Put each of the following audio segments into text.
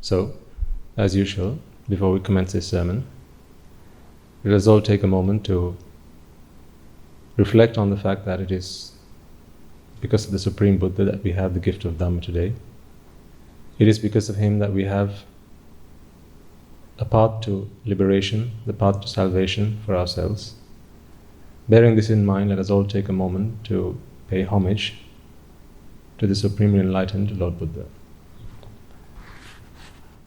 So, as usual, before we commence this sermon, let us all take a moment to reflect on the fact that it is because of the Supreme Buddha that we have the gift of Dhamma today. It is because of him that we have a path to liberation, the path to salvation for ourselves. Bearing this in mind, let us all take a moment to pay homage to the Supremely Enlightened Lord Buddha.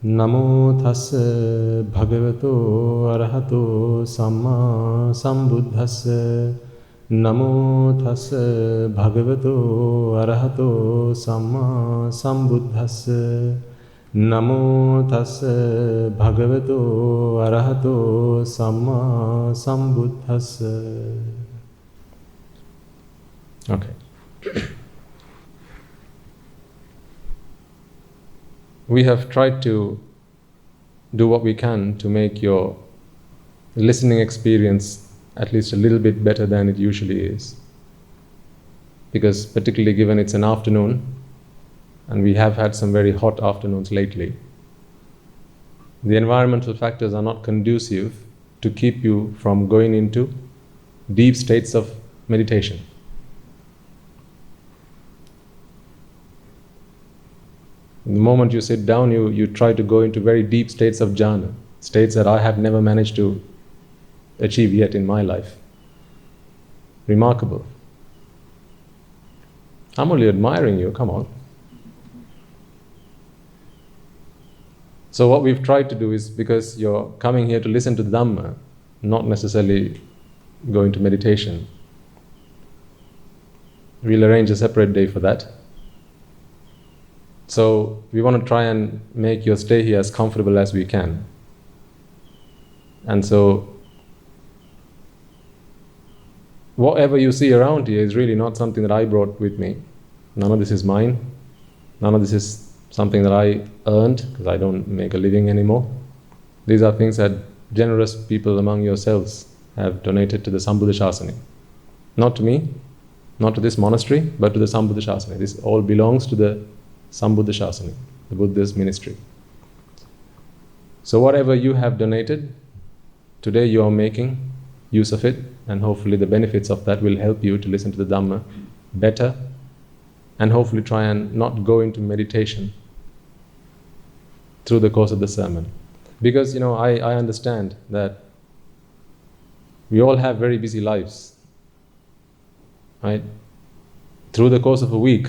Namo tassa bhagavato arahato samma sambuddhassa. Namo tassa bhagavato arahato samma sambuddhassa. Namo tassa bhagavato arahato samma sambuddhassa. Okay. We have tried to do what we can to make your listening experience at least a little bit better than it usually is. Because particularly given it's an afternoon, and we have had some very hot afternoons lately, the environmental factors are not conducive to keep you from going into deep states of meditation. The moment you sit down, you try to go into very deep states of jhana, states that I have never managed to achieve yet in my life. Remarkable. I'm only admiring you, come on. So what we've tried to do is, because you're coming here to listen to the Dhamma, not necessarily go into meditation, we'll arrange a separate day for that. So we want to try and make your stay here as comfortable as we can. And so whatever you see around here is really not something that I brought with me. None of this is mine. None of this is something that I earned, because I don't make a living anymore. These are things that generous people among yourselves have donated to the Sambuddha Shasana. Not to me, not to this monastery, but to the Sambuddha Shasana. This all belongs to the Sambuddha Shasana, the Buddhist ministry. So whatever you have donated, today you are making use of it, and hopefully the benefits of that will help you to listen to the Dhamma better, and hopefully try and not go into meditation through the course of the sermon. Because, I understand that we all have very busy lives, right? Through the course of a week,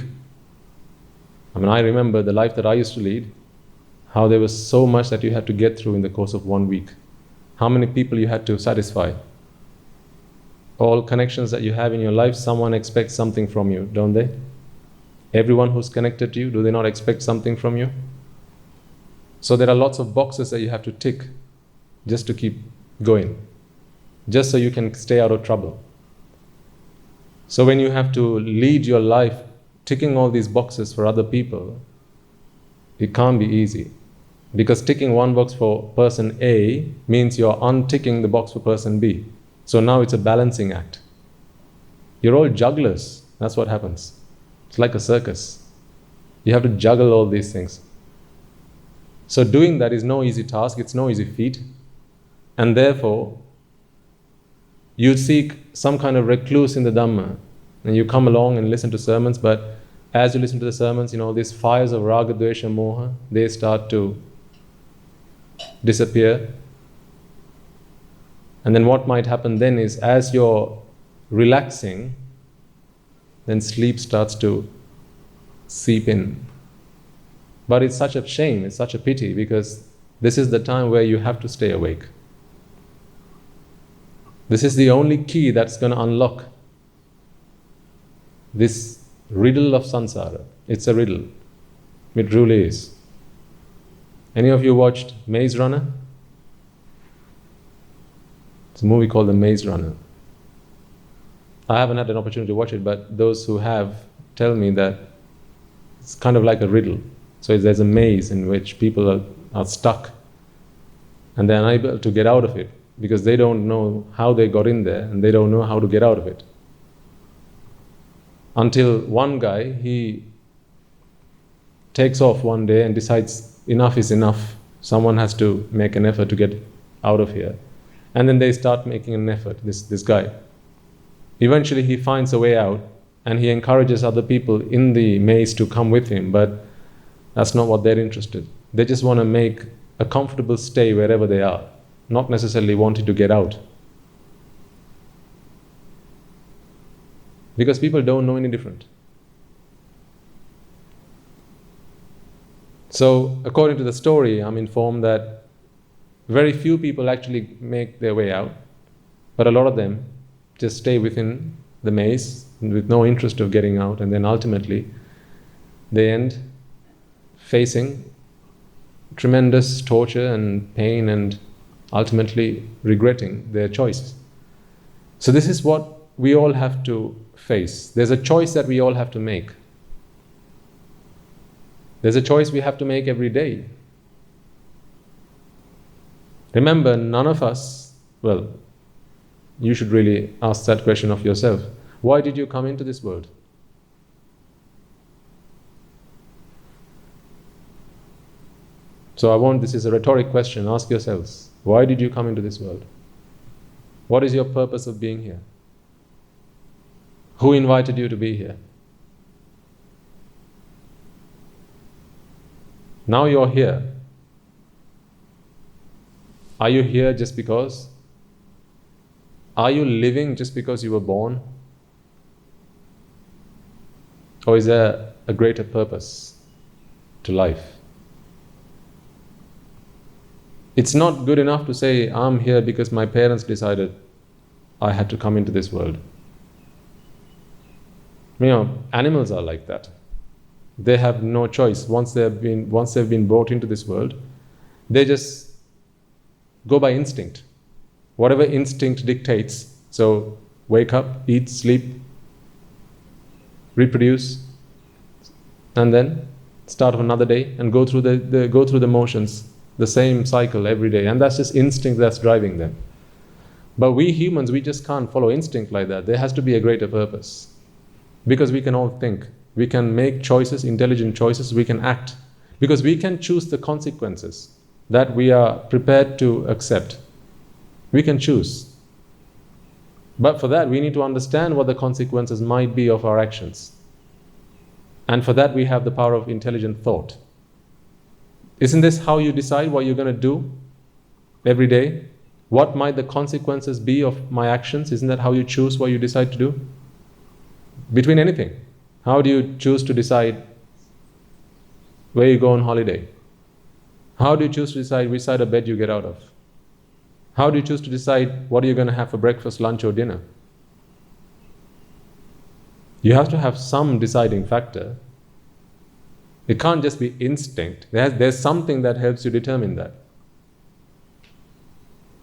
I remember the life that I used to lead, how there was so much that you had to get through in the course of 1 week. How many people you had to satisfy. All connections that you have in your life, someone expects something from you, don't they? Everyone who's connected to you, do they not expect something from you? So there are lots of boxes that you have to tick just to keep going, just so you can stay out of trouble. So when you have to lead your life ticking all these boxes for other people, it can't be easy. Because ticking one box for person A means you're unticking the box for person B. So now it's a balancing act. You're all jugglers. That's what happens. It's like a circus. You have to juggle all these things. So doing that is no easy task, it's no easy feat. And therefore, you seek some kind of recluse in the Dhamma, and you come along and listen to sermons, but as you listen to the sermons, these fires of raga, dvesha, moha, they start to disappear. And then what might happen then is, as you're relaxing, then sleep starts to seep in. But it's such a shame, it's such a pity, because this is the time where you have to stay awake. This is the only key that's going to unlock this riddle of samsara. It's a riddle. It truly is. Any of you watched Maze Runner? It's a movie called The Maze Runner. I haven't had an opportunity to watch it, but those who have tell me that it's kind of like a riddle. So there's a maze in which people are stuck, and they're unable to get out of it because they don't know how they got in there, and they don't know how to get out of it. Until one guy, he takes off one day and decides enough is enough. Someone has to make an effort to get out of here. And then they start making an effort, this guy. Eventually he finds a way out, and he encourages other people in the maze to come with him, but that's not what they're interested. They just want to make a comfortable stay wherever they are, not necessarily wanting to get out. Because people don't know any different. So, according to the story, I'm informed that very few people actually make their way out, but a lot of them just stay within the maze with no interest of getting out, and then ultimately they end facing tremendous torture and pain and ultimately regretting their choice. So this is what we all have to face. There's a choice that we all have to make. There's a choice we have to make every day. Remember, none of us, well, you should really ask that question of yourself. Why did you come into this world? So this is a rhetoric question. Ask yourselves, why did you come into this world? What is your purpose of being here? Who invited you to be here? Now you're here. Are you here just because? Are you living just because you were born? Or is there a greater purpose to life? It's not good enough to say, I'm here because my parents decided I had to come into this world. Animals are like that. They have no choice. Once they've been brought into this world, they just go by instinct. Whatever instinct dictates. So wake up, eat, sleep, reproduce, and then start of another day and go through the motions, the same cycle every day. And that's just instinct that's driving them. But we humans, we just can't follow instinct like that. There has to be a greater purpose. Because we can all think. We can make choices, intelligent choices, we can act. Because we can choose the consequences that we are prepared to accept. We can choose. But for that, we need to understand what the consequences might be of our actions. And for that, we have the power of intelligent thought. Isn't this how you decide what you're going to do every day? What might the consequences be of my actions? Isn't that how you choose what you decide to do? Between anything. How do you choose to decide where you go on holiday? How do you choose to decide which side of bed you get out of? How do you choose to decide what you're going to have for breakfast, lunch or dinner? You have to have some deciding factor. It can't just be instinct. There's something that helps you determine that.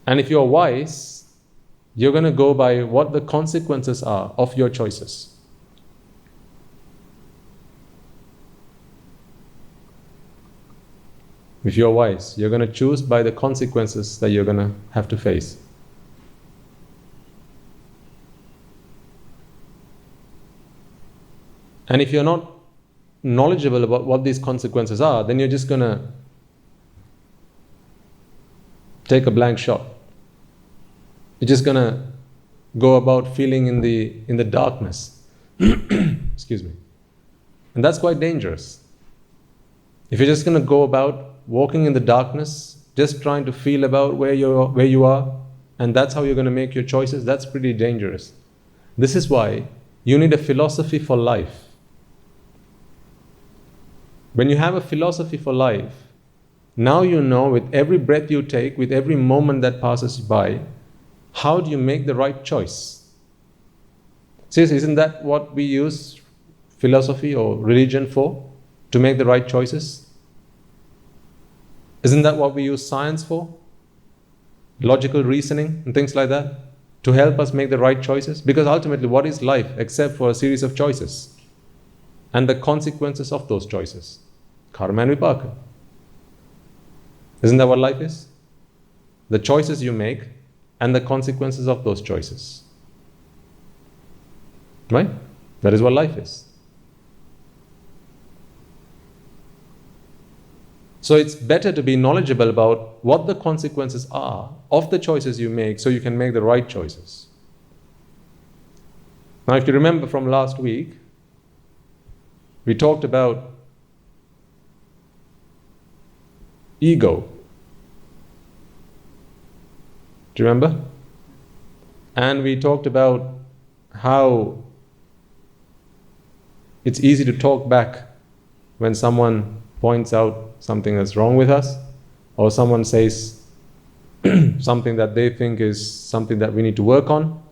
And if you're wise, you're going to go by what the consequences are of your choices. If you're wise, you're going to choose by the consequences that you're going to have to face. And if you're not knowledgeable about what these consequences are, then you're just going to take a blank shot. You're just going to go about feeling in the darkness. Excuse me. And that's quite dangerous. If you're just going to go about walking in the darkness, just trying to feel about where you are, and that's how you're going to make your choices, that's pretty dangerous. This is why you need a philosophy for life. When you have a philosophy for life, now you know with every breath you take, with every moment that passes by, how do you make the right choice? See, isn't that what we use philosophy or religion for? To make the right choices? Isn't that what we use science for? Logical reasoning and things like that? To help us make the right choices? Because ultimately, what is life except for a series of choices? And the consequences of those choices. Karma and vipaka. Isn't that what life is? The choices you make and the consequences of those choices. Right? That is what life is. So it's better to be knowledgeable about what the consequences are of the choices you make so you can make the right choices. Now, if you remember from last week, we talked about ego. Do you remember? And we talked about how it's easy to talk back when someone points out something that's wrong with us, or someone says something that they think is something that we need to work on.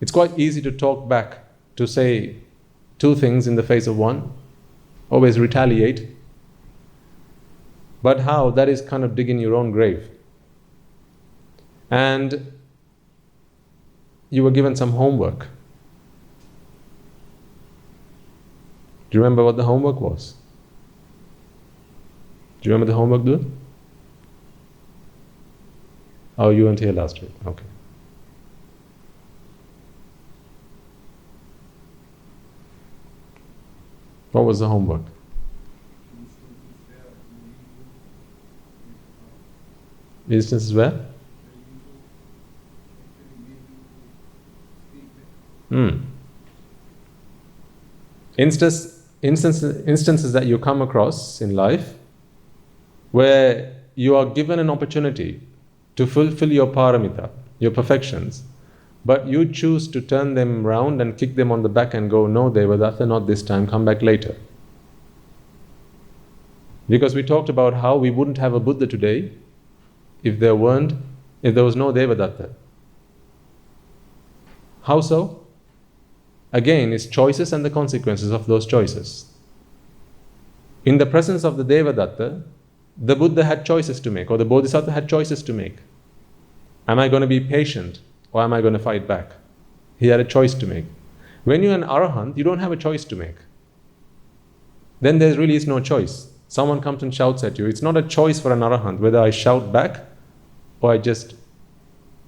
It's quite easy to talk back, to say two things in the face of one, always retaliate. But how? That is kind of digging your own grave. And you were given some homework. Do you remember what the homework was? Do you remember the homework, dude? Oh, you weren't here last week. Okay. What was the homework? Instances where? Instances that you come across in life where you are given an opportunity to fulfill your paramita, your perfections, but you choose to turn them round and kick them on the back and go, no, Devadatta, not this time, come back later. Because we talked about how we wouldn't have a Buddha today if there was no Devadatta. How so? Again, it's choices and the consequences of those choices. In the presence of the Devadatta, the Buddha had choices to make, or the Bodhisattva had choices to make. Am I going to be patient, or am I going to fight back? He had a choice to make. When you're an Arahant, you don't have a choice to make. Then there really is no choice. Someone comes and shouts at you. It's not a choice for an Arahant whether I shout back or I just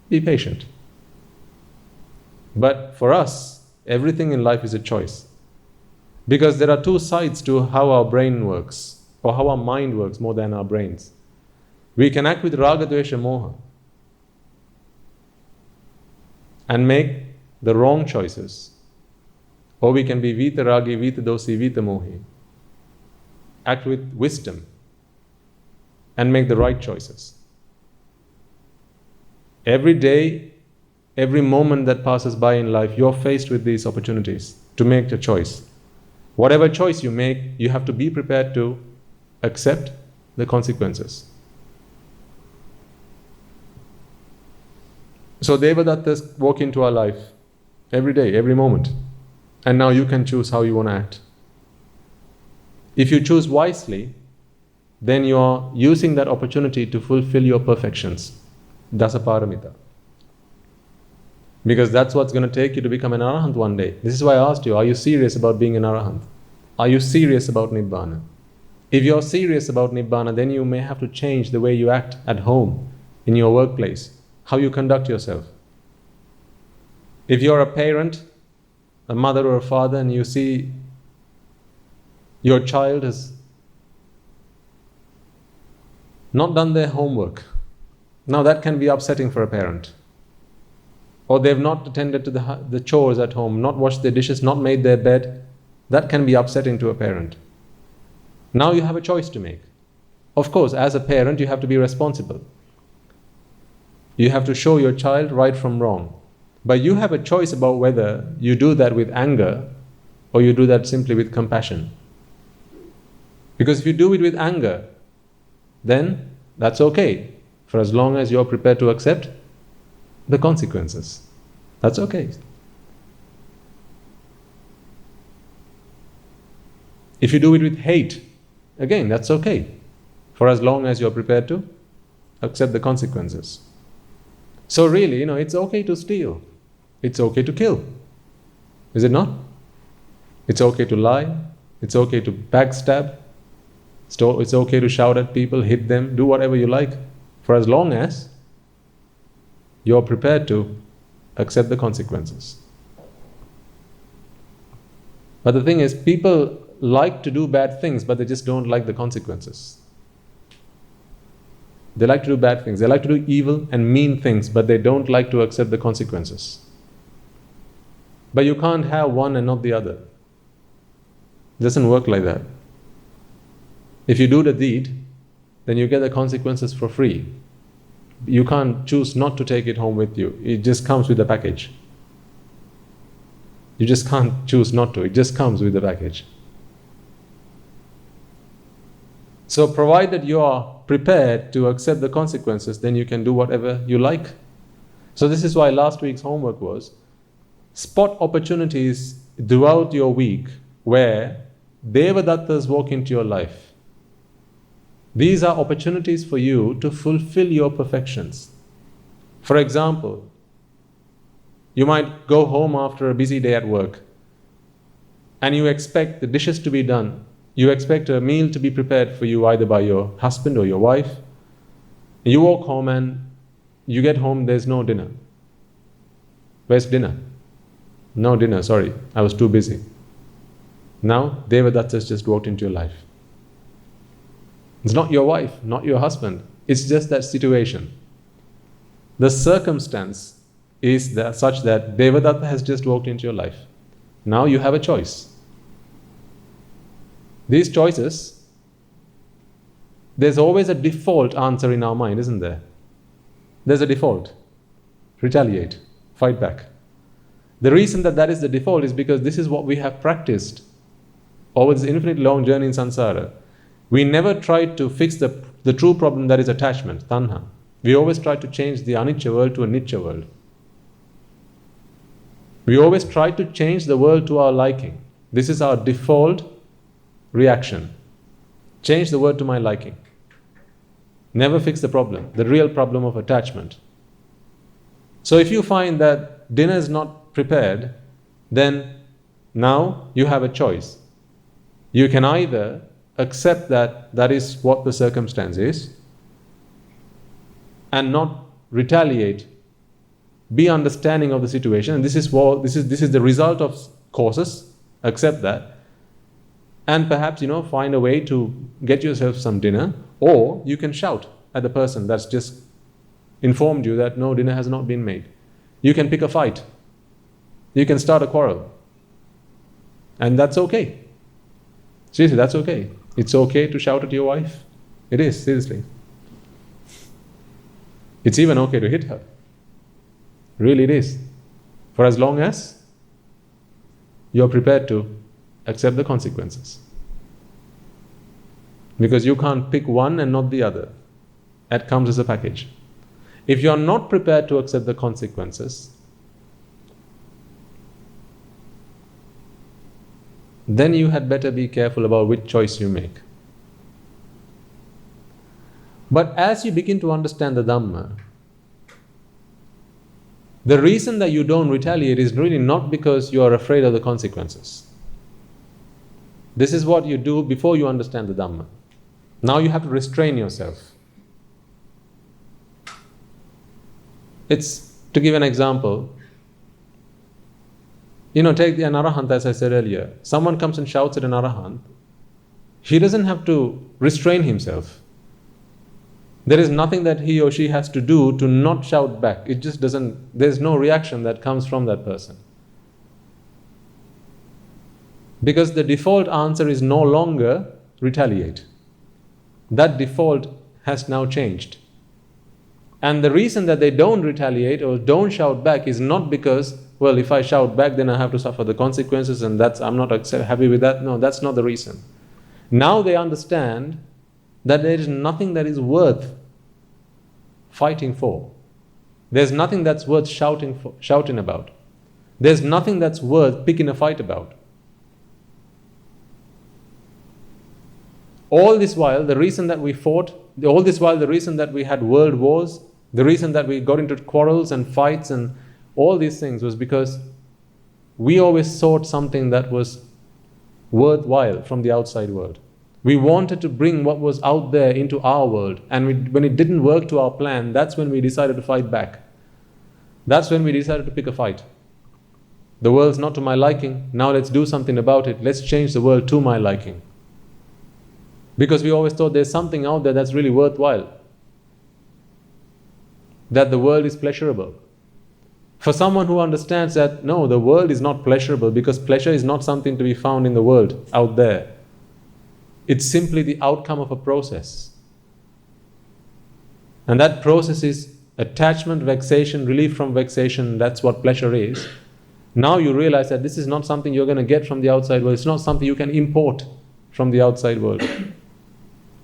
be patient. But for us, everything in life is a choice. Because there are two sides to how our brain works, or how our mind works more than our brains. We can act with raga, dvesha, moha and make the wrong choices. Or we can be vita ragi, vita dosi, vita mohi. Act with wisdom and make the right choices. Every day, every moment that passes by in life, you're faced with these opportunities to make a choice. Whatever choice you make, you have to be prepared to accept the consequences. So Devadattas walk into our life every day, every moment. And now you can choose how you want to act. If you choose wisely, then you are using that opportunity to fulfill your perfections, Dasaparamita. Because that's what's going to take you to become an Arahant one day. This is why I asked you, are you serious about being an Arahant? Are you serious about Nibbana? If you're serious about Nibbana, then you may have to change the way you act at home, in your workplace, how you conduct yourself. If you're a parent, a mother or a father, and you see your child has not done their homework, now that can be upsetting for a parent. Or they've not attended to the chores at home, not washed their dishes, not made their bed, that can be upsetting to a parent. Now you have a choice to make. Of course, as a parent, you have to be responsible. You have to show your child right from wrong. But you have a choice about whether you do that with anger or you do that simply with compassion. Because if you do it with anger, then that's okay, for as long as you're prepared to accept the consequences. That's okay. If you do it with hate, again, that's okay, for as long as you're prepared to accept the consequences. So really, it's okay to steal. It's okay to kill. Is it not? It's okay to lie. It's okay to backstab. It's okay to shout at people, hit them, do whatever you like, for as long as you're prepared to accept the consequences. But the thing is, people like to do bad things, but they just don't like the consequences. They like to do bad things. They like to do evil and mean things, but they don't like to accept the consequences. But you can't have one and not the other. It doesn't work like that. If you do the deed, then you get the consequences for free. You can't choose not to take it home with you. It just comes with the package. You just can't choose not to. It just comes with the package. So provided you are prepared to accept the consequences, then you can do whatever you like. So this is why last week's homework was, spot opportunities throughout your week where Devadattas walk into your life. These are opportunities for you to fulfill your perfections. For example, you might go home after a busy day at work and you expect the dishes to be done. You expect a meal to be prepared for you either by your husband or your wife. You walk home and you get home, there's no dinner. Where's dinner? No dinner, sorry, I was too busy. Now, Devadattas just walked into your life. It's not your wife, not your husband. It's just that situation. The circumstance is such that Devadatta has just walked into your life. Now you have a choice. These choices, there's always a default answer in our mind, isn't there? There's a default. Retaliate. Fight back. The reason that is the default is because this is what we have practiced over this infinite long journey in samsara. We never tried to fix the true problem that is attachment, tanha. We always tried to change the anicca world to a nitya world. We always tried to change the world to our liking. This is our default reaction. Change the world to my liking. Never fix the problem, the real problem of attachment. So if you find that dinner is not prepared, then now you have a choice. You can either accept that that is what the circumstance is and not retaliate, be understanding of the situation, and this is the result of causes, accept that, and perhaps find a way to get yourself some dinner, or you can shout at the person that's just informed you that no, dinner has not been made. You can pick a fight. You can start a quarrel. And that's okay. Seriously, that's okay. It's okay to shout at your wife. It is, seriously. It's even okay to hit her. Really it is. For as long as you're prepared to accept the consequences. Because you can't pick one and not the other. That comes as a package. If you're not prepared to accept the consequences, then you had better be careful about which choice you make. But as you begin to understand the Dhamma, the reason that you don't retaliate is really not because you are afraid of the consequences. This is what you do before you understand the Dhamma. Now you have to restrain yourself. It's, to give an example, take an arahant, as I said earlier. Someone comes and shouts at an arahant. He doesn't have to restrain himself. There is nothing that he or she has to do to not shout back. It just doesn't, there's no reaction that comes from that person. Because the default answer is no longer retaliate. That default has now changed. And the reason that they don't retaliate or don't shout back is not because, well, if I shout back, then I have to suffer the consequences and I'm not happy with that. No, that's not the reason. Now they understand that there is nothing that is worth fighting for. There's nothing that's worth shouting about. There's nothing that's worth picking a fight about. All this while, the reason that we fought, all this while the reason that we had world wars, the reason that we got into quarrels and fights and all these things was because we always sought something that was worthwhile from the outside world. We wanted to bring what was out there into our world, and when it didn't work to our plan, that's when we decided to fight back. That's when we decided to pick a fight. The world's not to my liking, now let's do something about it. Let's change the world to my liking. Because we always thought there's something out there that's really worthwhile. that the world is pleasurable. For someone who understands that, no, the world is not pleasurable because pleasure is not something to be found in the world out there. It's simply the outcome of a process. And that process is attachment, vexation, relief from vexation. That's what pleasure is. Now you realize that this is not something you're going to get from the outside world. It's not something you can import from the outside world.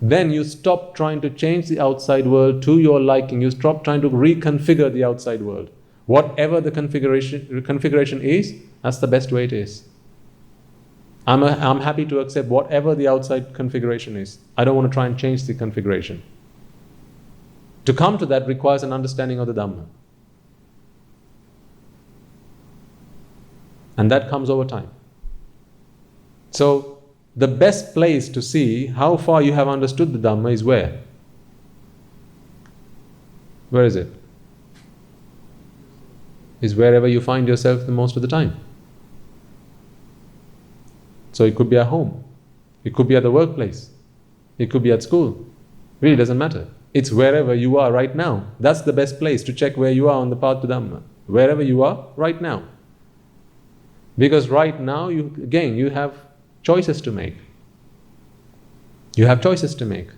Then you stop trying to change the outside world to your liking. You stop trying to reconfigure the outside world. Whatever the configuration is, that's the best way it is. I'm happy to accept whatever the outside configuration is. I don't want to try and change the configuration. To come to that requires an understanding of the Dhamma. And that comes over time. So, the best place to see how far you have understood the Dhamma is where? Where is it? Is wherever you find yourself the most of the time. So it could be at home, it could be at the workplace, it could be at school. Really doesn't matter. It's wherever you are right now. That's the best place to check where you are on the path to Dhamma. Wherever you are right now. Because right now, you have choices to make. You have choices to make.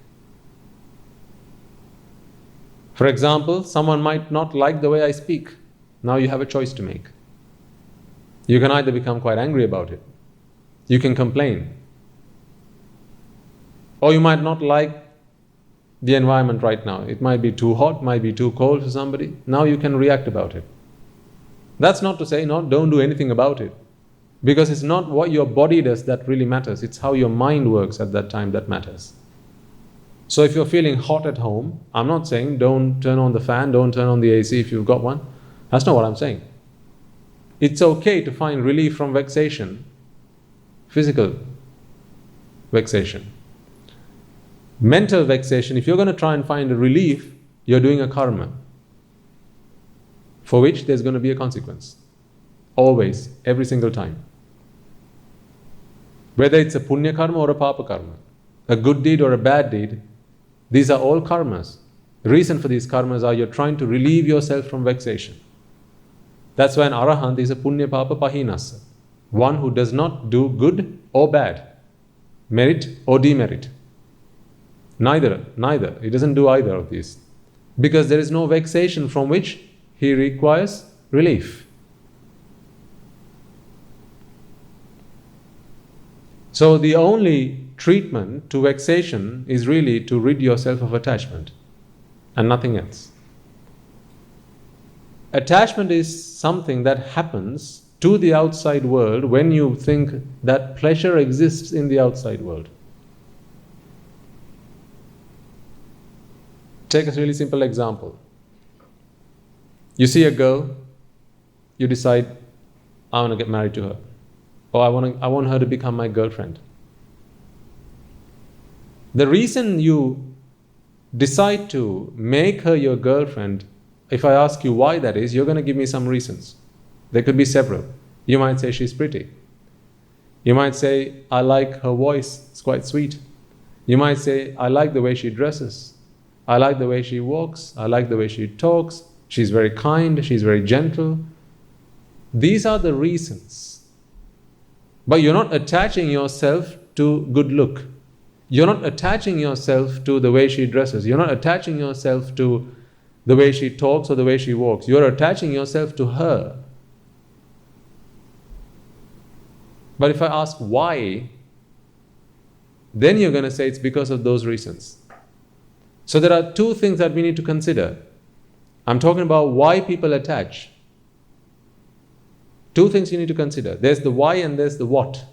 For example, someone might not like the way I speak. Now you have a choice to make. You can either become quite angry about it. You can complain. Or you might not like the environment right now. It might be too hot, might be too cold for somebody. Now you can react about it. That's not to say, no, don't do anything about it. Because it's not what your body does that really matters. It's how your mind works at that time that matters. So if you're feeling hot at home, I'm not saying don't turn on the fan, don't turn on the AC if you've got one. That's not what I'm saying. It's okay to find relief from vexation, physical vexation. Mental vexation, if you're going to try and find a relief, you're doing a karma for which there's going to be a consequence. Always, every single time. Whether it's a punya karma or a papa karma, a good deed or a bad deed, these are all karmas. The reason for these karmas are you're trying to relieve yourself from vexation. That's why an arahant is a punya papa pahinasa, one who does not do good or bad, merit or demerit. Neither. He doesn't do either of these. Because there is no vexation from which he requires relief. So the only treatment to vexation is really to rid yourself of attachment and nothing else. Attachment is something that happens to the outside world when you think that pleasure exists in the outside world. Take a really simple example. You see a girl, you decide, I want to get married to her. Or I want her to become my girlfriend. The reason you decide to make her your girlfriend, if I ask you why that is, you're going to give me some reasons. There could be several. You might say she's pretty. You might say, I like her voice, it's quite sweet. You might say, I like the way she dresses. I like the way she walks. I like the way she talks. She's very kind. She's very gentle. These are the reasons. But you're not attaching yourself to good look. You're not attaching yourself to the way she dresses. You're not attaching yourself to the way she talks or the way she walks. You're attaching yourself to her. But if I ask why, then you're going to say it's because of those reasons. So there are two things that we need to consider. I'm talking about why people attach. Two things you need to consider. There's the why and there's the what.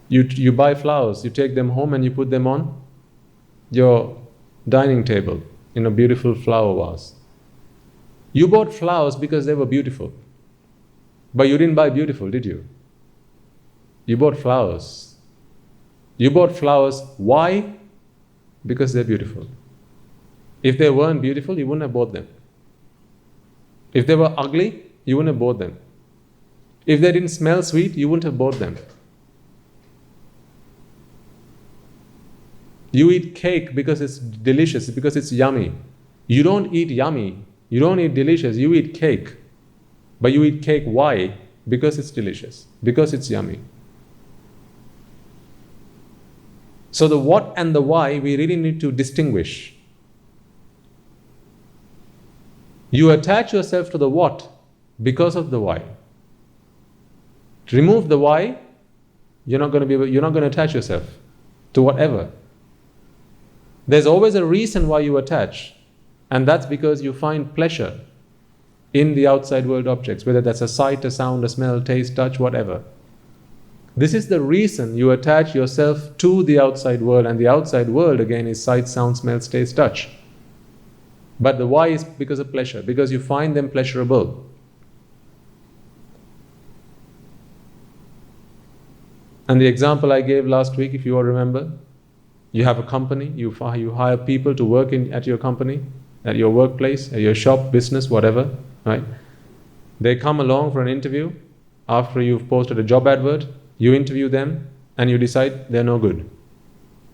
You buy flowers, you take them home and you put them on your dining table in a beautiful flower vase. You bought flowers because they were beautiful. But you didn't buy beautiful, did you? You bought flowers. You bought flowers, why? Because they're beautiful. If they weren't beautiful, you wouldn't have bought them. If they were ugly, you wouldn't have bought them. If they didn't smell sweet, you wouldn't have bought them. You eat cake because it's delicious, because it's yummy. You don't eat yummy, you don't eat delicious, you eat cake. But you eat cake, why? Because it's delicious, because it's yummy. So the what and the why, we really need to distinguish. You attach yourself to the what because of the why. To remove the why, you're not going to attach yourself to whatever. There's always a reason why you attach, and that's because you find pleasure in the outside world objects, whether that's a sight, a sound, a smell, taste, touch, whatever. This is the reason you attach yourself to the outside world, and the outside world again is sight, sound, smell, taste, touch. But the why is because of pleasure, because you find them pleasurable. And the example I gave last week, if you all remember, you have a company, you hire people to work at your company, at your workplace, at your shop, business, whatever, right? They come along for an interview after you've posted a job advert. You interview them and you decide they're no good.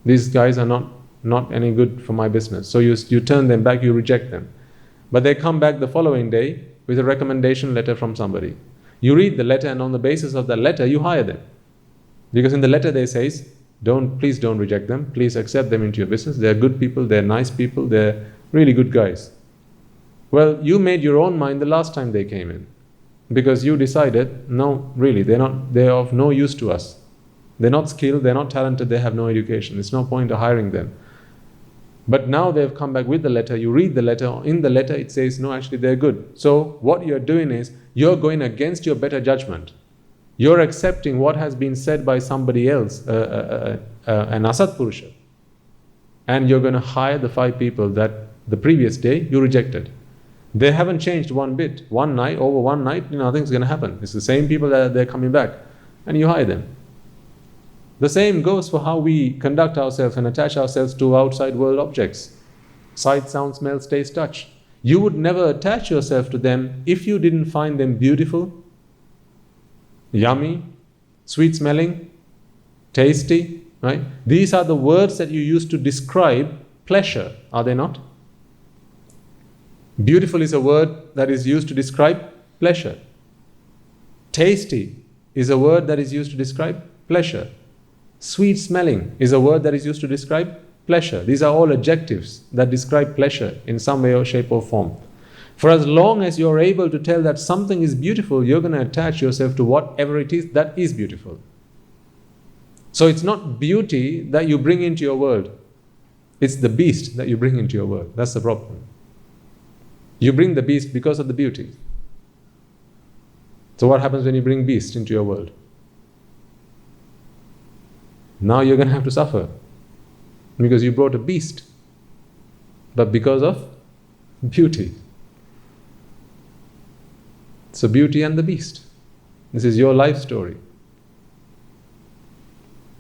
These guys are not any good for my business. So you turn them back, you reject them. But they come back the following day with a recommendation letter from somebody. You read the letter, and on the basis of that letter, you hire them. Because in the letter they say, please don't reject them, please accept them into your business. They're good people, they're nice people, they're really good guys. Well, you made your own mind the last time they came in, because you decided, no, really, they're of no use to us. They're not skilled, they're not talented, they have no education. There's no point of hiring them. But now they've come back with the letter, you read the letter, in the letter it says, no, actually they're good. So what you're doing is, you're going against your better judgment. You're accepting what has been said by somebody else, an Asat Purusha. And you're going to hire the 5 people that the previous day you rejected. They haven't changed one bit. Over one night, nothing's going to happen. It's the same people that they're coming back, and you hire them. The same goes for how we conduct ourselves and attach ourselves to outside world objects. Sight, sound, smell, taste, touch. You would never attach yourself to them if you didn't find them beautiful, yummy, sweet smelling, tasty, right? These are the words that you use to describe pleasure, are they not? Beautiful is a word that is used to describe pleasure. Tasty is a word that is used to describe pleasure. Sweet smelling is a word that is used to describe pleasure. These are all adjectives that describe pleasure in some way or shape or form. For as long as you're able to tell that something is beautiful, you're going to attach yourself to whatever it is that is beautiful. So it's not beauty that you bring into your world. It's the beast that you bring into your world. That's the problem. You bring the beast because of the beauty. So what happens when you bring beast into your world? Now you're going to have to suffer because you brought a beast, but because of beauty. So beauty and the beast. This is your life story.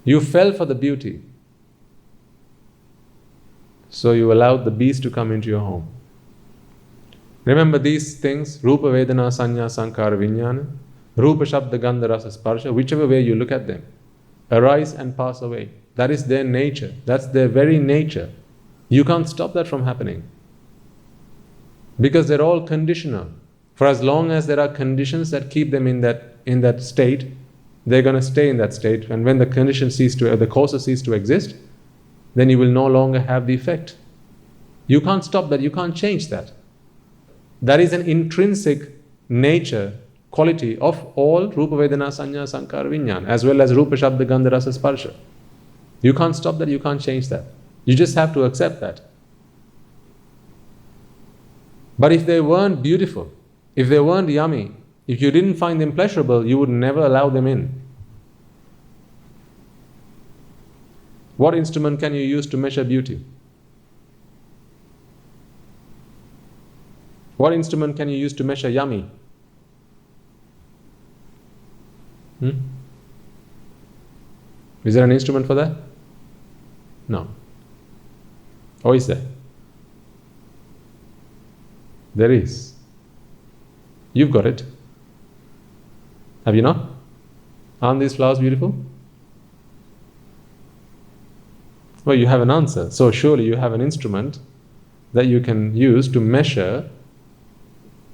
You fell for the beauty, so you allowed the beast to come into your home. Remember these things, Rupa, Vedana, Sanya, Sankara, Vijnana, Rupa, Shabda, Gandha, Rasa, Sparsha, whichever way you look at them, arise and pass away. That is their nature. That's their very nature. You can't stop that from happening. Because they're all conditional. For as long as there are conditions that keep them in that state, they're going to stay in that state. And when the the causes cease to exist, then you will no longer have the effect. You can't stop that. You can't change that. That is an intrinsic nature, quality of all Rupa, Vedana, Sanya, Sankara, Vijnana, as well as Rupa, Shabda, Gandha, Rasa, Sparsha. You can't stop that, you can't change that. You just have to accept that. But if they weren't beautiful, if they weren't yummy, if you didn't find them pleasurable, you would never allow them in. What instrument can you use to measure beauty? What instrument can you use to measure yummy? Is there an instrument for that? No. Or is there? There is. You've got it. Have you not? Aren't these flowers beautiful? Well, you have an answer. So surely you have an instrument that you can use to measure.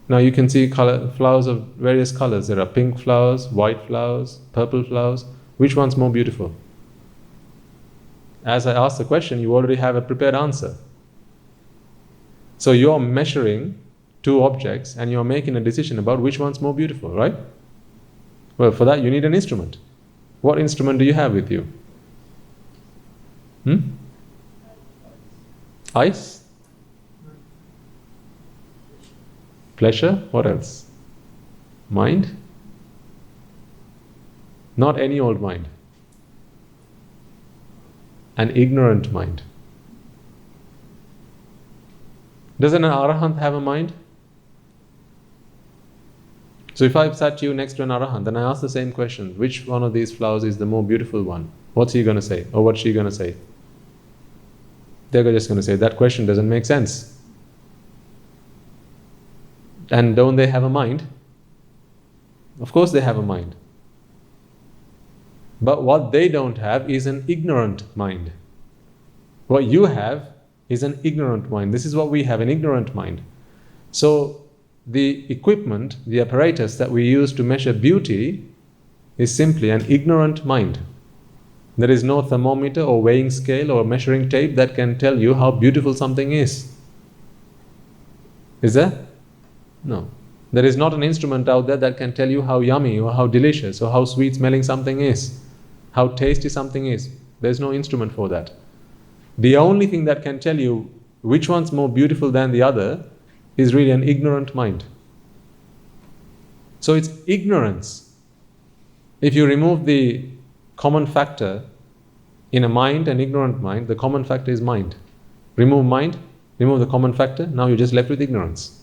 Now you can see flowers of various colors. There are pink flowers, white flowers, purple flowers. Which one's more beautiful? As I ask the question, you already have a prepared answer. So you're measuring two objects and you're making a decision about which one's more beautiful, right? Well, for that you need an instrument. What instrument do you have with you? Ice? Pleasure? What else? Mind? Not any old mind. An ignorant mind. Doesn't an arahant have a mind? So if I sat you next to an arahant and I ask the same question, which one of these flowers is the more beautiful one? What's he going to say? Or what's she going to say? They're just going to say, that question doesn't make sense. And don't they have a mind? Of course they have a mind. But what they don't have is an ignorant mind. What you have is an ignorant mind. This is what we have, an ignorant mind. So the equipment, the apparatus that we use to measure beauty is simply an ignorant mind. There is no thermometer or weighing scale or measuring tape that can tell you how beautiful something is. Is there? No. There is not an instrument out there that can tell you how yummy or how delicious or how sweet smelling something is, how tasty something is. There is no instrument for that. The only thing that can tell you which one's more beautiful than the other is really an ignorant mind. So it's ignorance. If you remove the common factor in a mind, an ignorant mind, the common factor is mind. Remove mind, remove the common factor, now you're just left with ignorance.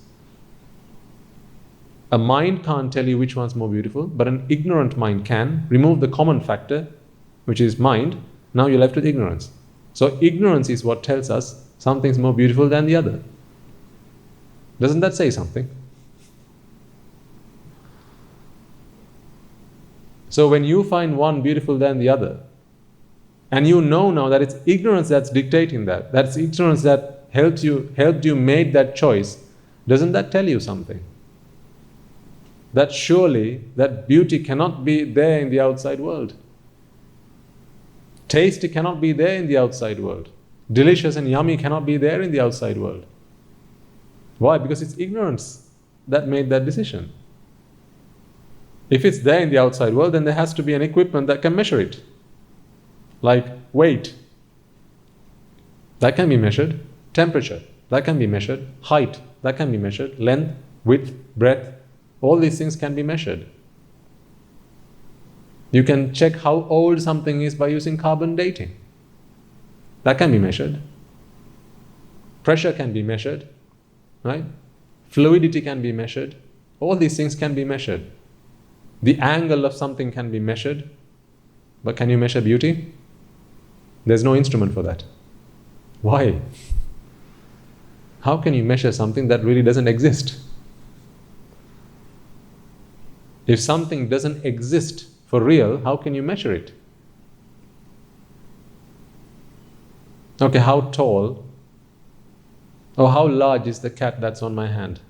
A mind can't tell you which one's more beautiful, but an ignorant mind can. Remove the common factor, which is mind, now you're left with ignorance. So ignorance is what tells us something's more beautiful than the other. Doesn't that say something? So when you find one beautiful than the other, and you know now that it's ignorance that's dictating that's ignorance that helped you make that choice, doesn't that tell you something? That surely that beauty cannot be there in the outside world. Tasty cannot be there in the outside world. Delicious and yummy cannot be there in the outside world. Why? Because it's ignorance that made that decision. If it's there in the outside world, then there has to be an equipment that can measure it. Like weight, that can be measured. Temperature, that can be measured. Height, that can be measured. Length, width, breadth, all these things can be measured. You can check how old something is by using carbon dating. That can be measured. Pressure can be measured, right? Fluidity can be measured. All these things can be measured. The angle of something can be measured. But can you measure beauty? There's no instrument for that. Why? How can you measure something that really doesn't exist? If something doesn't exist for real, how can you measure it? Okay, how tall or how large is the cat that's on my hand?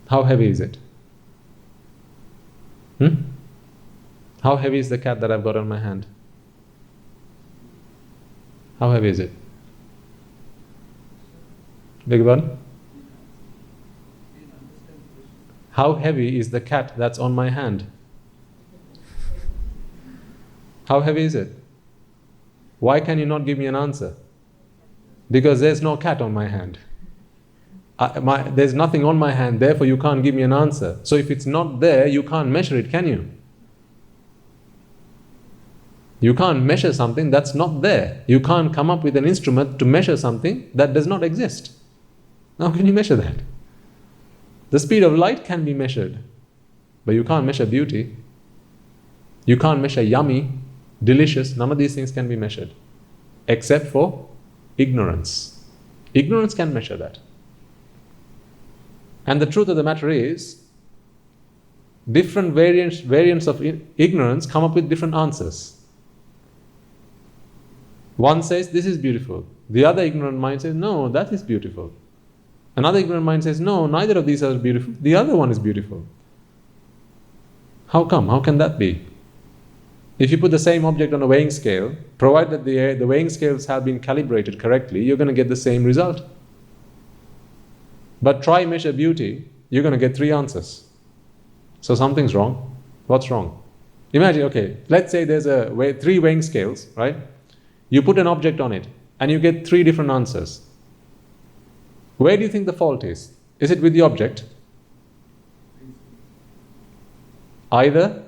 How heavy is it? How heavy is the cat that I've got on my hand? How heavy is it? Big one? How heavy is the cat that's on my hand? How heavy is it? Why can you not give me an answer? Because there's no cat on my hand. There's nothing on my hand, therefore you can't give me an answer. So if it's not there, you can't measure it, can you? You can't measure something that's not there. You can't come up with an instrument to measure something that does not exist. How can you measure that? The speed of light can be measured, but you can't measure beauty. You can't measure yummy, delicious. None of these things can be measured, except for ignorance. Ignorance can measure that. And the truth of the matter is, different variants of ignorance come up with different answers. One says, this is beautiful. The other ignorant mind says, no, that is beautiful. Another ignorant mind says, no, neither of these are beautiful. The other one is beautiful. How come? How can that be? If you put the same object on a weighing scale, provided the weighing scales have been calibrated correctly, you're going to get the same result. But try measure beauty, you're going to get 3 answers. So something's wrong. What's wrong? Imagine, okay, let's say there's 3 weighing scales, right? You put an object on it and you get 3 different answers. Where do you think the fault is? Is it with the object? Either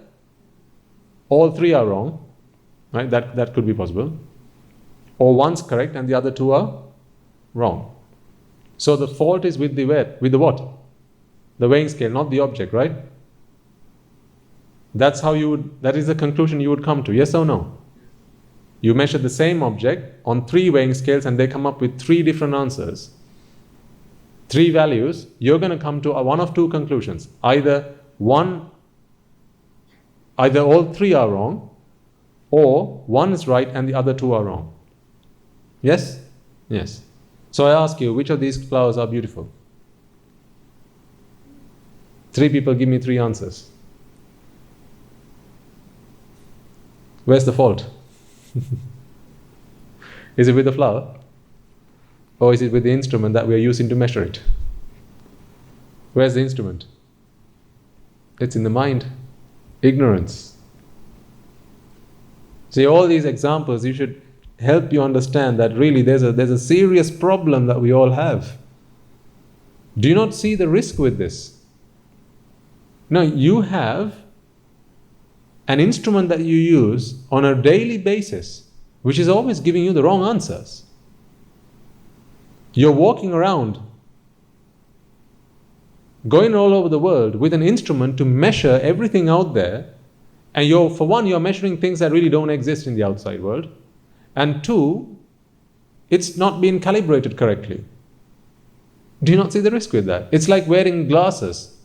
all 3 are wrong, right? That could be possible. Or one's correct and the other 2 are wrong. So the fault is with the what? The weighing scale, not the object, right? That is the conclusion you would come to, yes or no? You measure the same object on 3 weighing scales and they come up with 3 different answers. 3 values, you're going to come to one of 2 conclusions. Either all 3 are wrong, or one is right and the other 2 are wrong. Yes? Yes. So I ask you, which of these flowers are beautiful? 3 people give me 3 answers. Where's the fault? Is it with the flower? Or is it with the instrument that we are using to measure it? Where's the instrument? It's in the mind. Ignorance. See, all these examples, you should help you understand that really there's a serious problem that we all have. Do you not see the risk with this? No, you have an instrument that you use on a daily basis, which is always giving you the wrong answers. You're walking around, going all over the world with an instrument to measure everything out there, and you're measuring things that really don't exist in the outside world, and 2, it's not being calibrated correctly. Do you not see the risk with that? It's like wearing glasses,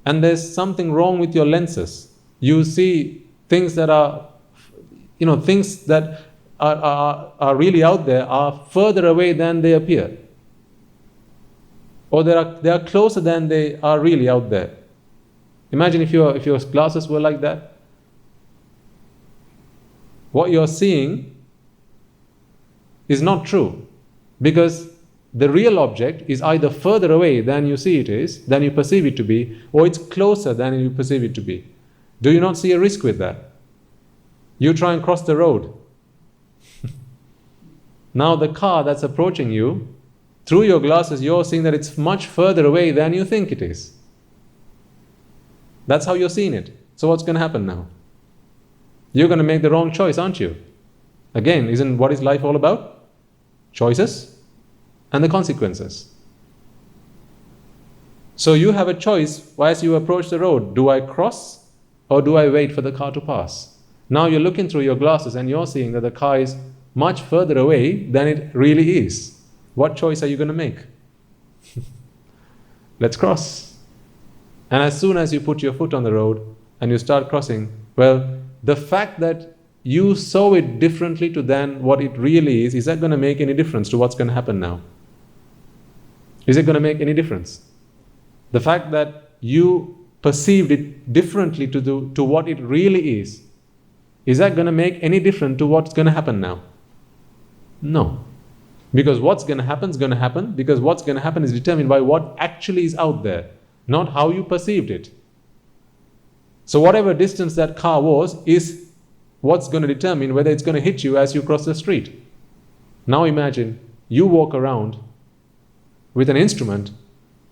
and there's something wrong with your lenses. You see things that are really out there are further away than they appear. Or they are closer than they are really out there. Imagine if your glasses were like that. What you're seeing is not true, because the real object is either further away than you see it is, than you perceive it to be, or it's closer than you perceive it to be. Do you not see a risk with that? You try and cross the road. Now the car that's approaching you, through your glasses, you're seeing that it's much further away than you think it is. That's how you're seeing it. So what's going to happen now? You're going to make the wrong choice, aren't you? Again, isn't what is life all about? Choices and the consequences. So you have a choice as you approach the road. Do I cross or do I wait for the car to pass? Now you're looking through your glasses and you're seeing that the car is much further away than it really is. What choice are you going to make? Let's cross. And as soon as you put your foot on the road and you start crossing, well, the fact that you saw it differently than what it really is that going to make any difference to what's going to happen now? Is it going to make any difference? The fact that you perceived it differently to what it really is that going to make any difference to what's going to happen now? No. Because what's going to happen is going to happen, because what's going to happen is determined by what actually is out there, not how you perceived it. So whatever distance that car was is what's going to determine whether it's going to hit you as you cross the street. Now imagine you walk around with an instrument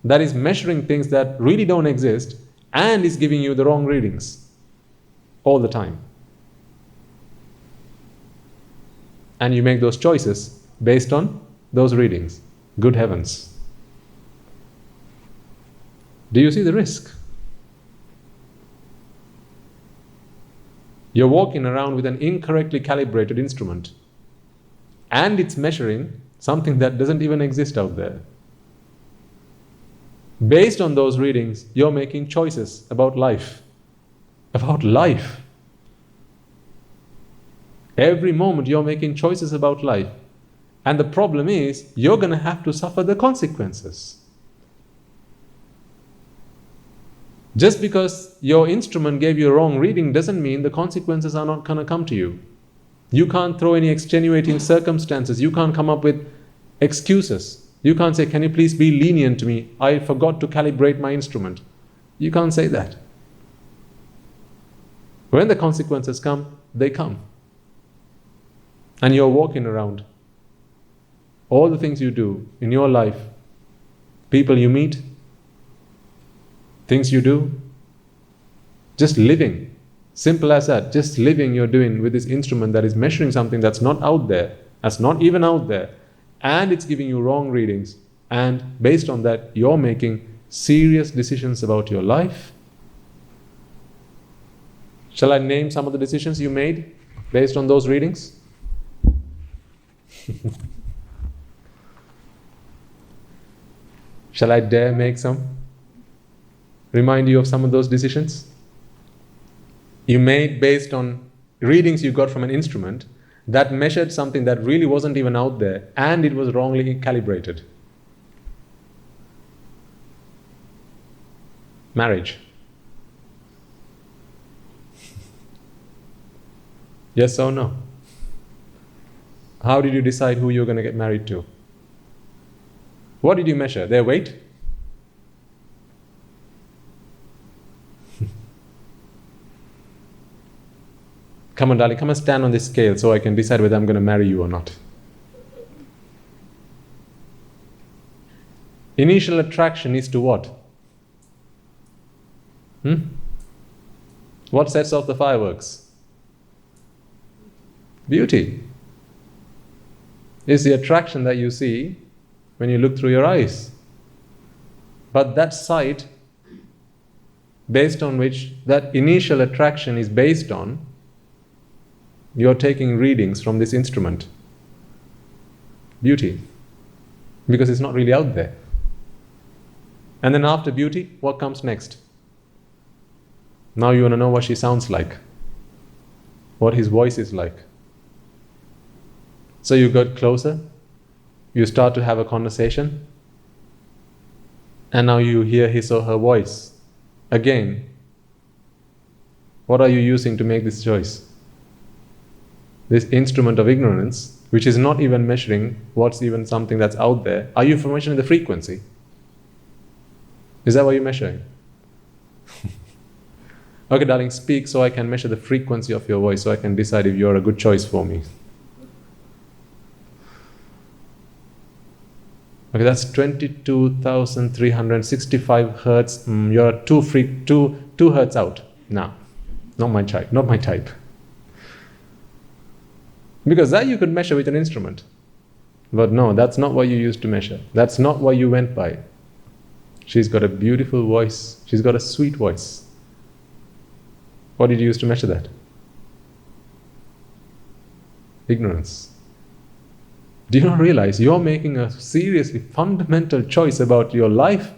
that is measuring things that really don't exist and is giving you the wrong readings all the time. And you make those choices based on those readings. Good heavens. Do you see the risk? You're walking around with an incorrectly calibrated instrument, and it's measuring something that doesn't even exist out there. Based on those readings, you're making choices about life. About life. Every moment you're making choices about life. And the problem is, you're going to have to suffer the consequences. Just because your instrument gave you a wrong reading doesn't mean the consequences are not going to come to you. You can't throw any extenuating circumstances. You can't come up with excuses. You can't say, can you please be lenient to me? I forgot to calibrate my instrument. You can't say that. When the consequences come, they come. And you're walking around. All the things you do in your life, people you meet, things you do, just living. Simple as that. Just living you're doing with this instrument that is measuring something that's not out there, that's not even out there, and it's giving you wrong readings. And based on that, you're making serious decisions about your life. Shall I name some of the decisions you made based on those readings? Shall I dare make some? Remind you of some of those decisions? You made based on readings you got from an instrument that measured something that really wasn't even out there, and it was wrongly calibrated. Marriage. Yes or no? How did you decide who you're going to get married to? What did you measure? Their weight? Come on, darling, come and stand on this scale so I can decide whether I'm going to marry you or not. Initial attraction is to what? What sets off the fireworks? Beauty. It's the attraction that you see when you look through your eyes. But that sight, based on which that initial attraction is based on, you're taking readings from this instrument. Beauty. Because it's not really out there. And then after beauty, what comes next? Now you want to know what she sounds like, what his voice is like. So you got closer, you start to have a conversation, and now you hear his or her voice. Again, what are you using to make this choice? This instrument of ignorance, which is not even measuring what's even something that's out there. Are you measuring the frequency? Is that what you're measuring? Okay, darling, speak so I can measure the frequency of your voice, so I can decide if you're a good choice for me. Okay, that's 22,365 hertz. You're 2 hertz out. No, not my type. Because that you could measure with an instrument. But no, that's not what you used to measure. That's not what you went by. She's got a beautiful voice. She's got a sweet voice. What did you use to measure that? Ignorance. Do you not realize you're making a seriously fundamental choice about your life?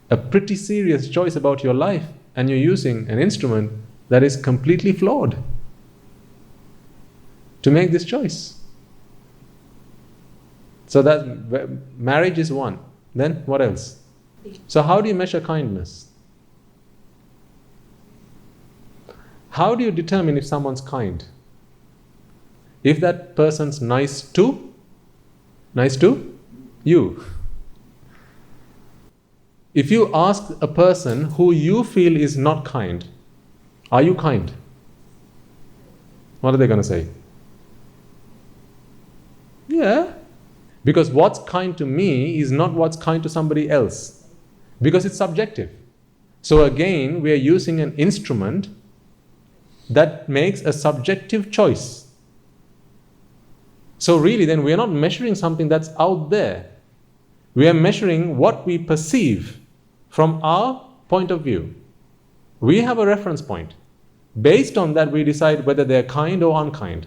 A pretty serious choice about your life, and you're using an instrument that is completely flawed to make this choice. So that marriage is one. Then what else? So how do you measure kindness? How do you determine if someone's kind? If that person's nice to you. If you ask a person who you feel is not kind, are you kind? What are they going to say? Yeah. Because what's kind to me is not what's kind to somebody else. Because it's subjective. So again, we are using an instrument that makes a subjective choice. So really then we are not measuring something that's out there. We are measuring what we perceive from our point of view. We have a reference point. Based on that we decide whether they're kind or unkind,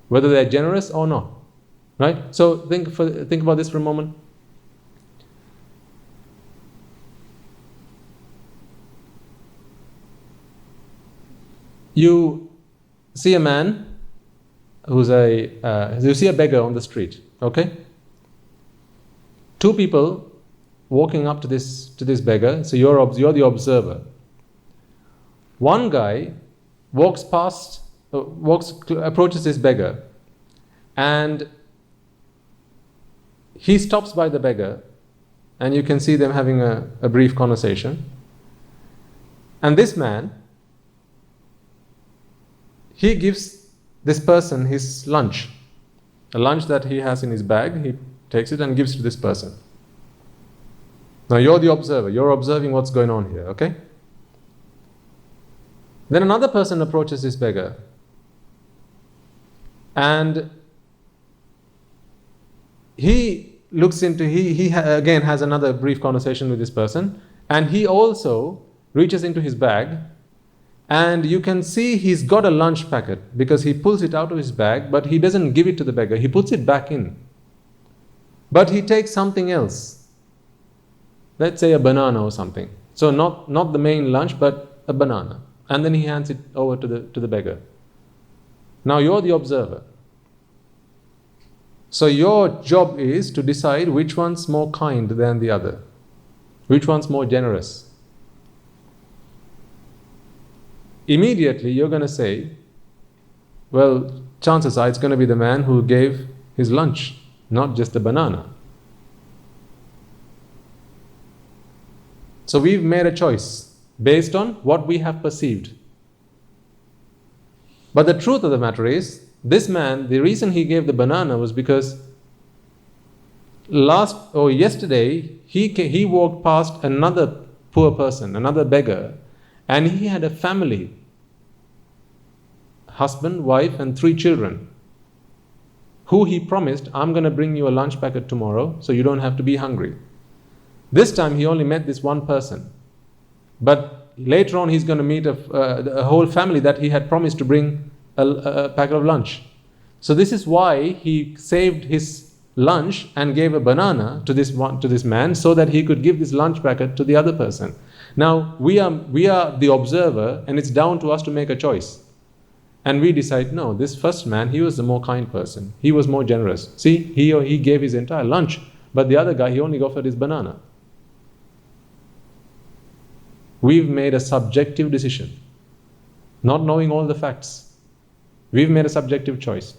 whether they're generous or not. Right? So think about this for a moment. see a man you see a beggar on the street, okay? Two people walking up to this beggar, so you're the observer. One guy approaches this beggar, and he stops by the beggar, and you can see them having a brief conversation. And this man, he gives this person his lunch, a lunch that he has in his bag. He takes it and gives to this person. Now you're the observer, you're observing what's going on here, okay? Then another person approaches this beggar, and he again has another brief conversation with this person, and he also reaches into his bag, and you can see he's got a lunch packet because he pulls it out of his bag, but he doesn't give it to the beggar, he puts it back in. But he takes something else, let's say a banana or something. So not the main lunch, but a banana. And then he hands it over to the beggar. Now you're the observer. So your job is to decide which one's more kind than the other, which one's more generous. Immediately you're going to say, well, chances are it's going to be the man who gave his lunch, not just the banana. So we've made a choice based on what we have perceived. But the truth of the matter is, this man, the reason he gave the banana was because yesterday he walked past another poor person, another beggar, and he had a family, husband, wife, and 3 children, who he promised, I'm going to bring you a lunch packet tomorrow so you don't have to be hungry. This time he only met this one person. But later on he's going to meet a whole family that he had promised to bring a packet of lunch. So this is why he saved his lunch and gave a banana to this man so that he could give this lunch packet to the other person. Now we are the observer, and it's down to us to make a choice. And we decide, no, this first man, he was the more kind person. He was more generous. See, he gave his entire lunch, but the other guy, he only offered his banana. We've made a subjective decision, not knowing all the facts. We've made a subjective choice.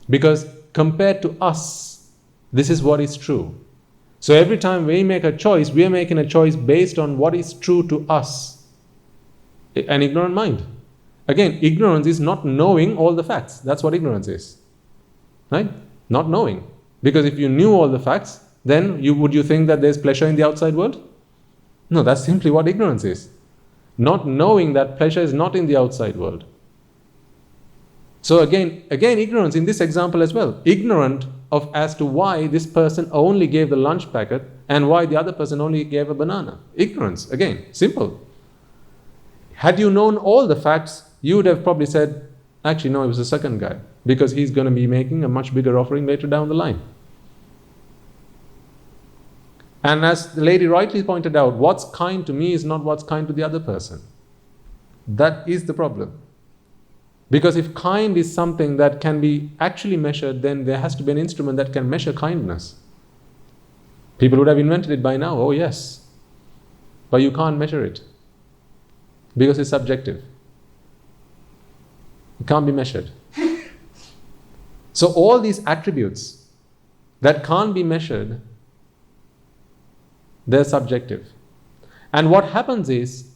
Because compared to us, this is what is true. So every time we make a choice, we are making a choice based on what is true to us. An ignorant mind. Again, ignorance is not knowing all the facts. That's what ignorance is. Right? Not knowing. Because if you knew all the facts, then would you think that there's pleasure in the outside world? No, that's simply what ignorance is. Not knowing that pleasure is not in the outside world. So again, ignorance in this example as well. Ignorant as to why this person only gave the lunch packet and why the other person only gave a banana. Ignorance, again, simple. Had you known all the facts, you would have probably said, actually no, it was the second guy, because he's going to be making a much bigger offering later down the line. And as the lady rightly pointed out, what's kind to me is not what's kind to the other person. That is the problem. Because if kind is something that can be actually measured, then there has to be an instrument that can measure kindness. People would have invented it by now, oh yes. But you can't measure it. Because it's subjective. It can't be measured. So all these attributes that can't be measured, they're subjective. And what happens is,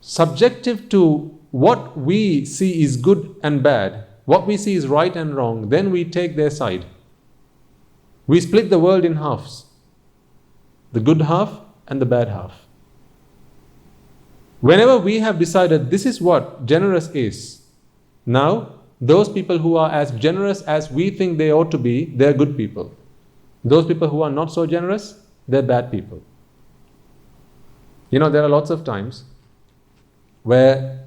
subjective to what we see is good and bad, what we see is right and wrong, then we take their side. We split the world in halves. The good half and the bad half. Whenever we have decided this is what generous is, now those people who are as generous as we think they ought to be, they're good people. Those people who are not so generous, they're bad people. You know, there are lots of times where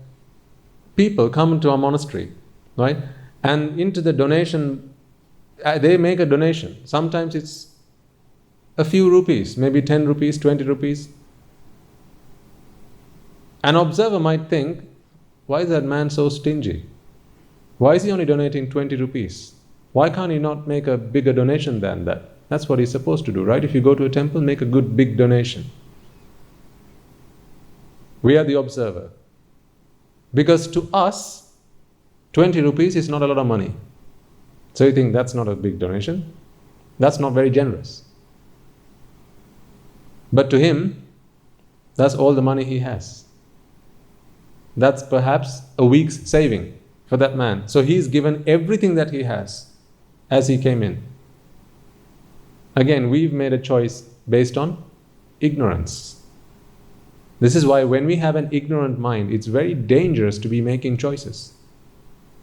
people come into a monastery, right? And into the donation, they make a donation. Sometimes it's a few rupees, maybe 10 rupees, 20 rupees. An observer might think, why is that man so stingy? Why is he only donating 20 rupees? Why can't he not make a bigger donation than that? That's what he's supposed to do, right? If you go to a temple, make a good big donation. We are the observer. Because to us, 20 rupees is not a lot of money. So you think that's not a big donation? That's not very generous. But to him, that's all the money he has. That's perhaps a week's saving for that man. So he's given everything that he has as he came in. Again, we've made a choice based on ignorance. This is why when we have an ignorant mind, it's very dangerous to be making choices.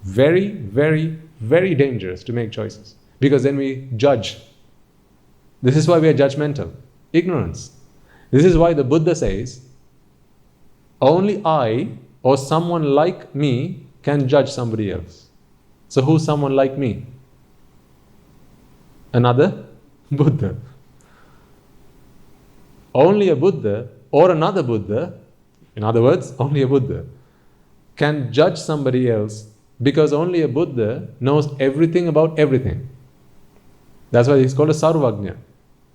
Very, very, very dangerous to make choices. Because then we judge. This is why we are judgmental. Ignorance. This is why the Buddha says, only I or someone like me can judge somebody else. So who's someone like me? Another Buddha. Only a Buddha or another Buddha, in other words, only a Buddha, can judge somebody else, because only a Buddha knows everything about everything. That's why he's called a Sarvagnya,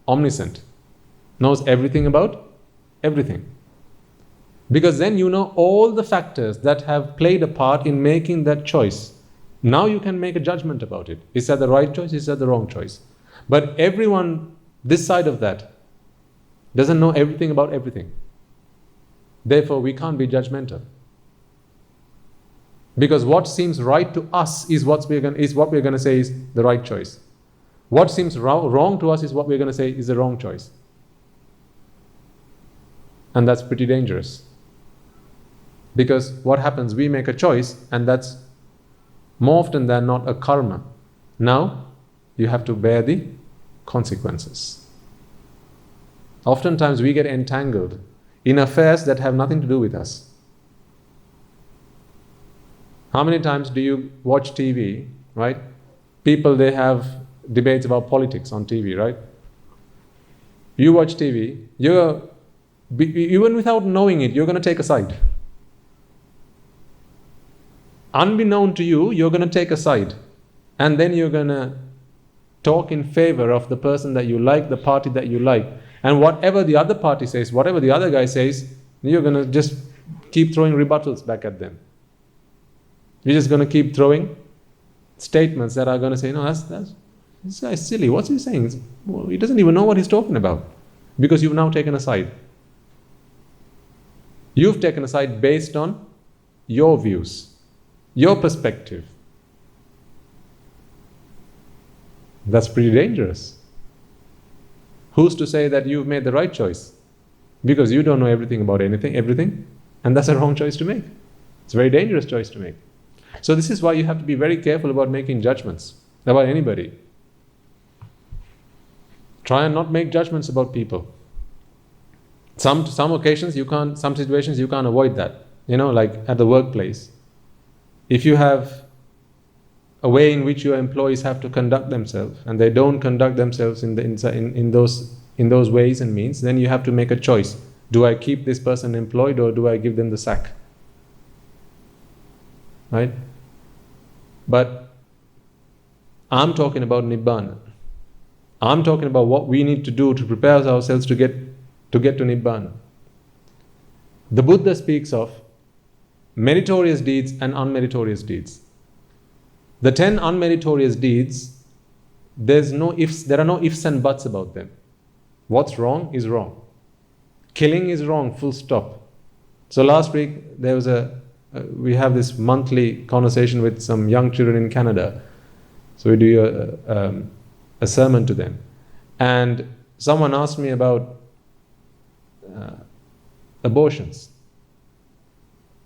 omniscient. Knows everything about everything. Because then you know all the factors that have played a part in making that choice. Now you can make a judgment about it. Is that the right choice? Is that the wrong choice? But everyone this side of that doesn't know everything about everything. Therefore, we can't be judgmental. Because what seems right to us is what we're going to say is the right choice. What seems wrong to us is what we're going to say is the wrong choice. And that's pretty dangerous. Because what happens, we make a choice, and that's more often than not a karma. Now, you have to bear the consequences. Oftentimes we get entangled in affairs that have nothing to do with us. How many times do you watch TV, right? People, they have debates about politics on TV, right? You watch TV, even without knowing it, you're going to take a side. Unbeknown to you, you're going to take a side. And then you're going to talk in favor of the person that you like, the party that you like. And whatever the other party says, whatever the other guy says, you're going to just keep throwing rebuttals back at them. You're just going to keep throwing statements that are going to say, no, this guy's silly. What's he saying? Well, he doesn't even know what he's talking about. Because you've now taken a side. You've taken a side based on your views, your perspective. That's pretty dangerous. Who's to say that you've made the right choice? Because you don't know everything about everything, and that's a wrong choice to make. It's a very dangerous choice to make. So this is why you have to be very careful about making judgments about anybody. Try and not make judgments about people. Some occasions you can't, some situations you can't avoid that. Like at the workplace. If you have a way in which your employees have to conduct themselves, and they don't conduct themselves in those ways and means, then you have to make a choice. Do I keep this person employed, or do I give them the sack? Right? But I'm talking about Nibbana. I'm talking about what we need to do to prepare ourselves to get to Nibbana. The Buddha speaks of meritorious deeds and unmeritorious deeds. The 10 unmeritorious deeds, there are no ifs and buts about them. What's wrong is wrong. Killing is wrong, full stop. So last week we have this monthly conversation with some young children in Canada. So we do a sermon to them. And someone asked me about abortions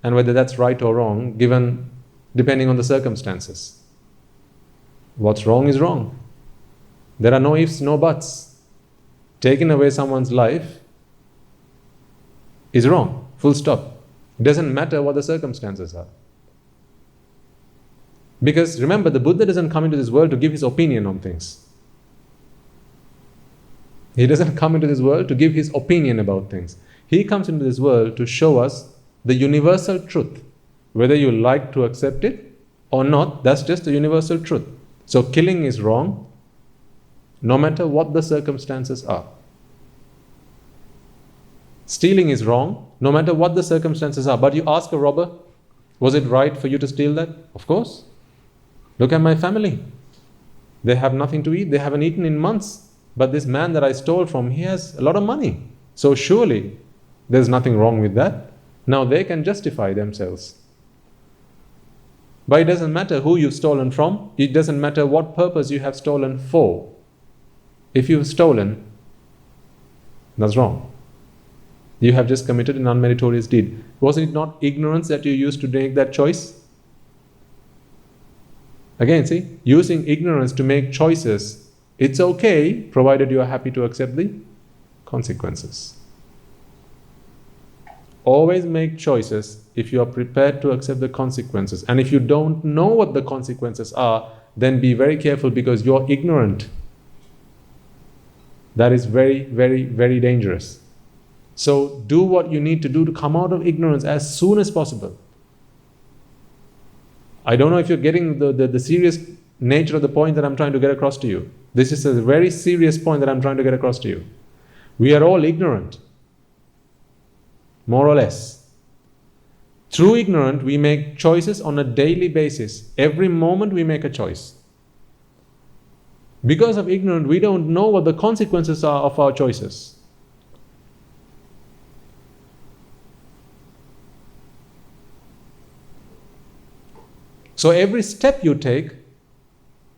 and whether that's right or wrong, depending on the circumstances. What's wrong is wrong. There are no ifs, no buts. Taking away someone's life is wrong, full stop. It doesn't matter what the circumstances are. Because remember, the Buddha doesn't come into this world to give his opinion on things. He doesn't come into this world to give his opinion about things. He comes into this world to show us the universal truth. Whether you like to accept it or not, that's just a universal truth. So killing is wrong, no matter what the circumstances are. Stealing is wrong, no matter what the circumstances are. But you ask a robber, was it right for you to steal that? Of course. Look at my family. They have nothing to eat. They haven't eaten in months. But this man that I stole from, he has a lot of money. So surely there's nothing wrong with that. Now they can justify themselves. But it doesn't matter who you've stolen from. It doesn't matter what purpose you have stolen for. If you've stolen, that's wrong. You have just committed an unmeritorious deed. Was it not ignorance that you used to make that choice? Again, see, using ignorance to make choices, it's okay, provided you are happy to accept the consequences. Always make choices if you are prepared to accept the consequences. And if you don't know what the consequences are, then be very careful, because you're ignorant. That is very, very, very dangerous. So do what you need to do to come out of ignorance as soon as possible. I don't know if you're getting the serious nature of the point that I'm trying to get across to you. This is a very serious point that I'm trying to get across to you. We are all ignorant, more or less. Through ignorance, we make choices on a daily basis. Every moment we make a choice. Because of ignorance, we don't know what the consequences are of our choices. So every step you take,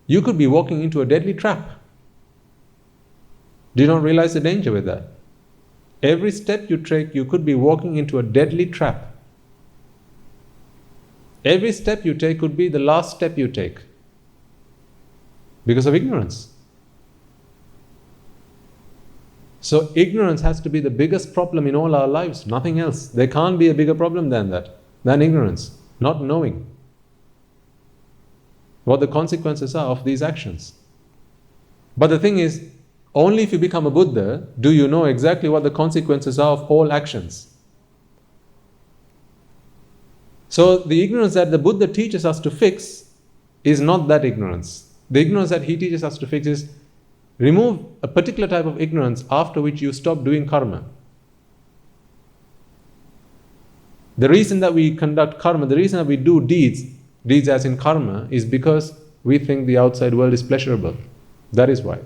you could be walking into a deadly trap. Do you not realize the danger with that? Every step you take, you could be walking into a deadly trap. Every step you take could be the last step you take, because of ignorance. So ignorance has to be the biggest problem in all our lives, nothing else. There can't be a bigger problem than that, than ignorance, not knowing what the consequences are of these actions. But the thing is, only if you become a Buddha do you know exactly what the consequences are of all actions. So the ignorance that the Buddha teaches us to fix is not that ignorance. The ignorance that he teaches us to fix is remove a particular type of ignorance, after which you stop doing karma. The reason that we conduct karma, the reason that we do deeds as in karma, is because we think the outside world is pleasurable. That is why.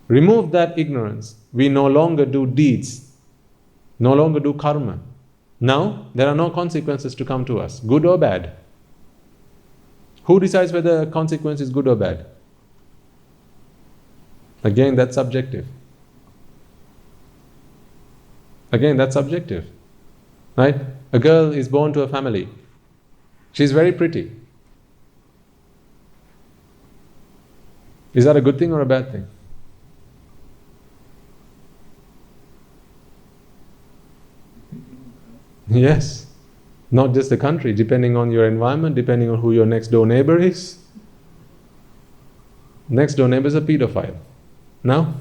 Remove that ignorance. We no longer do deeds, no longer do karma. Now, there are no consequences to come to us, good or bad. Who decides whether a consequence is good or bad? Again, that's subjective. Again, that's subjective. Right? A girl is born to a family. She's very pretty. Is that a good thing or a bad thing? Yes. Not just the country, depending on your environment, depending on who your next door neighbor is. Next door neighbor is a pedophile. No?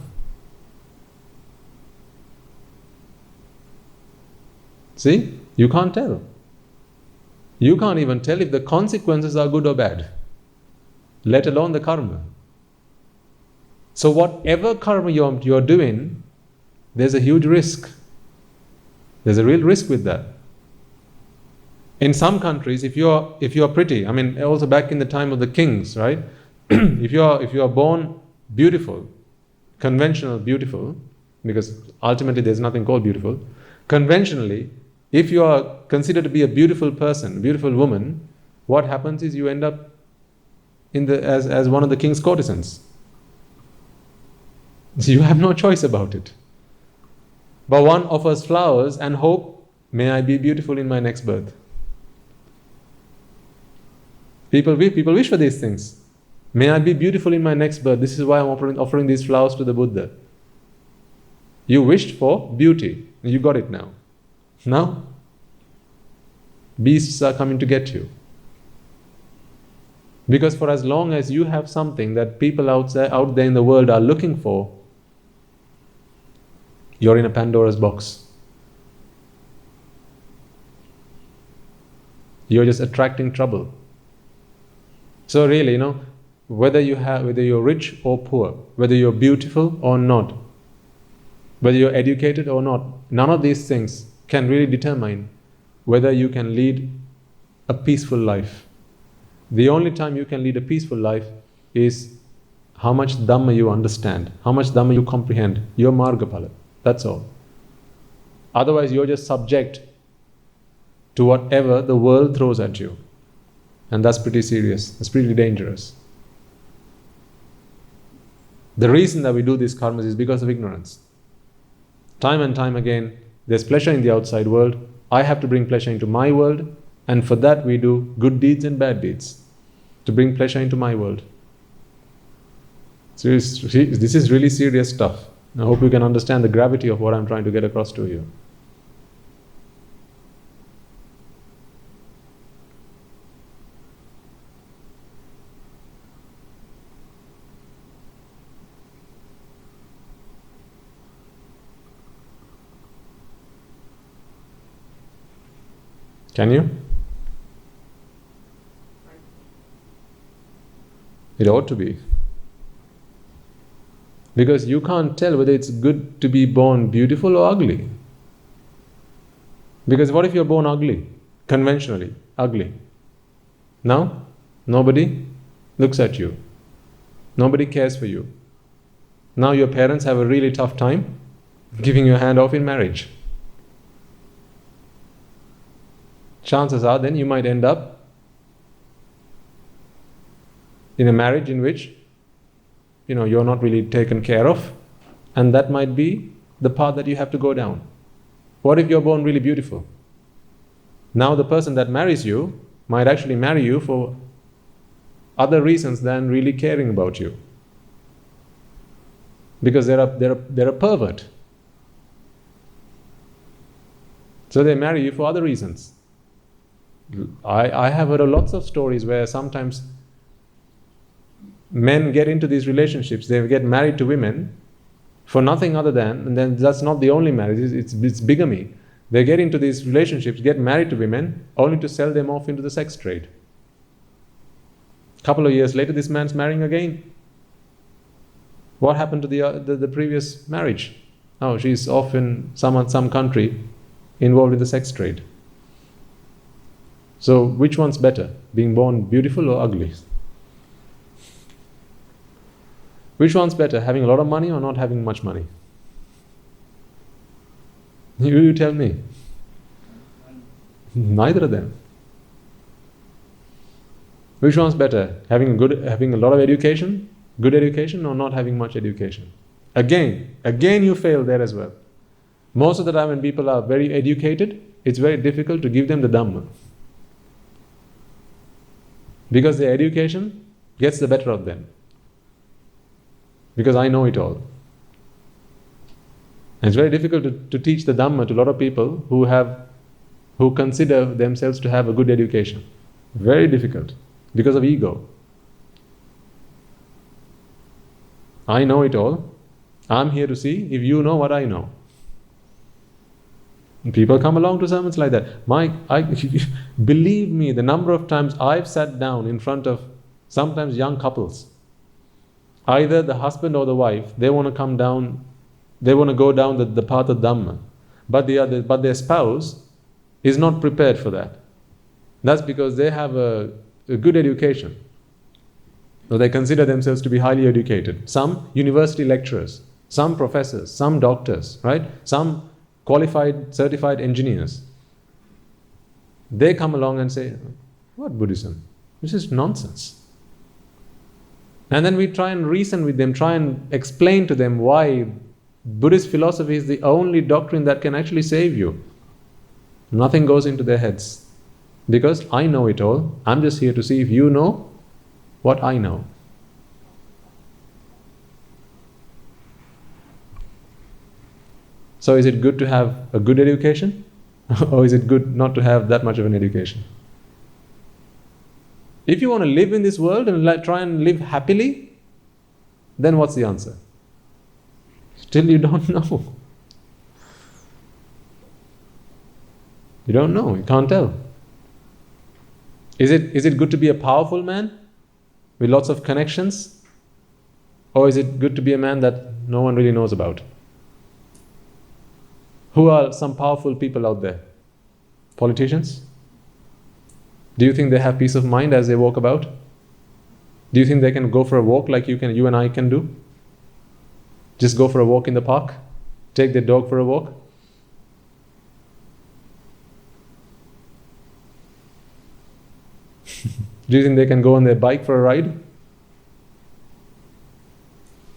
See? You can't tell. You can't even tell if the consequences are good or bad, let alone the karma. So whatever karma you're doing, there's a huge risk. There's a real risk with that. In some countries, if you're pretty, I mean, also back in the time of the kings, right? if you are born beautiful, conventional beautiful, because ultimately there's nothing called beautiful, conventionally, if you are considered to be a beautiful person, a beautiful woman, what happens is you end up as one of the king's courtesans. So you have no choice about it. But one offers flowers and hope, may I be beautiful in my next birth. People wish for these things. May I be beautiful in my next birth. This is why I'm offering these flowers to the Buddha. You wished for beauty. You got it now. Now, beasts are coming to get you. Because for as long as you have something that people out there in the world are looking for, you're in a Pandora's box. You're just attracting trouble. So really, whether you're rich or poor, whether you're beautiful or not, whether you're educated or not, none of these things can really determine whether you can lead a peaceful life. The only time you can lead a peaceful life is how much Dhamma you understand, how much Dhamma you comprehend, your Margapala. That's all. Otherwise, you're just subject to whatever the world throws at you. And that's pretty serious. That's pretty dangerous. The reason that we do these karmas is because of ignorance. Time and time again, there's pleasure in the outside world. I have to bring pleasure into my world. And for that we do good deeds and bad deeds to bring pleasure into my world. So this is really serious stuff. I hope you can understand the gravity of what I'm trying to get across to you. Can you? It ought to be. Because you can't tell whether it's good to be born beautiful or ugly. Because what if you're born ugly? Conventionally, ugly. Now, nobody looks at you. Nobody cares for you. Now your parents have a really tough time giving you a hand off in marriage. Chances are then you might end up in a marriage in which you're not really taken care of, and that might be the path that you have to go down. What if you're born really beautiful? Now the person that marries you might actually marry you for other reasons than really caring about you, because they're a pervert. So they marry you for other reasons. I have heard of lots of stories where sometimes men get into these relationships, they get married to women for nothing other than, and then that's not the only marriage, it's bigamy. They get into these relationships, get married to women, only to sell them off into the sex trade. A couple of years later, this man's marrying again. What happened to the previous marriage? Oh, she's off in some country involved in the sex trade. So which one's better, being born beautiful or ugly? Which one's better, having a lot of money or not having much money? You tell me. Neither of them. Which one's better, having a lot of education, good education, or not having much education? Again you fail there as well. Most of the time when people are very educated, it's very difficult to give them the Dhamma. Because their education gets the better of them. Because I know it all. And it's very difficult to teach the Dhamma to a lot of people who consider themselves to have a good education. Very difficult. Because of ego. I know it all. I'm here to see if you know what I know. And people come along to sermons like that. Believe me, the number of times I've sat down in front of sometimes young couples, either the husband or the wife, they want to come down, they want to go down the path of Dhamma, but their spouse is not prepared for that. That's because they have a good education, or they consider themselves to be highly educated. Some university lecturers, some professors, some doctors, right? Some qualified, certified engineers. They come along and say, what Buddhism? This is nonsense. And then we try and reason with them, try and explain to them why Buddhist philosophy is the only doctrine that can actually save you. Nothing goes into their heads. Because I know it all. I'm just here to see if you know what I know. So is it good to have a good education? Or is it good not to have that much of an education? If you want to live in this world and try and live happily, then what's the answer? Still you don't know. You don't know, you can't tell. Is it good to be a powerful man with lots of connections? Or is it good to be a man that no one really knows about? Who are some powerful people out there? Politicians? Do you think they have peace of mind as they walk about? Do you think they can go for a walk like you and I can do? Just go for a walk in the park? Take their dog for a walk? Do you think they can go on their bike for a ride?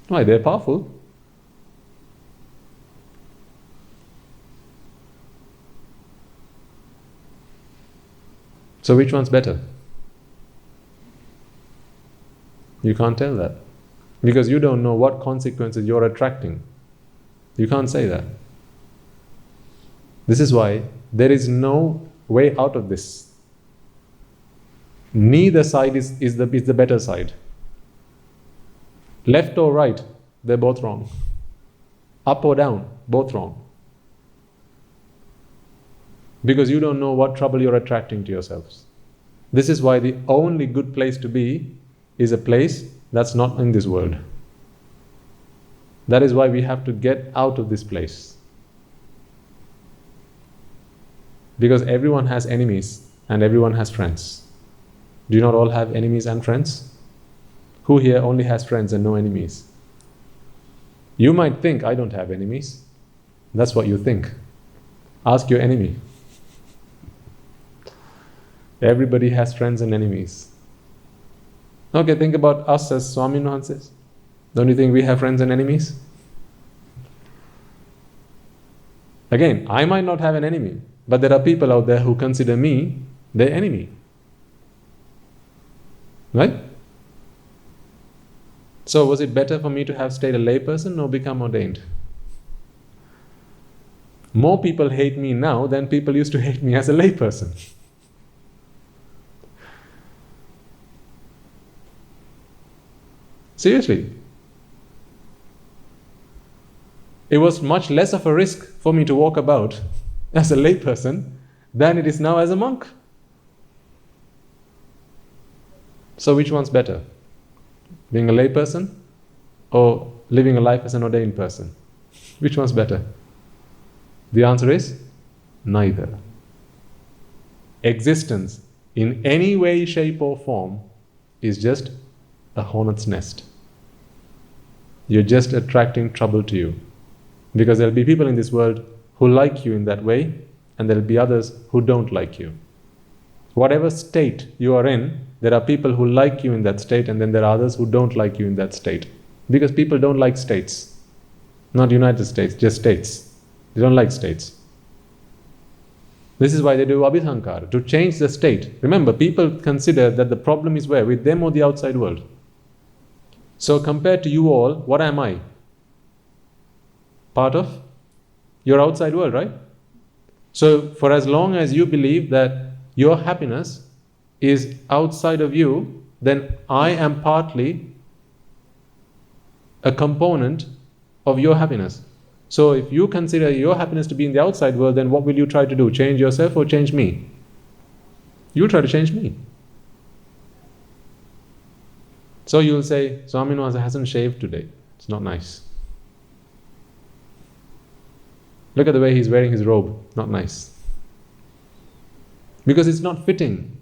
Why? They're powerful. So which one's better? You can't tell that. Because you don't know what consequences you're attracting. You can't say that. This is why there is no way out of this. Neither side is the better side. Left or right, they're both wrong. Up or down, both wrong. Because you don't know what trouble you're attracting to yourselves. This is why the only good place to be is a place that's not in this world. That is why we have to get out of this place. Because everyone has enemies and everyone has friends. Do you not all have enemies and friends? Who here only has friends and no enemies? You might think, I don't have enemies. That's what you think. Ask your enemy. Everybody has friends and enemies. Okay, think about us as Swami says. Don't you think we have friends and enemies? Again, I might not have an enemy, but there are people out there who consider me their enemy. Right? So was it better for me to have stayed a layperson or become ordained? More people hate me now than people used to hate me as a layperson. Seriously. It was much less of a risk for me to walk about as a layperson than it is now as a monk. So which one's better? Being a layperson or living a life as an ordained person? Which one's better? The answer is neither. Existence in any way, shape or form is just a hornet's nest. You're just attracting trouble to you. Because there'll be people in this world who like you in that way, and there'll be others who don't like you. Whatever state you are in, there are people who like you in that state, and then there are others who don't like you in that state. Because people don't like states. Not United States, just states. They don't like states. This is why they do abhisankara, to change the state. Remember, people consider that the problem is where? With them or the outside world. So compared to you all, what am I? Part of your outside world, right? So for as long as you believe that your happiness is outside of you, then I am partly a component of your happiness. So if you consider your happiness to be in the outside world, then what will you try to do? Change yourself or change me? You'll try to change me. So you'll say, Swami hasn't shaved today. It's not nice. Look at the way he's wearing his robe. Not nice. Because it's not fitting.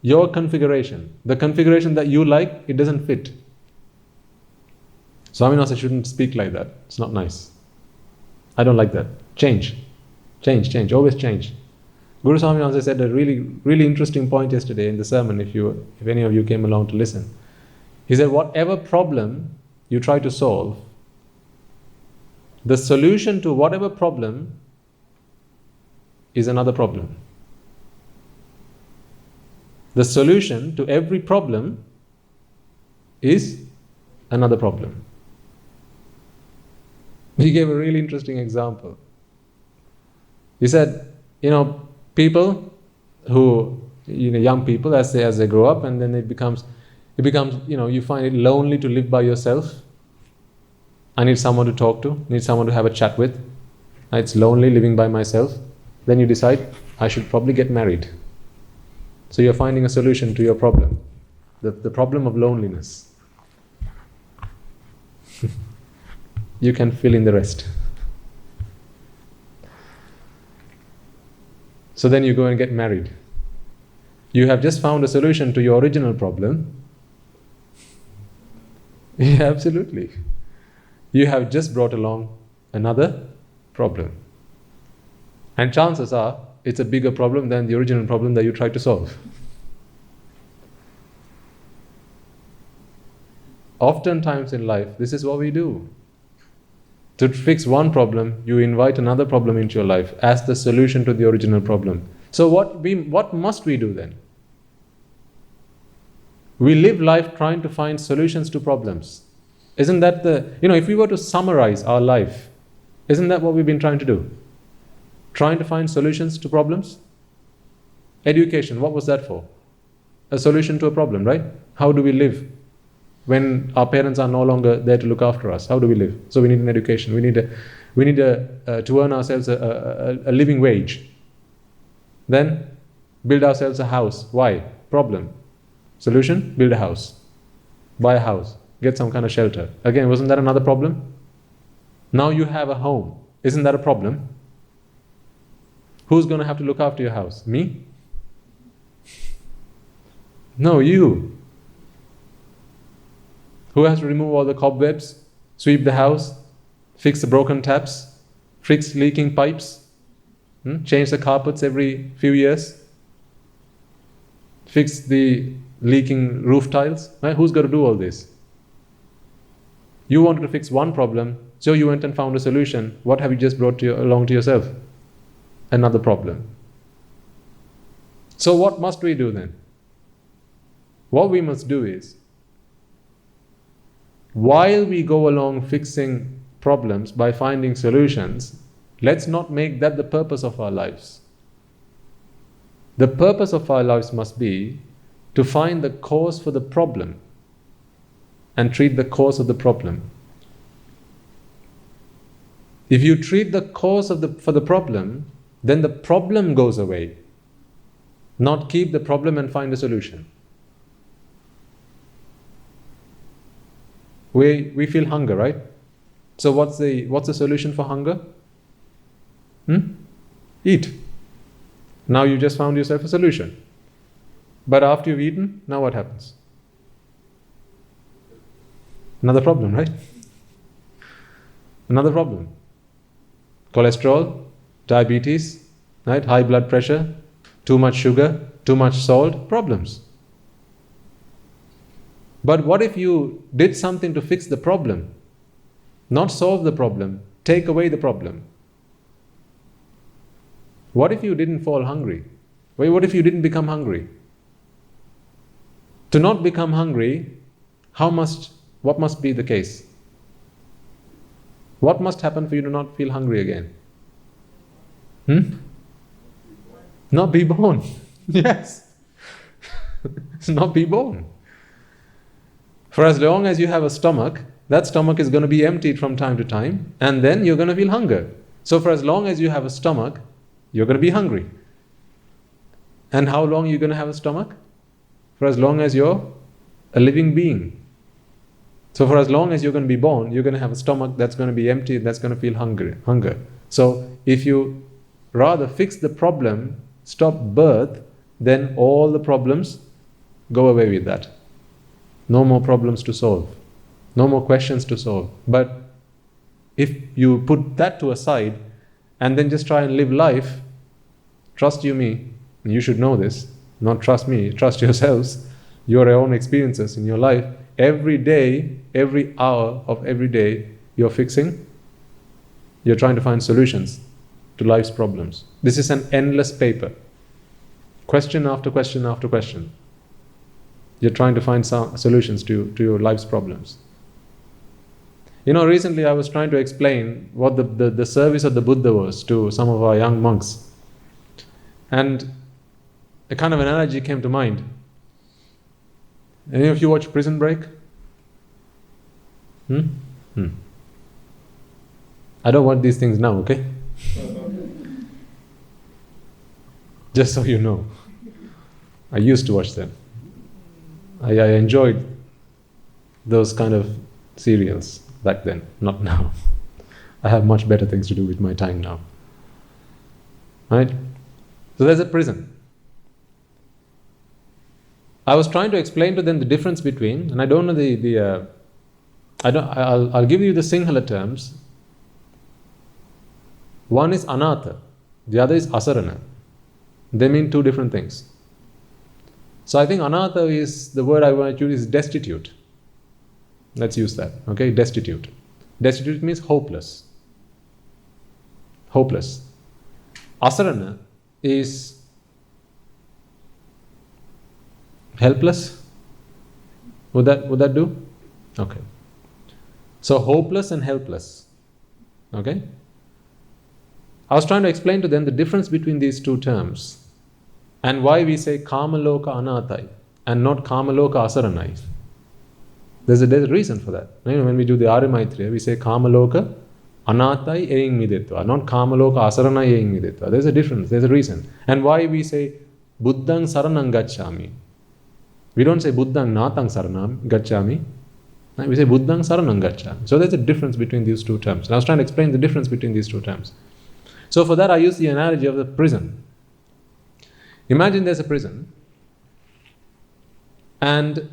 Your configuration, the configuration that you like, it doesn't fit. Swami shouldn't speak like that. It's not nice. I don't like that. Change. Change, change. Always change. Guru Swami said a really, really interesting point yesterday in the sermon, if any of you came along to listen. He said, whatever problem you try to solve, the solution to whatever problem is another problem. The solution to every problem is another problem. He gave a really interesting example. He said, people who, young people, as they grow up, and then it becomes, you find it lonely to live by yourself. I need someone to talk to, need someone to have a chat with. It's lonely living by myself. Then you decide, I should probably get married. So you're finding a solution to your problem, the problem of loneliness. You can fill in the rest. So then you go and get married. You have just found a solution to your original problem. Yeah, absolutely. You have just brought along another problem. And chances are, it's a bigger problem than the original problem that you tried to solve. Oftentimes in life, this is what we do. To fix one problem, you invite another problem into your life as the solution to the original problem. So what must we do then? We live life trying to find solutions to problems. Isn't that if we were to summarize our life, isn't that what we've been trying to do? Trying to find solutions to problems? Education, what was that for? A solution to a problem, right? How do we live when our parents are no longer there to look after us? How do we live? So we need an education. We need to earn ourselves a living wage. Then build ourselves a house. Why? Problem. Solution? Build a house. Buy a house. Get some kind of shelter. Again, wasn't that another problem? Now you have a home. Isn't that a problem? Who's going to have to look after your house? Me? No, you. Who has to remove all the cobwebs, sweep the house, fix the broken taps, fix leaking pipes, change the carpets every few years, fix the leaking roof tiles? Right? Who's got to do all this? You wanted to fix one problem, so you went and found a solution. What have you just brought along to yourself? Another problem. So what must we do then? What we must do is, while we go along fixing problems by finding solutions, let's not make that the purpose of our lives. The purpose of our lives must be to find the cause for the problem and treat the cause of the problem. If you treat the cause for the problem, then the problem goes away. Not keep the problem and find a solution. We feel hunger, right? So what's the solution for hunger? Eat. Now you just found yourself a solution. But after you've eaten, now what happens? Another problem, right? Another problem. Cholesterol, diabetes, right? High blood pressure, too much sugar, too much salt, problems. But what if you did something to fix the problem? Not solve the problem, take away the problem. What if you didn't fall hungry? What if you didn't become hungry? To not become hungry, what must be the case? What must happen for you to not feel hungry again? Not be born. Yes. Not be born. For as long as you have a stomach, that stomach is going to be emptied from time to time, and then you're going to feel hunger. So for as long as you have a stomach, you're going to be hungry. And how long are you going to have a stomach? For as long as you're a living being. So for as long as you're going to be born, you're going to have a stomach that's going to be empty, that's going to feel hunger. So if you rather fix the problem, stop birth, then all the problems go away with that. No more problems to solve. No more questions to solve. But if you put that to a side and then just try and live life, trust you me, and you should know this, not trust me, trust yourselves, your own experiences in your life. Every day, every hour of every day, you're trying to find solutions to life's problems. This is an endless paper. Question after question after question. You're trying to find some solutions to your life's problems. Recently I was trying to explain what the service of the Buddha was to some of our young monks. And a kind of analogy came to mind. Any of you watch Prison Break? I don't want these things now, okay? Just so you know. I used to watch them. I enjoyed those kind of serials back then, not now. I have much better things to do with my time now. Right? So there's a prison. I was trying to explain to them the difference between, and I don't know I'll give you the Sinhala terms. One is anatha, the other is asarana. They mean two different things. So I think anatha is, the word I want to use is destitute. Let's use that, okay? Destitute. Destitute means hopeless. Hopeless. Asarana is helpless. Would that do? Okay. So hopeless and helpless. Okay? I was trying to explain to them the difference between these two terms and why we say kamaloka anathai and not kamaloka asaranai. There's a reason for that. When we do the Arya Maitreya, we say kamaloka anathai eing midetva, not kamaloka asaranai eing midetva. There's a difference, there's a reason. And why we say buddhang saranang gacchami. We don't say buddhang natang saranam gacchami. We say buddhang saranang gacchami. So there's a difference between these two terms. And I was trying to explain the difference between these two terms. So for that I use the analogy of the prison. Imagine there's a prison and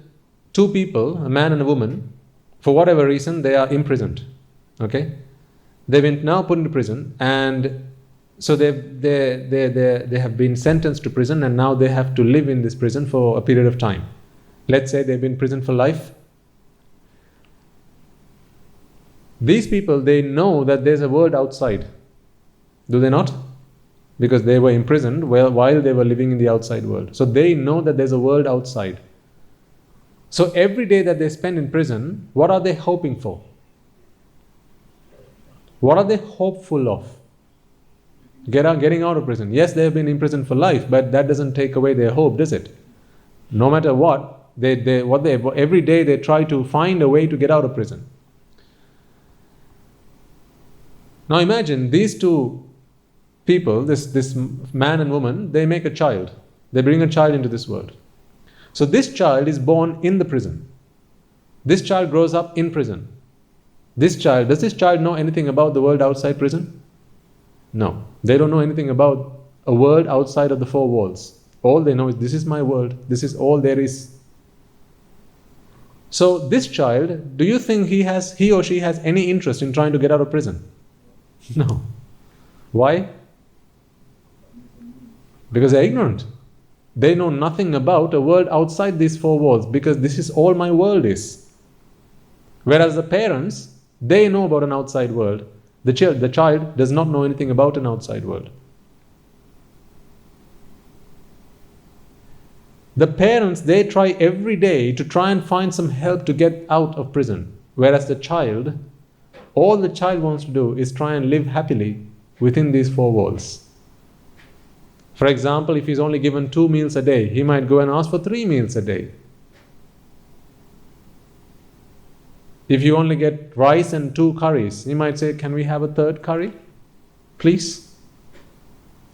two people, a man and a woman, for whatever reason they are imprisoned. Okay? They've been now put into prison, and so they have been sentenced to prison, and now they have to live in this prison for a period of time. Let's say they've been in prison for life. These people, they know that there's a world outside. Do they not? Because they were imprisoned while they were living in the outside world. So they know that there's a world outside. So every day that they spend in prison, what are they hoping for? What are they hopeful of? Getting out of prison. Yes, they have been in prison for life, but that doesn't take away their hope, does it? No matter what, every day they try to find a way to get out of prison. Now imagine these two people, this man and woman, they make a child. They bring a child into this world. So this child is born in the prison. This child grows up in prison. Does this child know anything about the world outside prison? No. They don't know anything about a world outside of the four walls. All they know is, this is my world. This is all there is. So this child, do you think he or she has any interest in trying to get out of prison? No. Why? Because they're ignorant. They know nothing about a world outside these four walls, because this is all my world is. Whereas the parents, they know about an outside world. The child does not know anything about an outside world. The parents, they try every day to try and find some help to get out of prison. Whereas the child, all the child wants to do is try and live happily within these four walls. For example, if he's only given 2 meals a day, he might go and ask for 3 meals a day. If you only get rice and 2 curries, he might say, can we have a 3rd curry, please?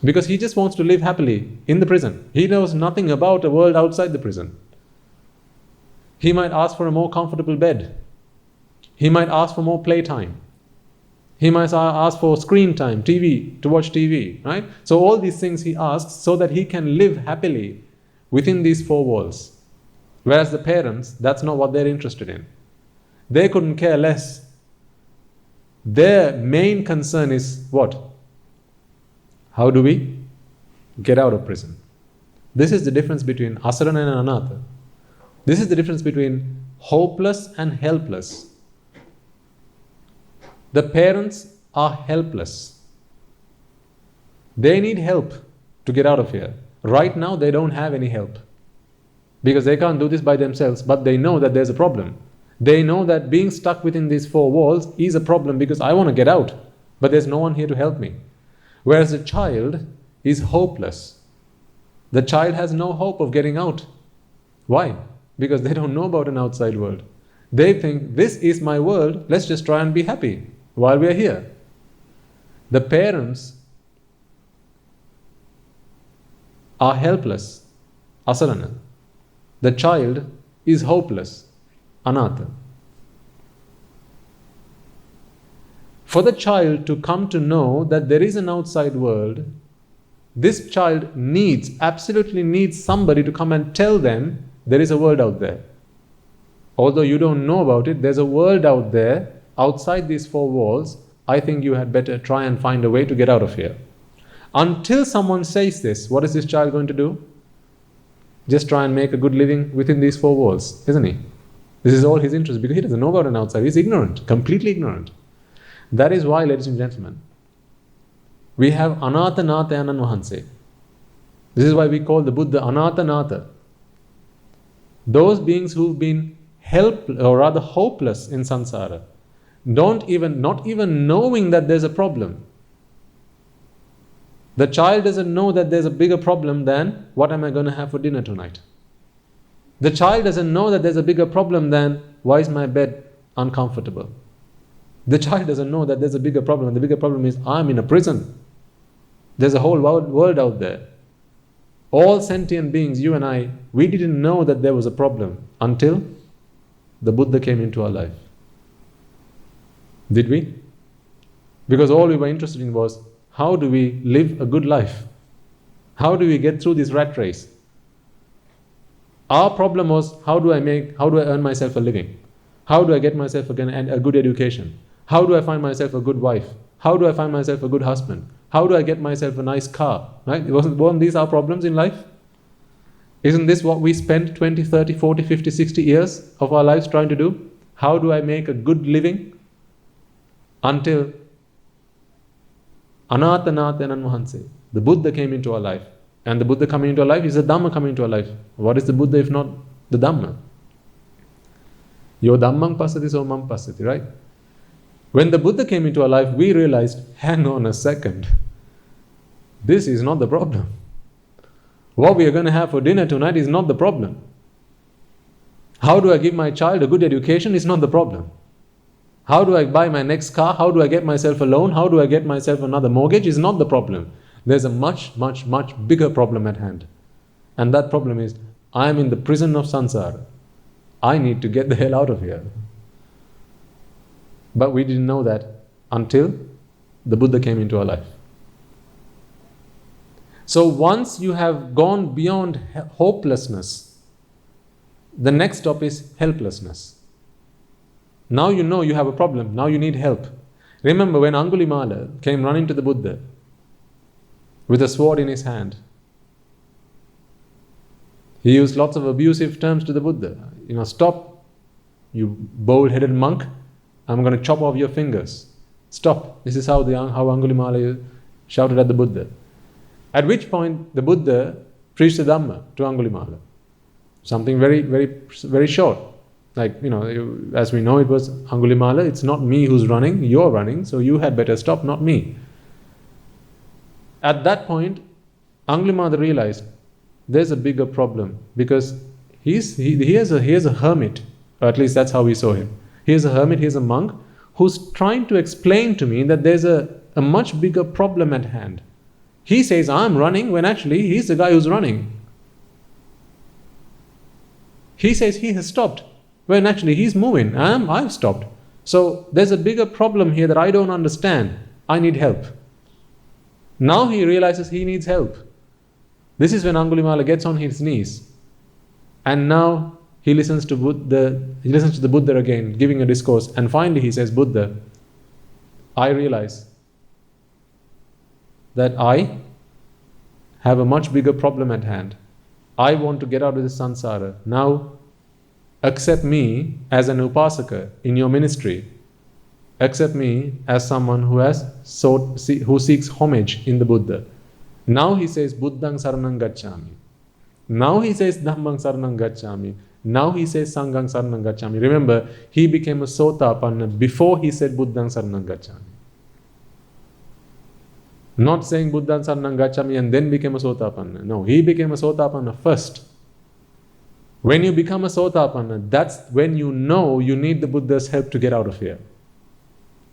Because he just wants to live happily in the prison. He knows nothing about a world outside the prison. He might ask for a more comfortable bed. He might ask for more playtime. He might ask for screen time, TV, to watch TV, right? So all these things he asks so that he can live happily within these 4 walls. Whereas the parents, that's not what they're interested in. They couldn't care less. Their main concern is what? How do we get out of prison? This is the difference between asarana and anatha. This is the difference between hopeless and helpless. The parents are helpless. They need help to get out of here. Right now they don't have any help, because they can't do this by themselves, but they know that there's a problem. They know that being stuck within these 4 walls is a problem, because I want to get out, but there's no one here to help me. Whereas the child is hopeless. The child has no hope of getting out. Why? Because they don't know about an outside world. They think, this is my world, let's just try and be happy while we are here. The parents are helpless. asarana. The child is hopeless, anatha. For the child to come to know that there is an outside world, this child absolutely needs somebody to come and tell them there is a world out there. Although you don't know about it, there's a world out there, outside these four walls. I think you had better try and find a way to get out of here. Until someone says this, what is this child going to do? Just try and make a good living within these four walls, isn't he? This is all his interest, because he doesn't know about an outside. He's ignorant, completely ignorant. That is why, ladies and gentlemen, we have Anatha Natha Ananvahanse. This is why we call the Buddha Anatha Natha. Those beings who've been hopeless in samsara, not even knowing that there's a problem. The child doesn't know that there's a bigger problem than what am I going to have for dinner tonight. The child doesn't know that there's a bigger problem than why is my bed uncomfortable. The child doesn't know that there's a bigger problem. The bigger problem is I'm in a prison. There's a whole world out there. All sentient beings, you and I, we didn't know that there was a problem until the Buddha came into our life. Did we? Because all we were interested in was, how do we live a good life? How do we get through this rat race? Our problem was, how do I earn myself a living? How do I get myself a good education? How do I find myself a good wife? How do I find myself a good husband? How do I get myself a nice car? Right? Weren't these our problems in life? Isn't this what we spent 20, 30, 40, 50, 60 years of our lives trying to do? How do I make a good living? Until Anatha Natha Ananvahanse, the Buddha came into our life. And the Buddha coming into our life is the Dhamma coming into our life. What is the Buddha if not the Dhamma? Yo Dhammang Passati So Mam Passati, right? When the Buddha came into our life, we realized, hang on a second, this is not the problem. What we are going to have for dinner tonight is not the problem. How do I give my child a good education is not the problem. How do I buy my next car? How do I get myself a loan? How do I get myself another mortgage is not the problem. There's a much, much, much bigger problem at hand. And that problem is, I am in the prison of samsara. I need to get the hell out of here. But we didn't know that until the Buddha came into our life. So once you have gone beyond hopelessness, the next stop is helplessness. Now you know you have a problem. Now you need help. Remember when Angulimala came running to the Buddha with a sword in his hand. He used lots of abusive terms to the Buddha. Stop, you bold-headed monk. I'm going to chop off your fingers. Stop. This is how Angulimala shouted at the Buddha. At which point the Buddha preached the Dhamma to Angulimala. Something very, very, very short. As we know, it was Angulimala, it's not me who's running, you're running, so you had better stop, not me. At that point, Angulimala realized there's a bigger problem, because he is a hermit, or at least that's how we saw him. He is a hermit, he is a monk, who's trying to explain to me that there's a much bigger problem at hand. He says, I'm running, when actually he's the guy who's running. He says he has stopped, when actually he's moving. I've stopped. So there's a bigger problem here that I don't understand. I need help. Now he realizes he needs help. This is when Angulimala gets on his knees. And now he listens to the Buddha again, giving a discourse. And finally he says, Buddha, I realize that I have a much bigger problem at hand. I want to get out of this samsara. Now, accept me as an upasaka in your ministry. Accept me as someone who seeks homage in the Buddha. Now he says, Buddhang saranang gacchami. Now he says, Dhammang saranang gacchami. Now he says, Sanghang saranang gacchami. Remember, he became a Sotapanna before he said Buddhang saranang gacchami. Not saying Buddhang saranang gacchami and then became a Sotapanna. No, he became a Sotapanna first. When you become a Sotapanna, that's when you know you need the Buddha's help to get out of here.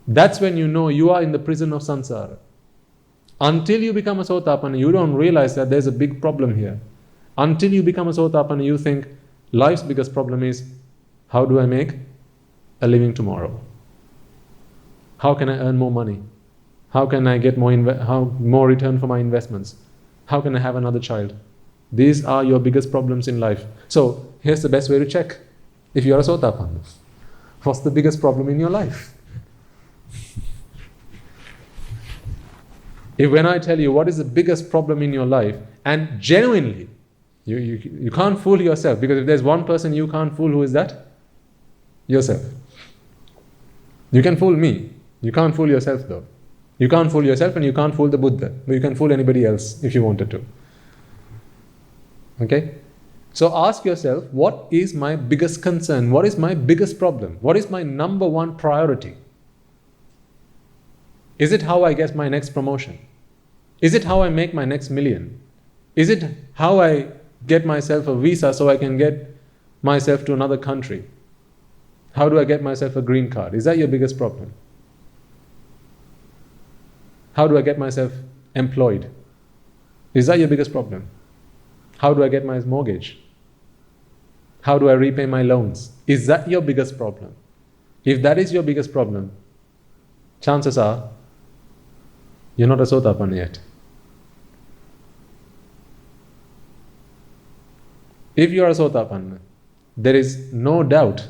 That's when you know you are in the prison of samsara. Until you become a Sotapanna, you don't realize that there's a big problem here. Until you become a Sotapanna, you think life's biggest problem is, how do I make a living tomorrow? How can I earn more money? How can I get more return for my investments? How can I have another child? These are your biggest problems in life. So here's the best way to check if you are a Sotapanna. What's the biggest problem in your life? If when I tell you what is the biggest problem in your life, and genuinely, you can't fool yourself, because if there's one person you can't fool, who is that? Yourself. You can fool me. You can't fool yourself though. You can't fool yourself and you can't fool the Buddha. But you can fool anybody else if you wanted to. Okay? So ask yourself, what is my biggest concern? What is my biggest problem? What is my number one priority? Is it how I get my next promotion? Is it how I make my next million? Is it how I get myself a visa so I can get myself to another country? How do I get myself a green card? Is that your biggest problem? How do I get myself employed? Is that your biggest problem? How do I get my mortgage? How do I repay my loans? Is that your biggest problem? If that is your biggest problem, chances are you're not a Sotapanna yet. If you are a Sotapanna, there is no doubt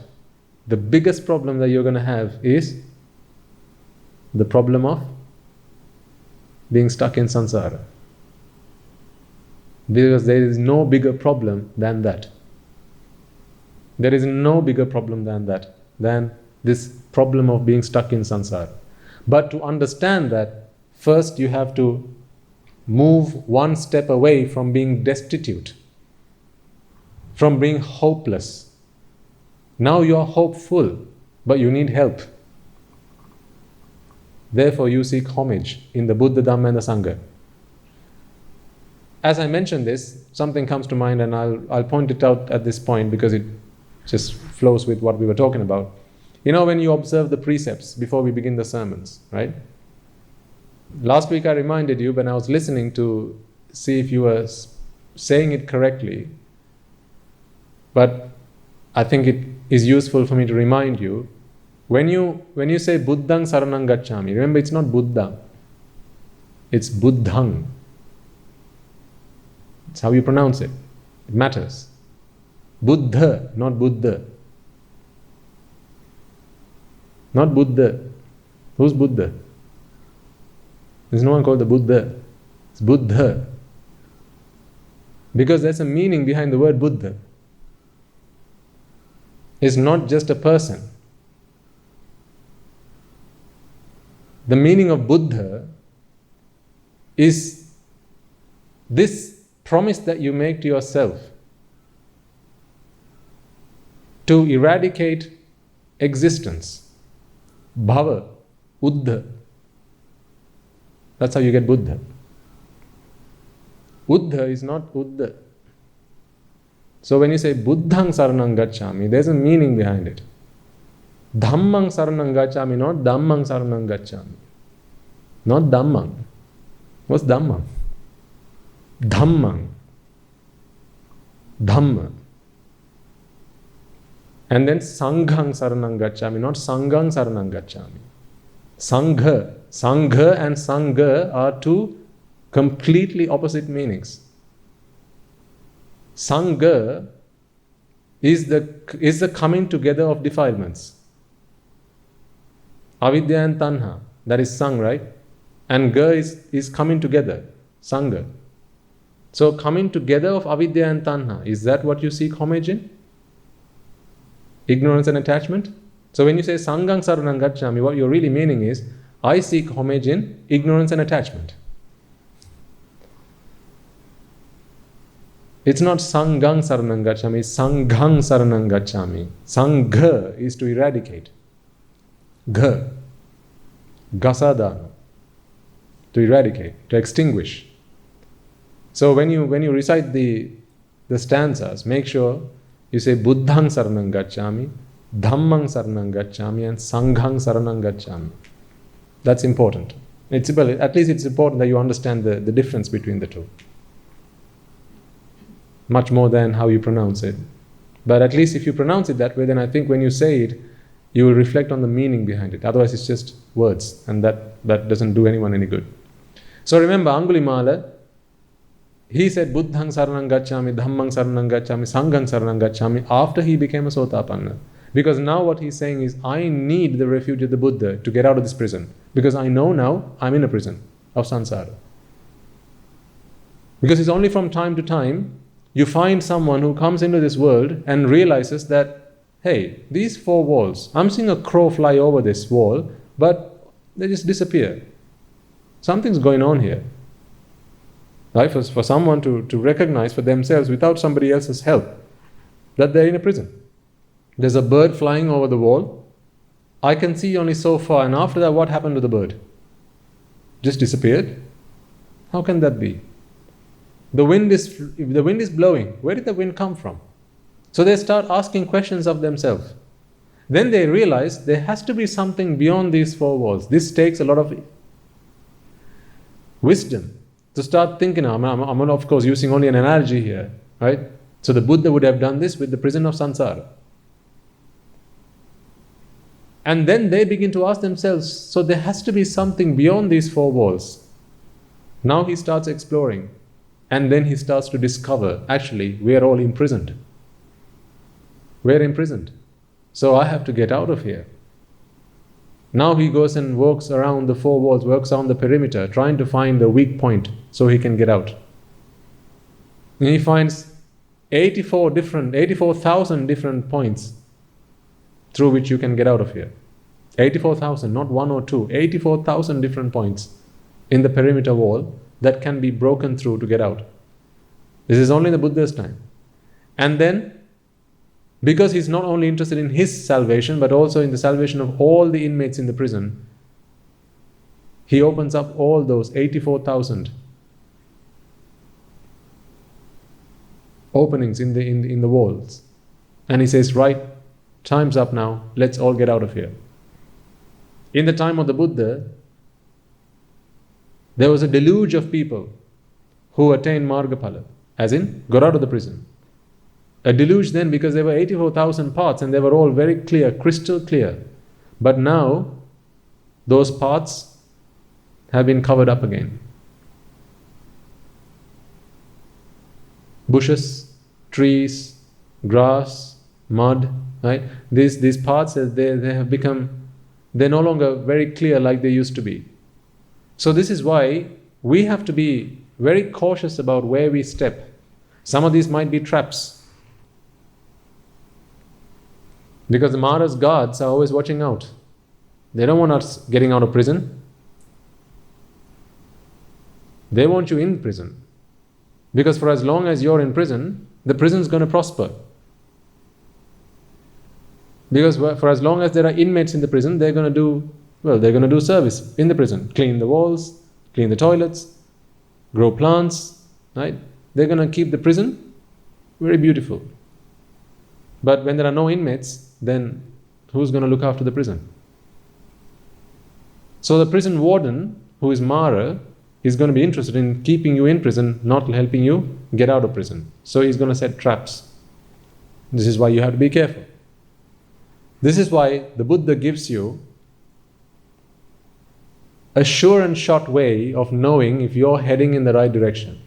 the biggest problem that you're going to have is the problem of being stuck in samsara. Because there is no bigger problem than that. There is no bigger problem than that, than this problem of being stuck in samsara. But to understand that, first you have to move one step away from being destitute, from being hopeless. Now you are hopeful, but you need help. Therefore you seek homage in the Buddha, Dhamma and the Sangha. As I mention this, something comes to mind, and I'll point it out at this point because it just flows with what we were talking about. You know, when you observe the precepts before we begin the sermons, right? Last week I reminded you when I was listening to see if you were saying it correctly, but I think it is useful for me to remind you. When you say Buddhang Saranang Gacchami, remember it's not Buddha, it's Buddhang. It's how you pronounce it. It matters. Buddha, not Buddha. Not Buddha. Who's Buddha? There's no one called the Buddha. It's Buddha. Because there's a meaning behind the word Buddha. It's not just a person. The meaning of Buddha is this promise that you make to yourself to eradicate existence. Bhava, Uddha. That's how you get Buddha. Uddha is not Uddha. So when you say Buddhang Saranang Gacchami, there's a meaning behind it. Dhammang Saranang Gacchami, not Dhammang Saranang Gacchami. Not Dhammang. What's Dhammang? Dhammang. Dhamma. And then Sanghang Saranang Gacchami, not Sanghang Saranang Gacchami. Sangha. Sangha and Sangha are two completely opposite meanings. Sangha is the coming together of defilements. Avidya and Tanha, that is Sang, right? And Ga is coming together, Sangha. So coming together of Avidya and Tanha, is that what you seek homage in? Ignorance and attachment? So when you say Sanghang Saranang Gacchami, what you're really meaning is, I seek homage in ignorance and attachment. It's not Sanghang Saranang Gacchami, it's Sanghang Saranang Gacchami. Sangha is to eradicate. Gha. Gasadana. To eradicate, to extinguish. So when you recite the stanzas, make sure you say Buddhang Saranang Gacchami, Dhammang Saranang Gacchami, and Sanghang Saranang Gacchami. That's important. At least it's important that you understand the difference between the two. much more than how you pronounce it. But at least if you pronounce it that way, then I think when you say it, you will reflect on the meaning behind it. Otherwise it's just words, and that doesn't do anyone any good. So remember, Angulimala, he said Buddhang saranang gacchami, Dhammang saranang gacchami, Sanghang saranang gacchami after he became a Sotapanna. Because now what he's saying is, I need the refuge of the Buddha to get out of this prison. Because I know now I'm in a prison of samsara. Because it's only from time to time you find someone who comes into this world and realizes that, hey, these four walls, I'm seeing a crow fly over this wall, but they just disappear. Something's going on here. Right? For someone to recognize for themselves without somebody else's help that they're in a prison. There's a bird flying over the wall. I can see only so far, and after that, what happened to the bird? Just disappeared? How can that be? The wind is blowing. Where did the wind come from? So they start asking questions of themselves. Then they realize there has to be something beyond these four walls. This takes a lot of wisdom to start thinking. I'm of course using only an analogy here, right? So the Buddha would have done this with the prison of samsara. And then they begin to ask themselves, so there has to be something beyond these four walls. Now he starts exploring. And then he starts to discover, actually, we are all imprisoned. We're imprisoned. So I have to get out of here. Now he goes and walks around the four walls, works on the perimeter, trying to find the weak point so he can get out. And he finds 84,000 different points through which you can get out of here. 84,000, not one or two, 84,000 different points in the perimeter wall that can be broken through to get out. This is only in the Buddha's time. And then, because he's not only interested in his salvation, but also in the salvation of all the inmates in the prison, he opens up all those 84,000 openings in the walls. And he says, right, time's up now, let's all get out of here. In the time of the Buddha, there was a deluge of people who attained Margapala, as in, got out of the prison. A deluge then because there were 84,000 paths and they were all very clear, crystal clear. But now, those paths have been covered up again. Bushes, trees, grass, mud, right? These paths, they have become, they're no longer very clear like they used to be. So this is why we have to be very cautious about where we step. Some of these might be traps. Because the Mara's guards are always watching out. They don't want us getting out of prison. They want you in prison. Because for as long as you're in prison, the prison's going to prosper. Because for as long as there are inmates in the prison, they're going to do service in the prison. Clean the walls, clean the toilets, grow plants, right? They're going to keep the prison very beautiful. But when there are no inmates, then who's going to look after the prison? So the prison warden, who is Mara, is going to be interested in keeping you in prison, not helping you get out of prison. So he's going to set traps. This is why you have to be careful. This is why the Buddha gives you a sure and short way of knowing if you're heading in the right direction.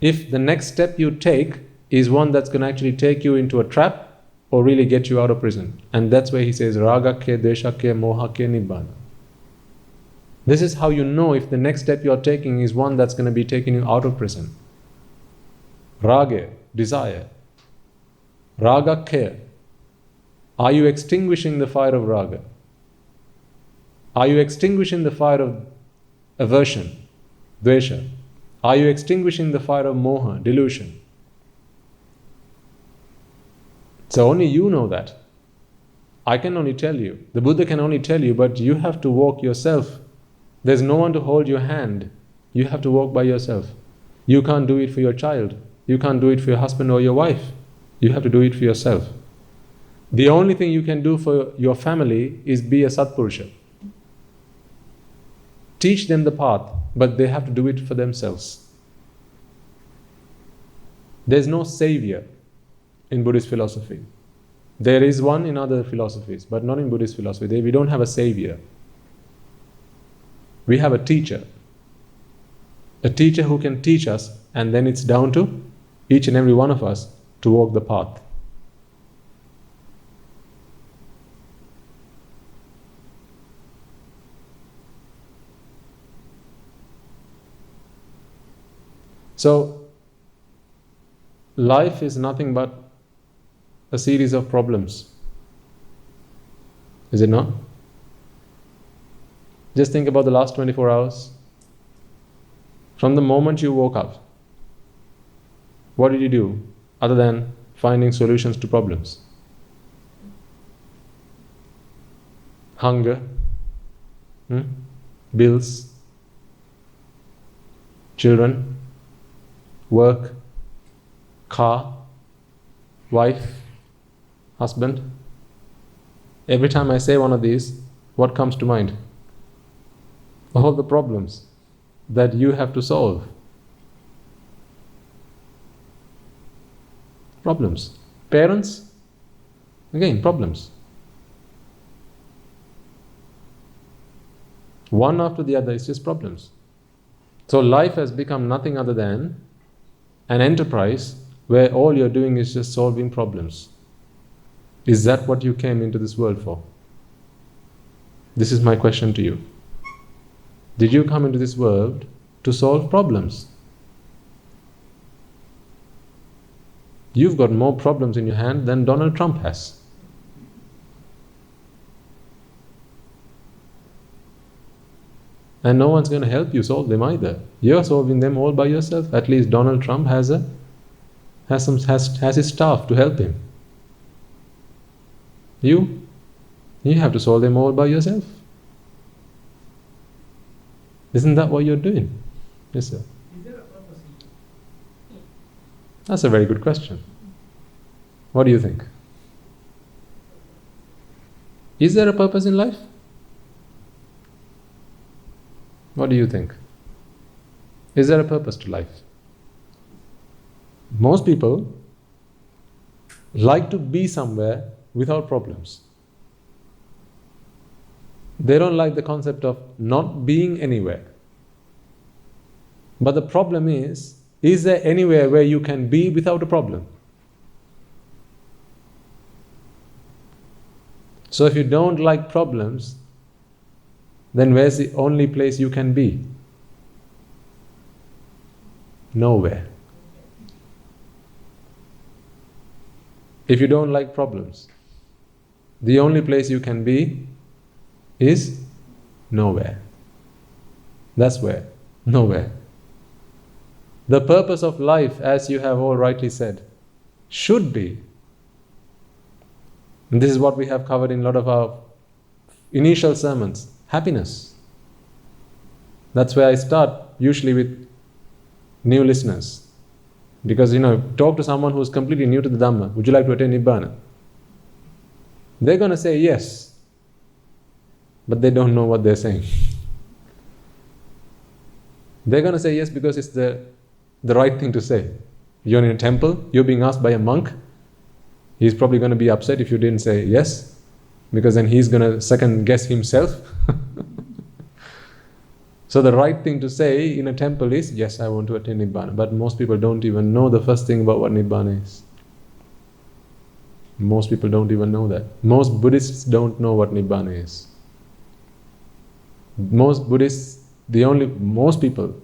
If the next step you take is one that's going to actually take you into a trap or really get you out of prison. And that's where he says, Ragakke, Deshakke, Mohakke, Nibbana. This is how you know if the next step you're taking is one that's going to be taking you out of prison. Rage, desire. Ragakke. Are you extinguishing the fire of raga? Are you extinguishing the fire of aversion, dvesha? Are you extinguishing the fire of moha, delusion? So only you know that. I can only tell you. The Buddha can only tell you, but you have to walk yourself. There's no one to hold your hand. You have to walk by yourself. You can't do it for your child. You can't do it for your husband or your wife. You have to do it for yourself. The only thing you can do for your family is be a Satpurusha. Teach them the path, but they have to do it for themselves. There's no savior in Buddhist philosophy. There is one in other philosophies, but not in Buddhist philosophy. We don't have a savior. We have a teacher. A teacher who can teach us, and then it's down to each and every one of us to walk the path. So, life is nothing but a series of problems. Is it not? Just think about the last 24 hours. From the moment you woke up, what did you do other than finding solutions to problems? Hunger, bills, children, work, car, wife, husband. Every time I say one of these, what comes to mind? All the problems that you have to solve. Problems. Parents, again, problems. One after the other, it's just problems. So life has become nothing other than an enterprise where all you're doing is just solving problems. Is that what you came into this world for? This is my question to you. Did you come into this world to solve problems? You've got more problems in your hand than Donald Trump has. And no one's going to help you solve them either. You're solving them all by yourself. At least Donald Trump has his staff to help him. You have to solve them all by yourself. Isn't that what you're doing? Yes, sir. Is there a purpose in it? That's a very good question. What do you think? Is there a purpose in life? What do you think? Is there a purpose to life? Most people like to be somewhere without problems. They don't like the concept of not being anywhere. But the problem is there anywhere where you can be without a problem? So if you don't like problems, then where's the only place you can be? Nowhere. If you don't like problems, the only place you can be is nowhere. That's where. Nowhere. The purpose of life, as you have all rightly said, should be, and this is what we have covered in a lot of our initial sermons, happiness. That's where I start, usually with new listeners. Because, talk to someone who's completely new to the Dhamma. Would you like to attain Nibbana? They're going to say yes. But they don't know what they're saying. They're going to say yes because it's the right thing to say. You're in a temple, you're being asked by a monk. He's probably going to be upset if you didn't say yes, because then he's going to second guess himself. So the right thing to say in a temple is, yes, I want to attain Nibbana. But most people don't even know the first thing about what Nibbana is. Most people don't even know that. Most Buddhists don't know what Nibbana is. Most Buddhists, most people,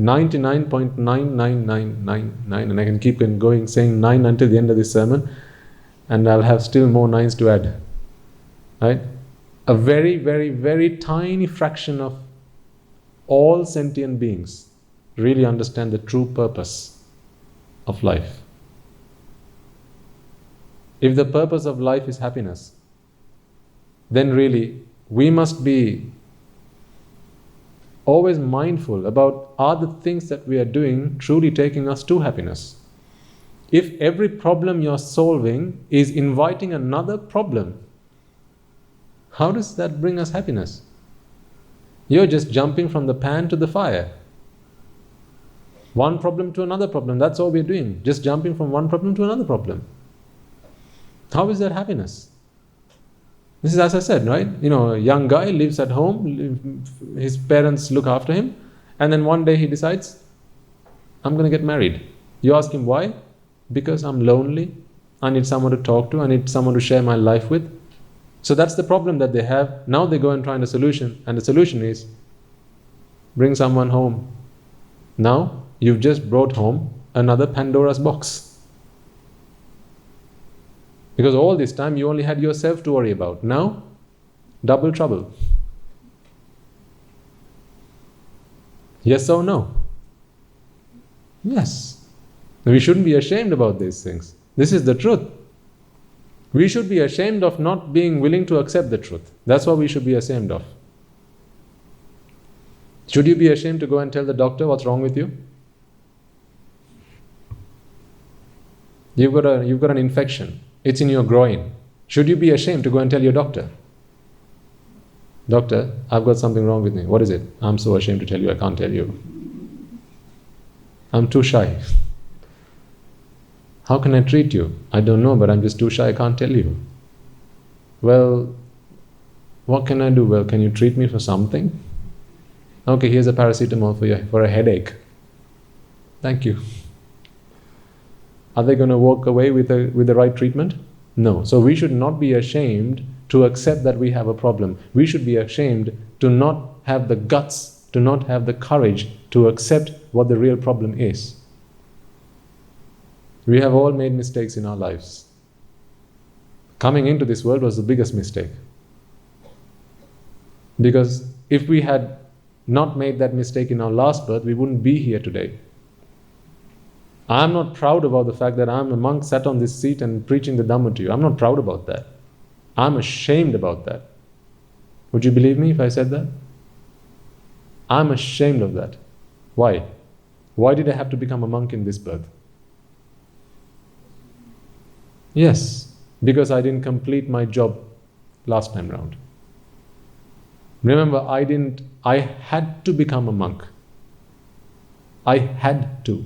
99.99999, and I can keep going saying 9 until the end of this sermon, and I'll have still more 9s to add. Right? A very, very, very tiny fraction of all sentient beings really understand the true purpose of life. If the purpose of life is happiness, then really we must be always mindful about, are the things that we are doing truly taking us to happiness? If every problem you're solving is inviting another problem, how does that bring us happiness? You're just jumping from the pan to the fire. One problem to another problem. That's all we're doing. Just jumping from one problem to another problem. How is that happiness? This is, as I said, right? A young guy lives at home, his parents look after him, and then one day he decides, I'm going to get married. You ask him why? Because I'm lonely, I need someone to talk to, I need someone to share my life with. So that's the problem that they have. Now they go and find a solution, and the solution is, bring someone home. Now, you've just brought home another Pandora's box. Because all this time you only had yourself to worry about. Now, double trouble. Yes or no? Yes. We shouldn't be ashamed about these things. This is the truth. We should be ashamed of not being willing to accept the truth. That's what we should be ashamed of. Should you be ashamed to go and tell the doctor what's wrong with you? You've got an infection. It's in your groin. Should you be ashamed to go and tell your doctor? Doctor, I've got something wrong with me. What is it? I'm so ashamed to tell you, I can't tell you. I'm too shy. How can I treat you? I don't know, but I'm just too shy, I can't tell you. Well, what can I do? Well, can you treat me for something? Okay, here's a paracetamol for a headache. Thank you. Are they going to walk away with the right treatment? No. So we should not be ashamed to accept that we have a problem. We should be ashamed to not have the guts, to not have the courage to accept what the real problem is. We have all made mistakes in our lives. Coming into this world was the biggest mistake. Because if we had not made that mistake in our last birth, we wouldn't be here today. I'm not proud about the fact that I'm a monk sat on this seat and preaching the Dhamma to you. I'm not proud about that. I'm ashamed about that. Would you believe me if I said that? I'm ashamed of that. Why? Why did I have to become a monk in this birth? Yes, because I didn't complete my job last time round. Remember, I had to become a monk. I had to.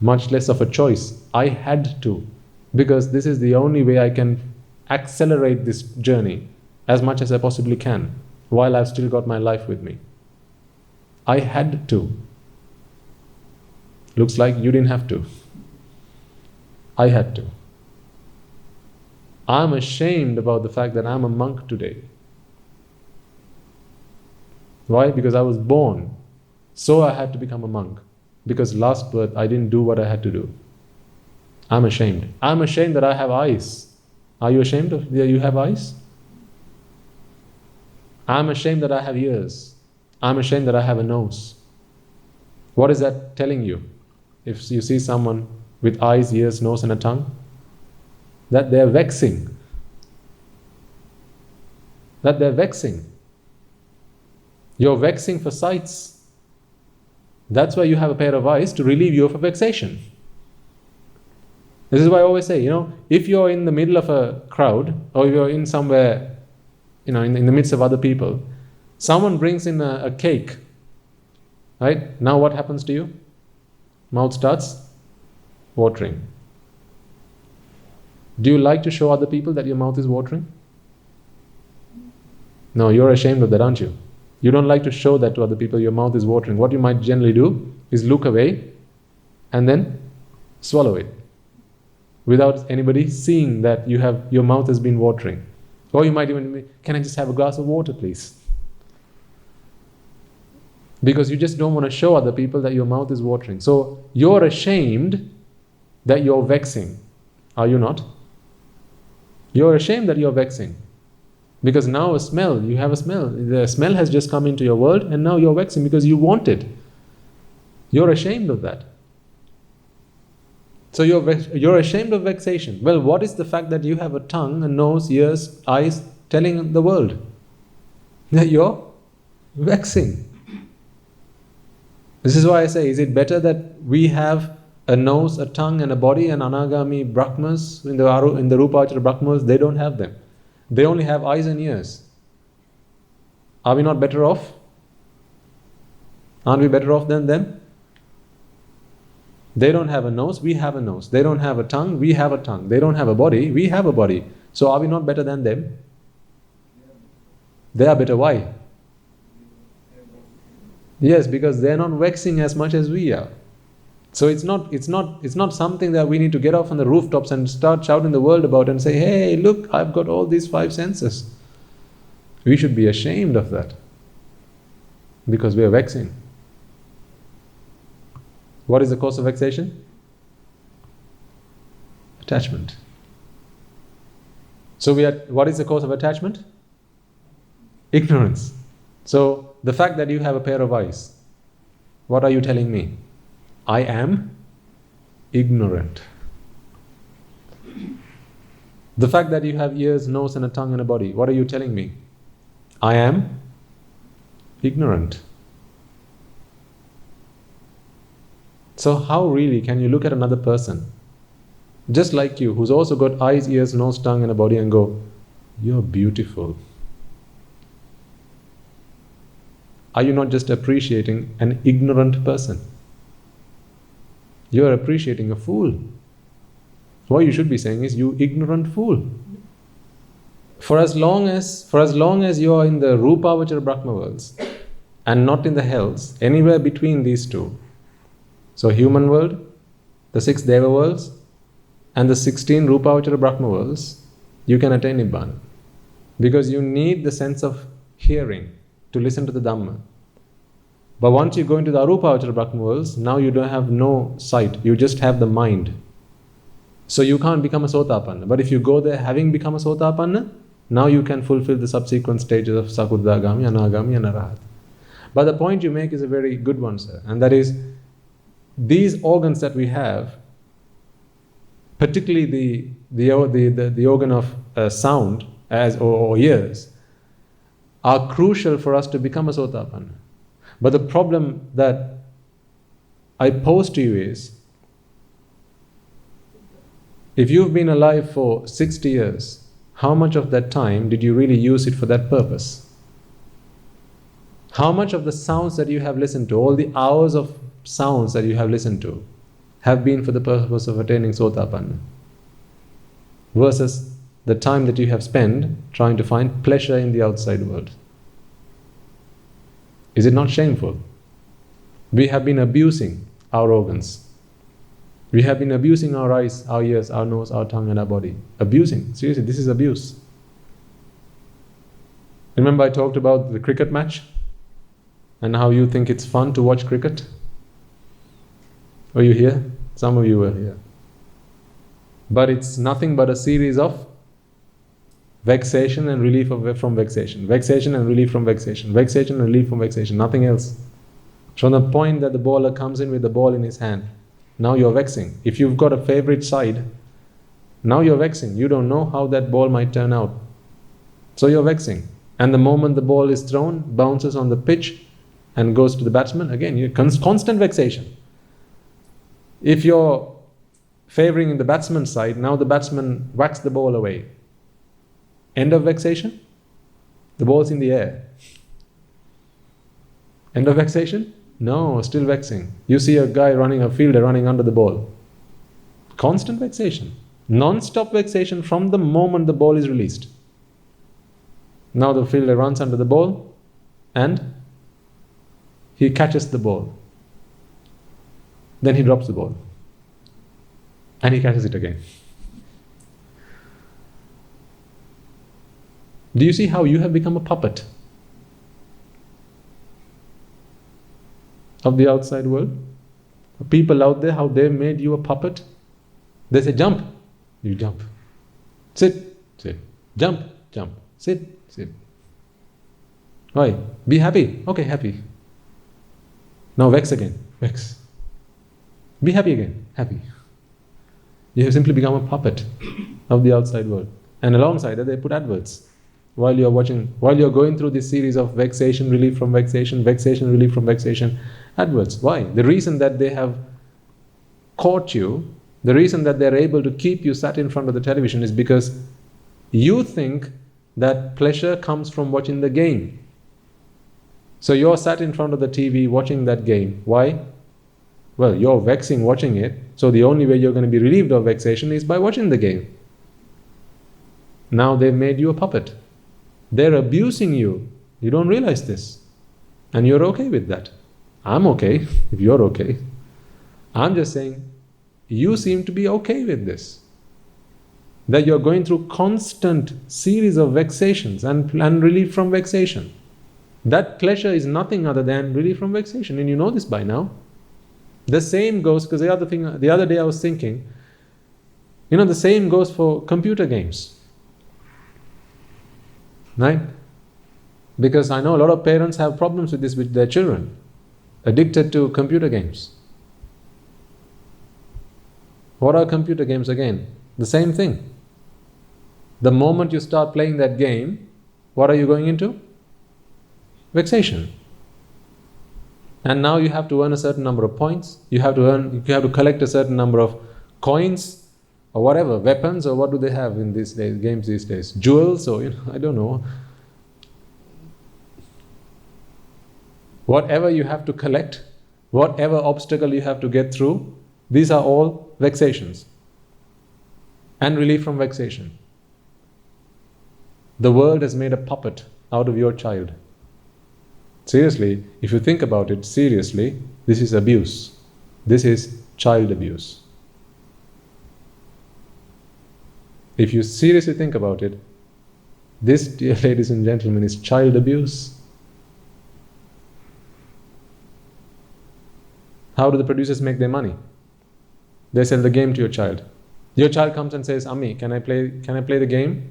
Much less of a choice. I had to. Because this is the only way I can accelerate this journey as much as I possibly can while I've still got my life with me. I had to. Looks like you didn't have to. I had to. I'm ashamed about the fact that I'm a monk today. Why? Because I was born, so I had to become a monk. Because last birth I didn't do what I had to do. I'm ashamed. I'm ashamed that I have eyes. Are you ashamed that you have eyes? I'm ashamed that I have ears. I'm ashamed that I have a nose. What is that telling you? If you see someone with eyes, ears, nose and a tongue, that they're vexing. That they're vexing. You're vexing for sights. That's why you have a pair of eyes, to relieve you of a vexation. This is why I always say, if you're in the middle of a crowd, or you're in somewhere, in the midst of other people, someone brings in a cake, right? Now what happens to you? Mouth starts watering. Do you like to show other people that your mouth is watering? No, you're ashamed of that, aren't you? You don't like to show that to other people, your mouth is watering. What you might generally do is look away and then swallow it without anybody seeing that your mouth has been watering. Or you might even, can I just have a glass of water, please? Because you just don't want to show other people that your mouth is watering. So you're ashamed that you're vexing. Are you not? You're ashamed that you're vexing. Because now you have a smell. The smell has just come into your world and now you're vexing because you want it. You're ashamed of that. So you're ashamed of vexation. Well, what is the fact that you have a tongue, a nose, ears, eyes telling the world that you're vexing? This is why I say, is it better that we have a nose, a tongue and a body, and Anagami Brahmas, in the Rupachara Brahmas, they don't have them. They only have eyes and ears. Are we not better off? Aren't we better off than them? They don't have a nose, we have a nose. They don't have a tongue, we have a tongue. They don't have a body, we have a body. So are we not better than them? They are better. Why? Yes, because they're not vexing as much as we are. So it's not something that we need to get off on the rooftops and start shouting the world about and say, hey, look, I've got all these 5 senses. We should be ashamed of that. Because we are vexing. What is the cause of vexation? Attachment. So what is the cause of attachment? Ignorance. So the fact that you have a pair of eyes, what are you telling me? I am ignorant. The fact that you have ears, nose and a tongue and a body, what are you telling me? I am ignorant. So how really can you look at another person, just like you, who's also got eyes, ears, nose, tongue and a body and go, you're beautiful? Are you not just appreciating an ignorant person? You are appreciating a fool. What you should be saying is, you ignorant fool. For as long as you are in the Rupavachara Brahma worlds and not in the hells, anywhere between these two, so human world, the 6 Deva worlds and the 16 Rupavachara Brahma worlds, you can attain Nibbana. Because you need the sense of hearing to listen to the Dhamma. But once you go into the Arupavachara Brahma worlds, now you don't have no sight, you just have the mind. So you can't become a Sotapanna. But if you go there having become a Sotapanna, now you can fulfill the subsequent stages of Sakurdagami, Anagami and Arahata. But the point you make is a very good one, sir. And that is, these organs that we have, particularly the organ of sound or ears, are crucial for us to become a Sotapanna. But the problem that I pose to you is, if you've been alive for 60 years, how much of that time did you really use it for that purpose? How much of the sounds that you have listened to, all the hours of sounds that you have listened to, have been for the purpose of attaining Sotapanna? Versus the time that you have spent trying to find pleasure in the outside world. Is it not shameful? We have been abusing our organs. We have been abusing our eyes, our ears, our nose, our tongue and our body. Abusing. Seriously, this is abuse. Remember I talked about the cricket match? And how you think it's fun to watch cricket? Were you here? Some of you were here. But it's nothing but a series of vexation and relief from vexation. Vexation and relief from vexation. Vexation and relief from vexation. Nothing else. From the point that the bowler comes in with the ball in his hand, now you're vexing. If you've got a favorite side, now you're vexing. You don't know how that ball might turn out. So you're vexing. And the moment the ball is thrown, bounces on the pitch and goes to the batsman, again, you're constant vexation. If you're favoring in the batsman's side, now the batsman whacks the ball away. End of vexation? The ball's in the air. End of vexation? No, still vexing. You see a guy running, a fielder running under the ball. Constant vexation. Non-stop vexation from the moment the ball is released. Now the fielder runs under the ball and he catches the ball. Then he drops the ball. And he catches it again. Do you see how you have become a puppet of the outside world? People out there, how they made you a puppet? They say, jump. You jump. Sit. Sit. Jump. Jump. Sit. Sit. Why? Be happy. Okay, happy. Now vex again. Vex. Be happy again. Happy. You have simply become a puppet of the outside world. And alongside that, they put adverts. While you're going through this series of vexation, relief from vexation, vexation, relief from vexation, adverts. Why? The reason that they have caught you, the reason that they're able to keep you sat in front of the television is because you think that pleasure comes from watching the game. So you're sat in front of the TV watching that game. Why? Well, you're vexing watching it, so the only way you're going to be relieved of vexation is by watching the game. Now they've made you a puppet. They're abusing you. You don't realize this. And you're okay with that. I'm okay if you're okay. I'm just saying, you seem to be okay with this. That you're going through constant series of vexations and relief from vexation. That pleasure is nothing other than relief from vexation, and you know this by now. The same goes, because the other day I was thinking, the same goes for computer games. Right? Because I know a lot of parents have problems with this with their children, addicted to computer games. What are computer games again? The same thing. The moment you start playing that game, what are you going into? Vexation. And now you have to earn a certain number of points. You have to collect a certain number of coins or whatever, weapons, or what do they have in these days, games these days? Jewels, or I don't know. Whatever you have to collect, whatever obstacle you have to get through, these are all vexations and relief from vexation. The world has made a puppet out of your child. Seriously, if you think about it seriously, this is abuse. This is child abuse. If you seriously think about it, this, dear ladies and gentlemen, is child abuse. How do the producers make their money? They sell the game to your child. Your child comes and says, "Ammi, can I play the game?"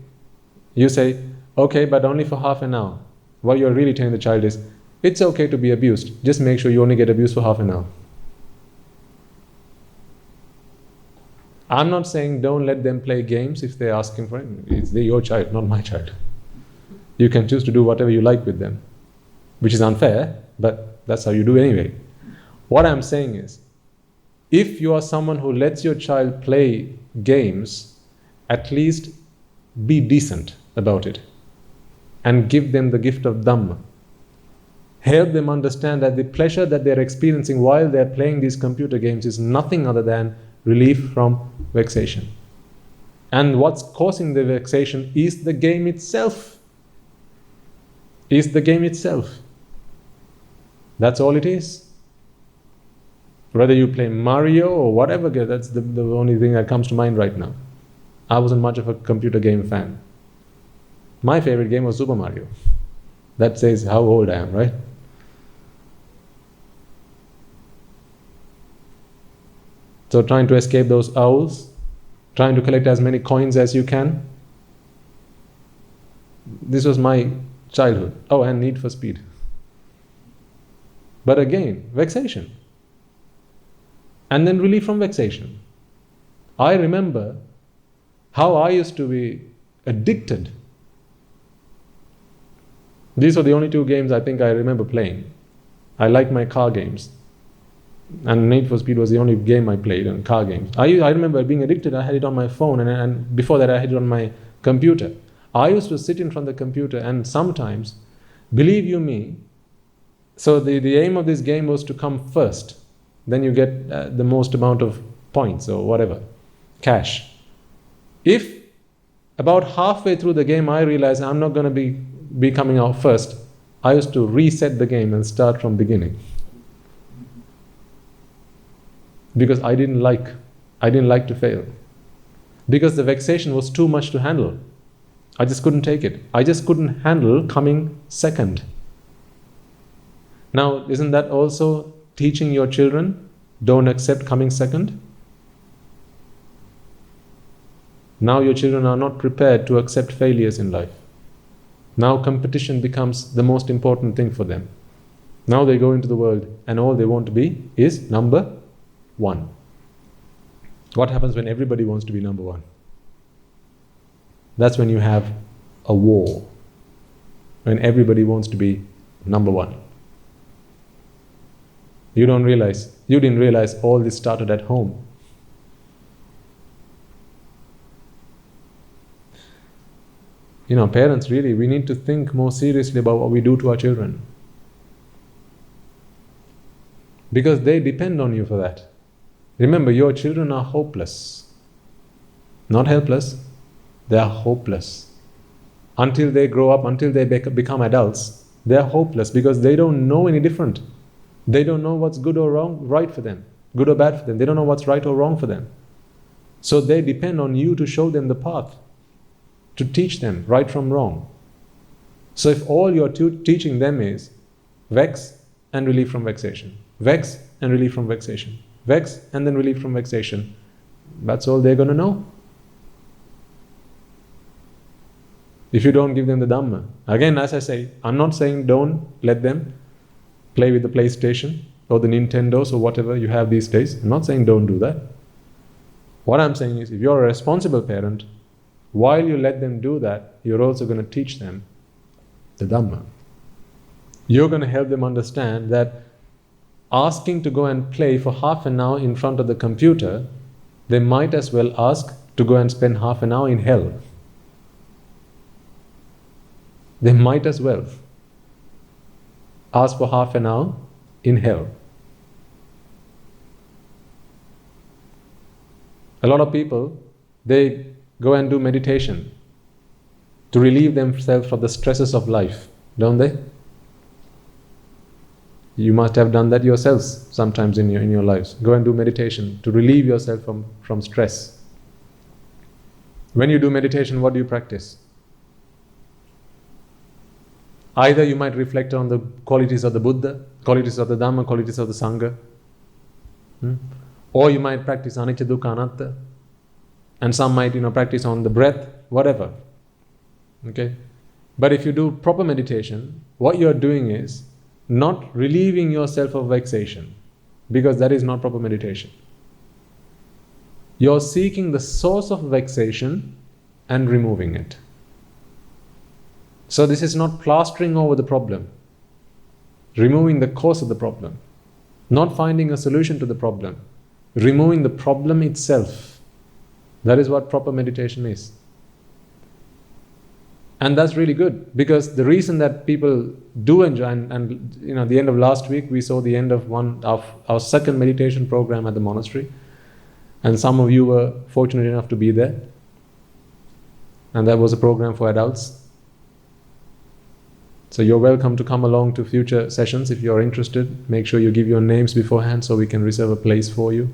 You say, "Okay, but only for half an hour." What you're really telling the child is, it's okay to be abused. Just make sure you only get abused for half an hour. I'm not saying don't let them play games if they're asking for it. They're your child, not my child. You can choose to do whatever you like with them, which is unfair, but that's how you do anyway. What I'm saying is, if you are someone who lets your child play games, at least be decent about it and give them the gift of Dhamma. Help them understand that the pleasure that they're experiencing while they're playing these computer games is nothing other than relief from vexation. And what's causing the vexation is the game itself. That's all it is. Whether you play Mario or whatever, that's the only thing that comes to mind right now. I wasn't much of a computer game fan. My favorite game was Super Mario. That says how old I am, right? So trying to escape those owls, trying to collect as many coins as you can. This was my childhood. Oh, and Need for Speed. But again, vexation. And then relief from vexation. I remember how I used to be addicted. These were the only two games I think I remember playing. I liked my car games. And Need for Speed was the only game I played in car games. I remember being addicted. I had it on my phone, and before that I had it on my computer. I used to sit in front of the computer, and sometimes, believe you me, so the aim of this game was to come first. Then you get the most amount of points or whatever, cash. If about halfway through the game I realized I'm not going to be coming out first, I used to reset the game and start from beginning. Because I didn't like to fail. Because the vexation was too much to handle. I just couldn't take it. I just couldn't handle coming second. Now, isn't that also teaching your children, don't accept coming second? Now your children are not prepared to accept failures in life. Now competition becomes the most important thing for them. Now they go into the world and all they want to be is number one. What happens when everybody wants to be number one? That's when you have a war. When everybody wants to be number one. You didn't realize all this started at home. Parents, really, we need to think more seriously about what we do to our children. Because they depend on you for that. Remember, your children are hopeless. Not helpless, they are hopeless. Until they grow up, until they become adults, they are hopeless because they don't know any different. They don't know what's good or wrong, right for them, good or bad for them. They don't know what's right or wrong for them. So they depend on you to show them the path, to teach them right from wrong. So if all you're teaching them is vex and relief from vexation, vex and relief from vexation, vex and then relief from vexation, that's all they're going to know. If you don't give them the Dhamma. Again, as I say, I'm not saying don't let them play with the PlayStation or the Nintendos or whatever you have these days. I'm not saying don't do that. What I'm saying is, if you're a responsible parent, while you let them do that, you're also going to teach them the Dhamma. You're going to help them understand that asking to go and play for half an hour in front of the computer, they might as well ask to go and spend half an hour in hell. They might as well ask for half an hour in hell. A lot of people, they go and do meditation to relieve themselves from the stresses of life, don't they? You must have done that yourselves sometimes in your lives. Go and do meditation to relieve yourself from stress. When you do meditation, what do you practice? Either you might reflect on the qualities of the Buddha, qualities of the Dhamma, qualities of the Sangha. Or you might practice anicca, dukkha, anatta. And some might, practice on the breath, whatever. Okay? But if you do proper meditation, what you're doing is not relieving yourself of vexation, because that is not proper meditation. You're seeking the source of vexation and removing it. So this is not plastering over the problem, removing the cause of the problem, not finding a solution to the problem, removing the problem itself. That is what proper meditation is. And that's really good, because the reason that people do enjoy, and the end of last week we saw the end of our second meditation program at the monastery, and some of you were fortunate enough to be there, and that was a program for adults. So you're welcome to come along to future sessions if you're interested. Make sure you give your names beforehand so we can reserve a place for you.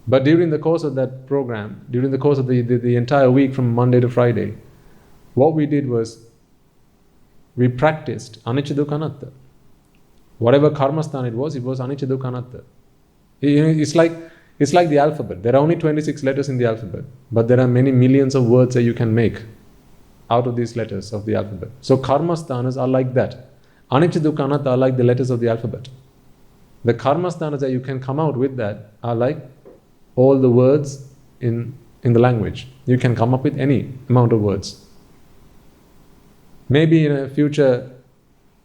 But during the course of that program, during the course of the entire week from Monday to Friday, what we did was we practiced anicca, dukkha, anatta. Whatever karmasthana it was anicca, dukkha, anatta. It's like the alphabet. There are only 26 letters in the alphabet, but there are many millions of words that you can make out of these letters of the alphabet. So karmasthanas are like that. Anicca, dukkha, anatta are like the letters of the alphabet. The karmasthanas that you can come out with that are like all the words in the language. You can come up with any amount of words. Maybe in the future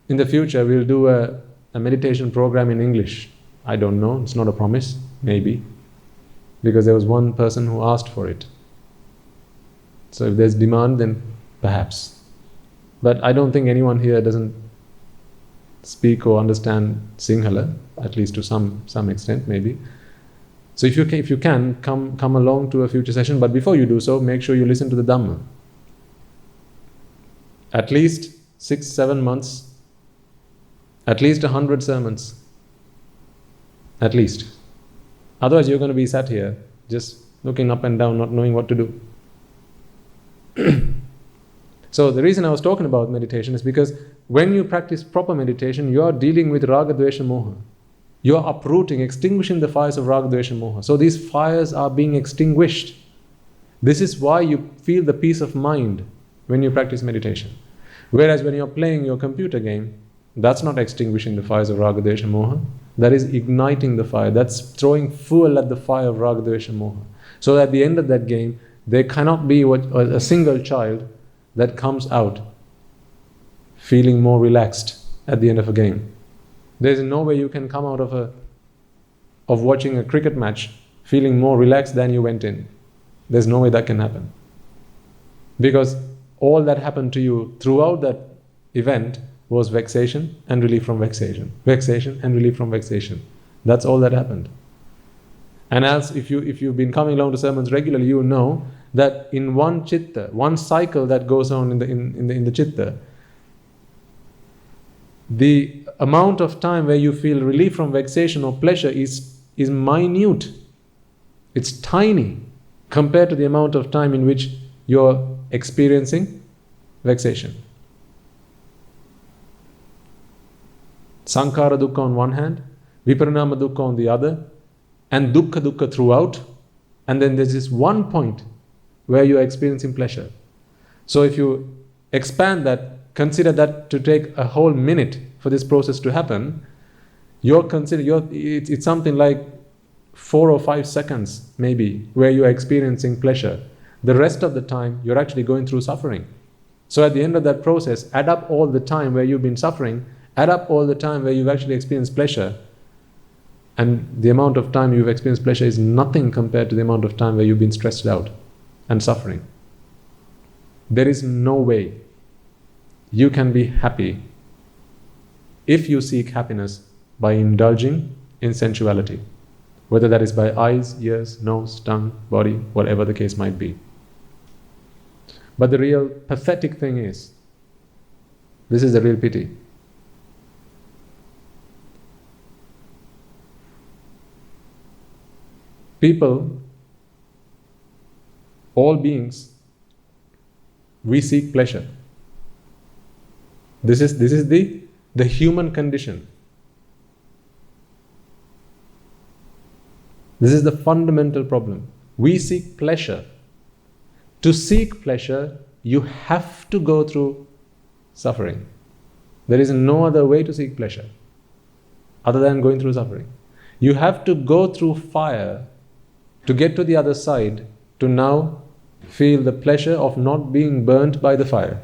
we'll do a meditation program in English. I don't know, it's not a promise, maybe. Because there was one person who asked for it. So if there's demand, then perhaps. But I don't think anyone here doesn't speak or understand Sinhala, at least to some extent, maybe. So if you can, come along to a future session, but before you do so, make sure you listen to the Dhamma. At least 6-7 months, at least 100 sermons. At least. Otherwise you're going to be sat here, just looking up and down, not knowing what to do. So the reason I was talking about meditation is because when you practice proper meditation, you are dealing with raga, dvesha, moha. You are uprooting, extinguishing the fires of raga, dvesha, moha. So these fires are being extinguished. This is why you feel the peace of mind when you practice meditation. Whereas when you're playing your computer game, that's not extinguishing the fires of raga, dvesha, moha. That is igniting the fire. That's throwing fuel at the fire of raga, dvesha, moha. So at the end of that game, there cannot be a single child that comes out feeling more relaxed at the end of a game. There's no way you can come out of watching a cricket match feeling more relaxed than you went in. There's no way that can happen. Because all that happened to you throughout that event was vexation and relief from vexation. Vexation and relief from vexation. That's all that happened. And as if you've been coming along to sermons regularly, you know that in one chitta, one cycle that goes on in the chitta, the amount of time where you feel relief from vexation or pleasure is minute. It's tiny compared to the amount of time in which you're experiencing vexation. Sankhara dukkha on one hand, viparinama dukkha on the other, and dukkha throughout, and then there's this one point where you're experiencing pleasure. So if you expand that, consider that to take a whole minute for this process to happen, it's something like 4 or 5 seconds maybe where you're experiencing pleasure. The rest of the time you're actually going through suffering. So at the end of that process, add up all the time where you've been suffering, add up all the time where you've actually experienced pleasure, and the amount of time you've experienced pleasure is nothing compared to the amount of time where you've been stressed out and suffering. There is no way you can be happy if you seek happiness by indulging in sensuality, whether that is by eyes, ears, nose, tongue, body, whatever the case might be. But the real pathetic thing is, this is the real pity, people, all beings, we seek pleasure. This is the human condition. This is the fundamental problem. We seek pleasure. To seek pleasure, you have to go through suffering. There is no other way to seek pleasure other than going through suffering. You have to go through fire to get to the other side, to now feel the pleasure of not being burnt by the fire.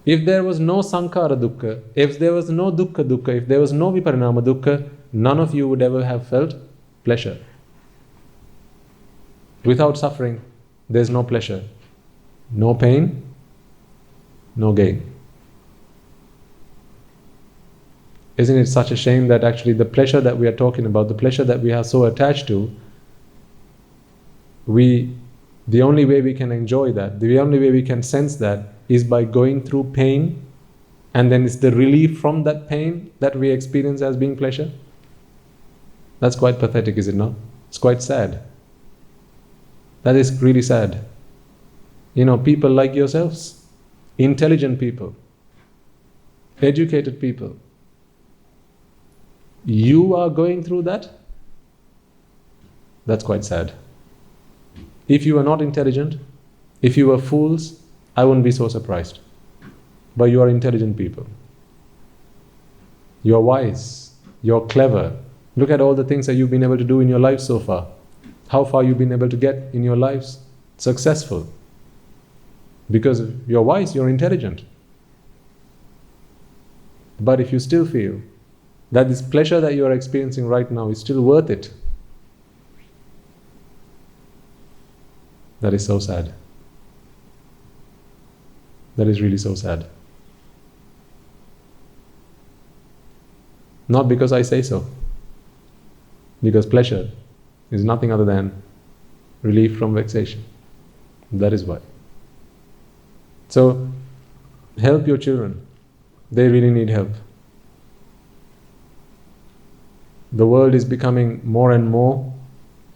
If there was no sankhara dukkha, if there was no dukkha, if there was no viparinama dukkha, none of you would ever have felt pleasure. Without suffering, there's no pleasure, no pain, no gain. Isn't it such a shame that actually the pleasure that we are talking about, the pleasure that we are so attached to, the only way we can enjoy that, the only way we can sense that is by going through pain, and then it's the relief from that pain that we experience as being pleasure? That's quite pathetic, is it not? It's quite sad. That is really sad. People like yourselves, intelligent people, educated people, you are going through that? That's quite sad. If you are not intelligent, if you were fools, I wouldn't be so surprised. But you are intelligent people. You are wise. You are clever. Look at all the things that you've been able to do in your life so far. How far you've been able to get in your lives. Successful. Because you're wise, you're intelligent. But if you still feel that this pleasure that you are experiencing right now is still worth it, that is so sad. That is really so sad. Not because I say so, because pleasure is nothing other than relief from vexation. That is why. So, help your children. They really need help. The world is becoming more and more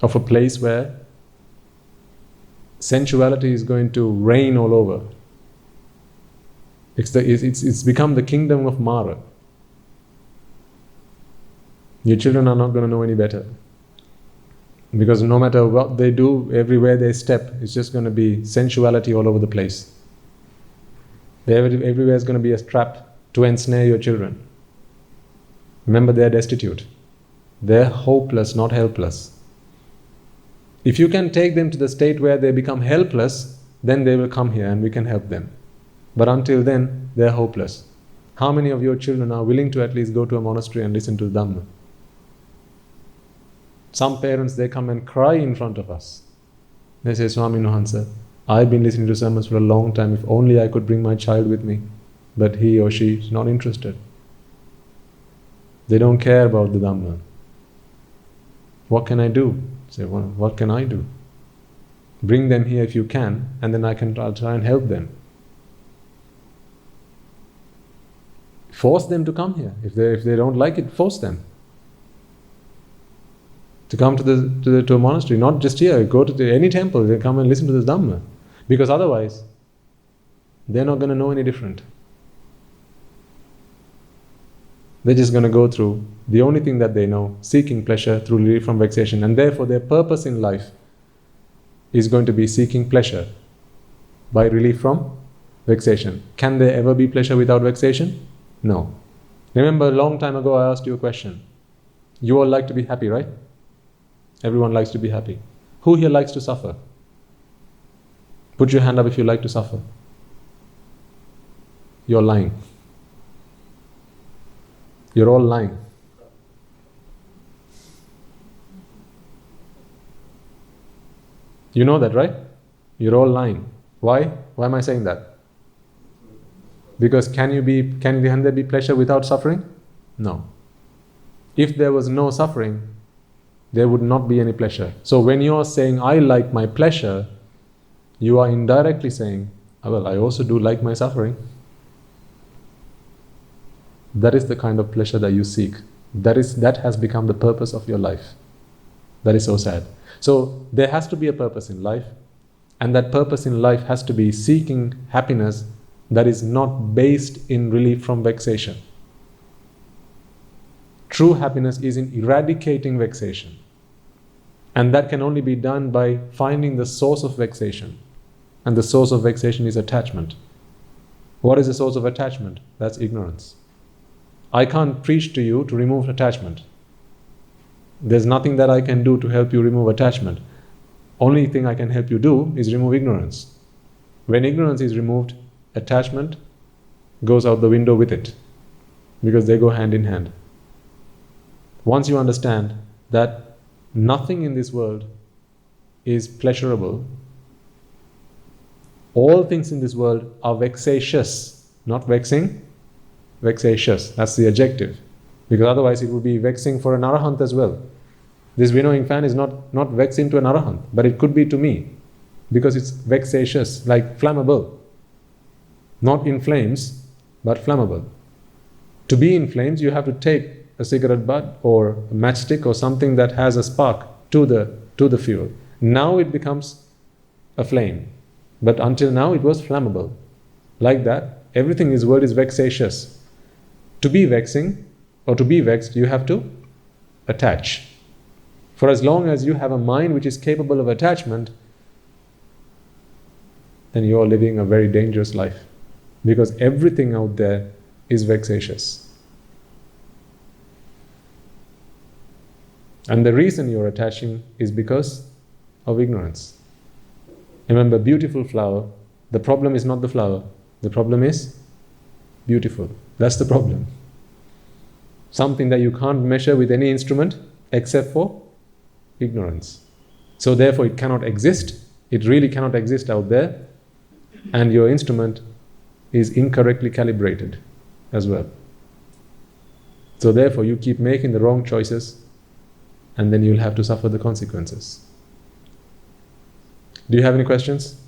of a place where sensuality is going to reign all over. It's become the kingdom of Mara. Your children are not going to know any better. Because no matter what they do, everywhere they step, it's just going to be sensuality all over the place. Everywhere is going to be a trap to ensnare your children. Remember, they are destitute. They're hopeless, not helpless. If you can take them to the state where they become helpless, then they will come here and we can help them. But until then, they're hopeless. How many of your children are willing to at least go to a monastery and listen to Dhamma? Some parents, they come and cry in front of us. They say, Swami Nuhansa, I've been listening to sermons for a long time. If only I could bring my child with me. But he or she is not interested. They don't care about the Dhamma. What can I do? Say, well, what can I do? Bring them here if you can, and then I'll try and help them. Force them to come here. If they don't like it, force them to come to a monastery. Not just here. Go to any temple. They come and listen to this Dhamma, because otherwise, they're not going to know any different. They're just going to go through the only thing that they know, seeking pleasure through relief from vexation, and therefore their purpose in life is going to be seeking pleasure by relief from vexation. Can there ever be pleasure without vexation? No. Remember, a long time ago I asked you a question. You all like to be happy, right? Everyone likes to be happy. Who here likes to suffer? Put your hand up if you like to suffer. You're lying. You're all lying. You know that, right? You're all lying. Why? Why am I saying that? Because can there be pleasure without suffering? No. If there was no suffering, there would not be any pleasure. So when you are saying, I like my pleasure, you are indirectly saying, well, I also do like my suffering. That is the kind of pleasure that you seek. That has become the purpose of your life. That is so sad. So there has to be a purpose in life, and that purpose in life has to be seeking happiness that is not based in relief from vexation. True happiness is in eradicating vexation. And that can only be done by finding the source of vexation. And the source of vexation is attachment. What is the source of attachment? That's ignorance. I can't preach to you to remove attachment. There's nothing that I can do to help you remove attachment. Only thing I can help you do is remove ignorance. When ignorance is removed, attachment goes out the window with it, because they go hand in hand. Once you understand that nothing in this world is pleasurable, all things in this world are vexatious, not vexing, vexatious. That's the adjective, because otherwise it would be vexing for an arahant as well. This winnowing fan is not vexing to an arahant, but it could be to me, because it's vexatious, like flammable. Not in flames, but flammable. To be in flames, you have to take a cigarette butt or a matchstick or something that has a spark to the fuel. Now it becomes a flame, but until now it was flammable. Like that, everything in this world is vexatious. To be vexing or to be vexed, you have to attach. For as long as you have a mind which is capable of attachment, then you are living a very dangerous life, because everything out there is vexatious. And the reason you're attaching is because of ignorance. Remember, beautiful flower, the problem is not the flower, the problem is beautiful. That's the problem. Something that you can't measure with any instrument except for ignorance. So therefore it cannot exist. It really cannot exist out there, and your instrument is incorrectly calibrated as well. So therefore you keep making the wrong choices, and then you'll have to suffer the consequences. Do you have any questions?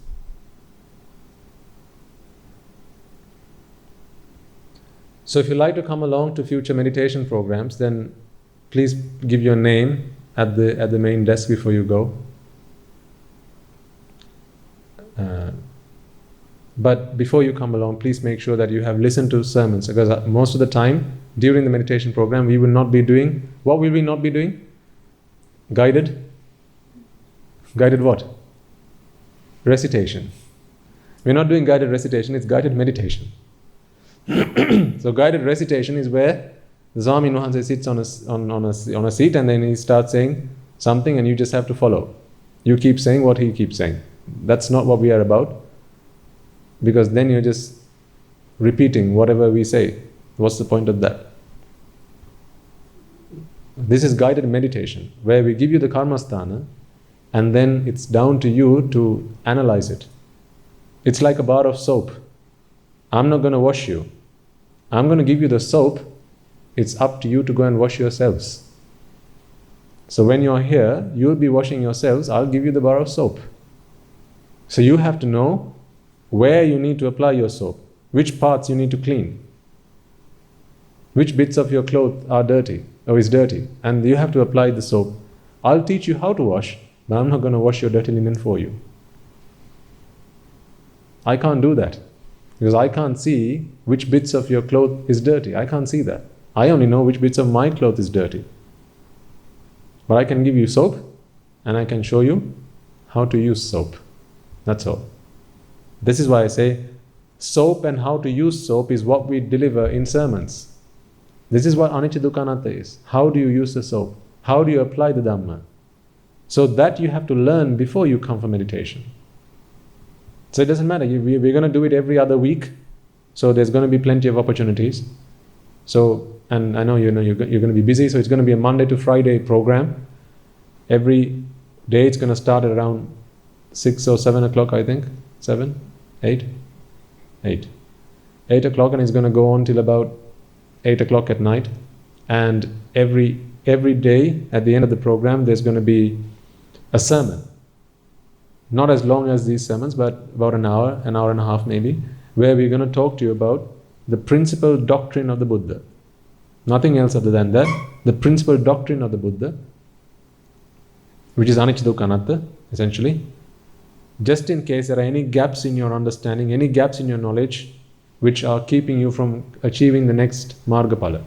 So if you'd like to come along to future meditation programs, then please give your name at the main desk before you go. But before you come along, please make sure that you have listened to sermons, because most of the time during the meditation program we will not be doing, what will we not be doing? Guided what? Recitation. We're not doing guided recitation, it's guided meditation. So guided recitation is where the Swami Wahanse sits on a seat, and then he starts saying something and you just have to follow. You keep saying what he keeps saying. That's not what we are about, because then you're just repeating whatever we say. What's the point of that? This is guided meditation, where we give you the karmasthana, and then it's down to you to analyze it. It's like a bar of soap. I'm not going to wash you. I'm going to give you the soap. It's up to you to go and wash yourselves. So when you're here, you'll be washing yourselves. I'll give you the bar of soap. So you have to know where you need to apply your soap, which parts you need to clean, which bits of your cloth are dirty or is dirty, and you have to apply the soap. I'll teach you how to wash, but I'm not going to wash your dirty linen for you. I can't do that because I can't see which bits of your cloth is dirty. I can't see that. I only know which bits of my cloth is dirty. But I can give you soap and I can show you how to use soap. That's all. This is why I say soap and how to use soap is what we deliver in sermons. This is what anicca dukkha anatta is. How do you use the soap? How do you apply the Dhamma? So that you have to learn before you come for meditation. So it doesn't matter. We're going to do it every other week. So there's going to be plenty of opportunities. So, and I know you're going to be busy. So it's going to be a Monday to Friday program. Every day it's going to start at around 6 or 7 o'clock, I think. 7, 8, 8. 8 o'clock, and it's going to go on till about 8 o'clock at night. And every day at the end of the program there's going to be a sermon. Not as long as these sermons, but about an hour and a half maybe, where we're going to talk to you about the principal doctrine of the Buddha. Nothing else other than that. The principal doctrine of the Buddha, which is anicca dukkha anatta, essentially. Just in case there are any gaps in your understanding, any gaps in your knowledge, which are keeping you from achieving the next margapala.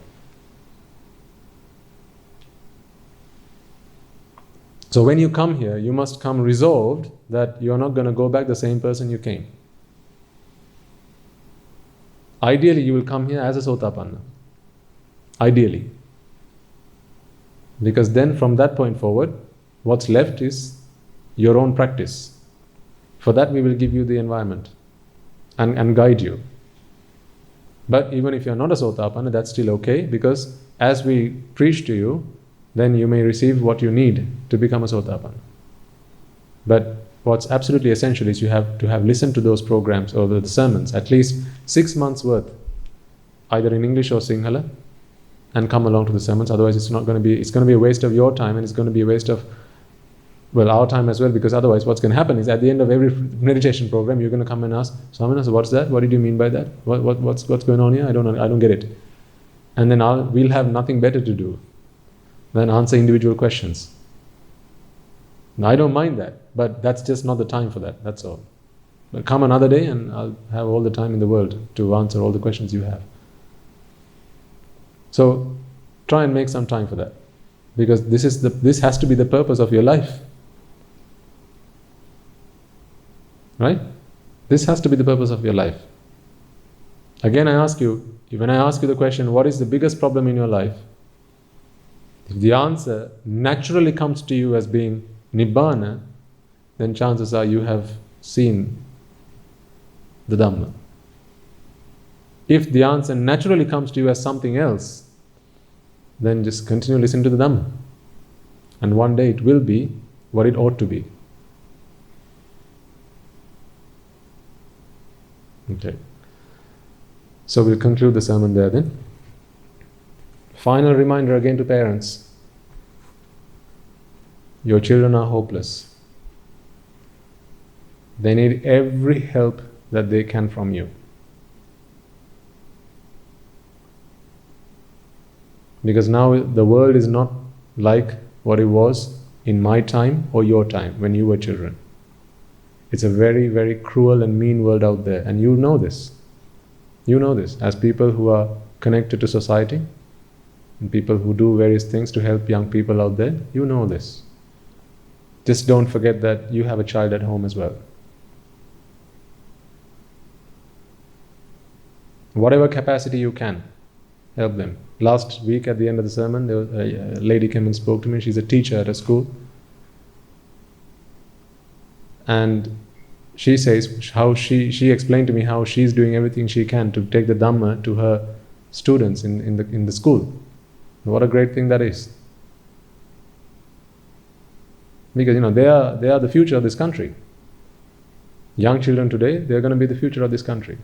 So when you come here, you must come resolved that you're not going to go back the same person you came. Ideally, you will come here as a Sotapanna. Ideally. Because then from that point forward, what's left is your own practice. For that we will give you the environment and guide you. But even if you're not a Sotapanna, that's still okay, because as we preach to you, then you may receive what you need to become a Sotapanna. But what's absolutely essential is you have to have listened to those programs or the sermons, at least 6 months worth, either in English or Sinhala, and come along to the sermons. Otherwise it's going to be a waste of your time, and it's going to be a waste of, well, our time as well, because otherwise what's going to happen is at the end of every meditation program you're going to come and ask, Swamina, so what's that? What did you mean by that? What's going on here? I don't get it. And then we'll have nothing better to do than answer individual questions. Now, I don't mind that, but that's just not the time for that, that's all. But come another day and I'll have all the time in the world to answer all the questions you have. So try and make some time for that, because this has to be the purpose of your life. Right? This has to be the purpose of your life. Again, I ask you, when I ask you the question, what is the biggest problem in your life? If the answer naturally comes to you as being Nibbana, then chances are you have seen the Dhamma. If the answer naturally comes to you as something else, then just continue listening to the Dhamma. And one day it will be what it ought to be. Okay. So we'll conclude the sermon there then. Final reminder again to parents. Your children are hopeless. They need every help that they can from you. Because now the world is not like what it was in my time or your time when you were children. It's a very, very cruel and mean world out there, and you know this. You know this as people who are connected to society and people who do various things to help young people out there. You know this. Just don't forget that you have a child at home as well. Whatever capacity you can, help them. Last week at the end of the sermon, there was a lady came and spoke to me. She's a teacher at a school. And she says how she explained to me how she's doing everything she can to take the Dhamma to her students in the school. What a great thing that is. Because they are the future of this country. Young children today, they're going to be the future of this country.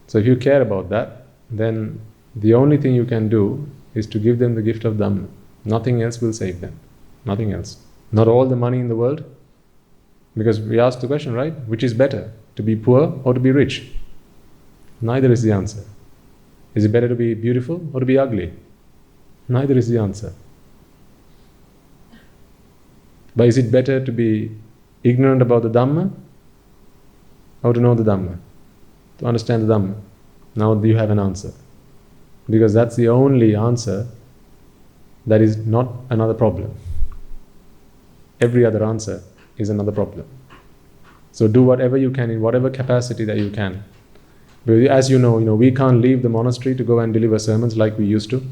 So if you care about that, then the only thing you can do is to give them the gift of Dhamma. Nothing else will save them. Nothing else. Not all the money in the world. Because we asked the question, right? Which is better? To be poor or to be rich? Neither is the answer. Is it better to be beautiful or to be ugly? Neither is the answer. But is it better to be ignorant about the Dhamma or to know the Dhamma? To understand the Dhamma? Now you have an answer. Because that's the only answer that is not another problem. Every other answer is another problem. So do whatever you can in whatever capacity that you can. But as you know, we can't leave the monastery to go and deliver sermons like we used to.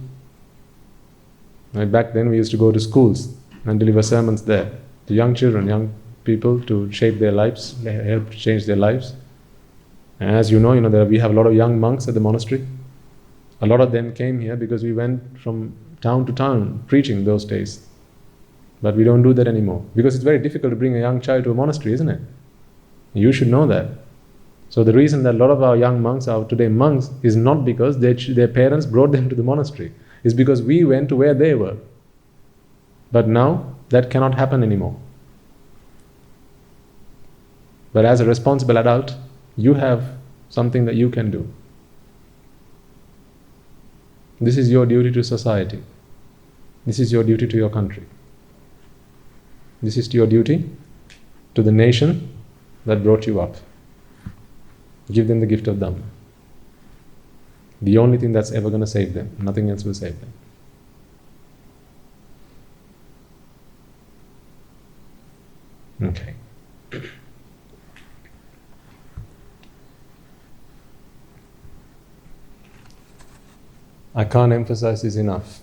Right? Back then we used to go to schools and deliver sermons there to young children, young people, to shape their lives, help change their lives. And as you know, we have a lot of young monks at the monastery. A lot of them came here because we went from town to town preaching those days. But we don't do that anymore. Because it's very difficult to bring a young child to a monastery, isn't it? You should know that. So the reason that a lot of our young monks are today monks is not because their parents brought them to the monastery. It's because we went to where they were. But now, that cannot happen anymore. But as a responsible adult, you have something that you can do. This is your duty to society. This is your duty to your country. This is your duty to the nation that brought you up. Give them the gift of Dhamma. The only thing that's ever going to save them. Nothing else will save them. Okay. I can't emphasize this enough,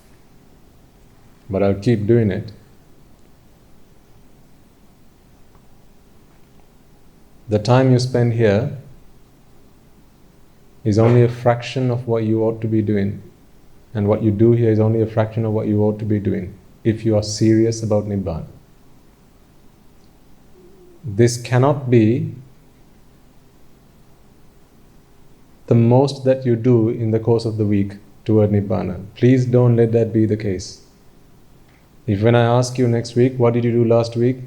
but I'll keep doing it. The time you spend here is only a fraction of what you ought to be doing, and what you do here is only a fraction of what you ought to be doing if you are serious about Nibbana. This cannot be the most that you do in the course of the week toward Nibbana. Please don't let that be the case. If when I ask you next week, what did you do last week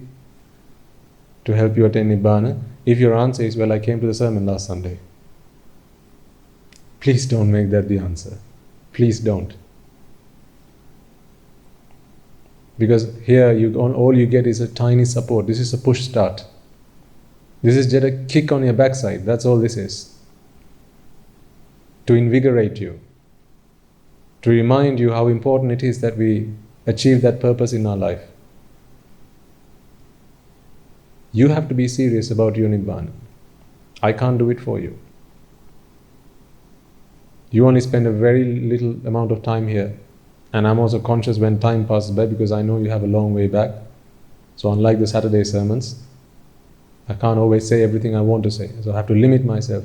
to help you attain Nibbana? If your answer is, well, I came to the sermon last Sunday. Please don't make that the answer. Please don't. Because here all you get is a tiny support. This is a push start. This is just a kick on your backside. That's all this is. To invigorate you. To remind you how important it is that we achieve that purpose in our life. You have to be serious about your Nibbana. I can't do it for you. You only spend a very little amount of time here. And I'm also conscious when time passes by because I know you have a long way back. So unlike the Saturday sermons, I can't always say everything I want to say. So I have to limit myself.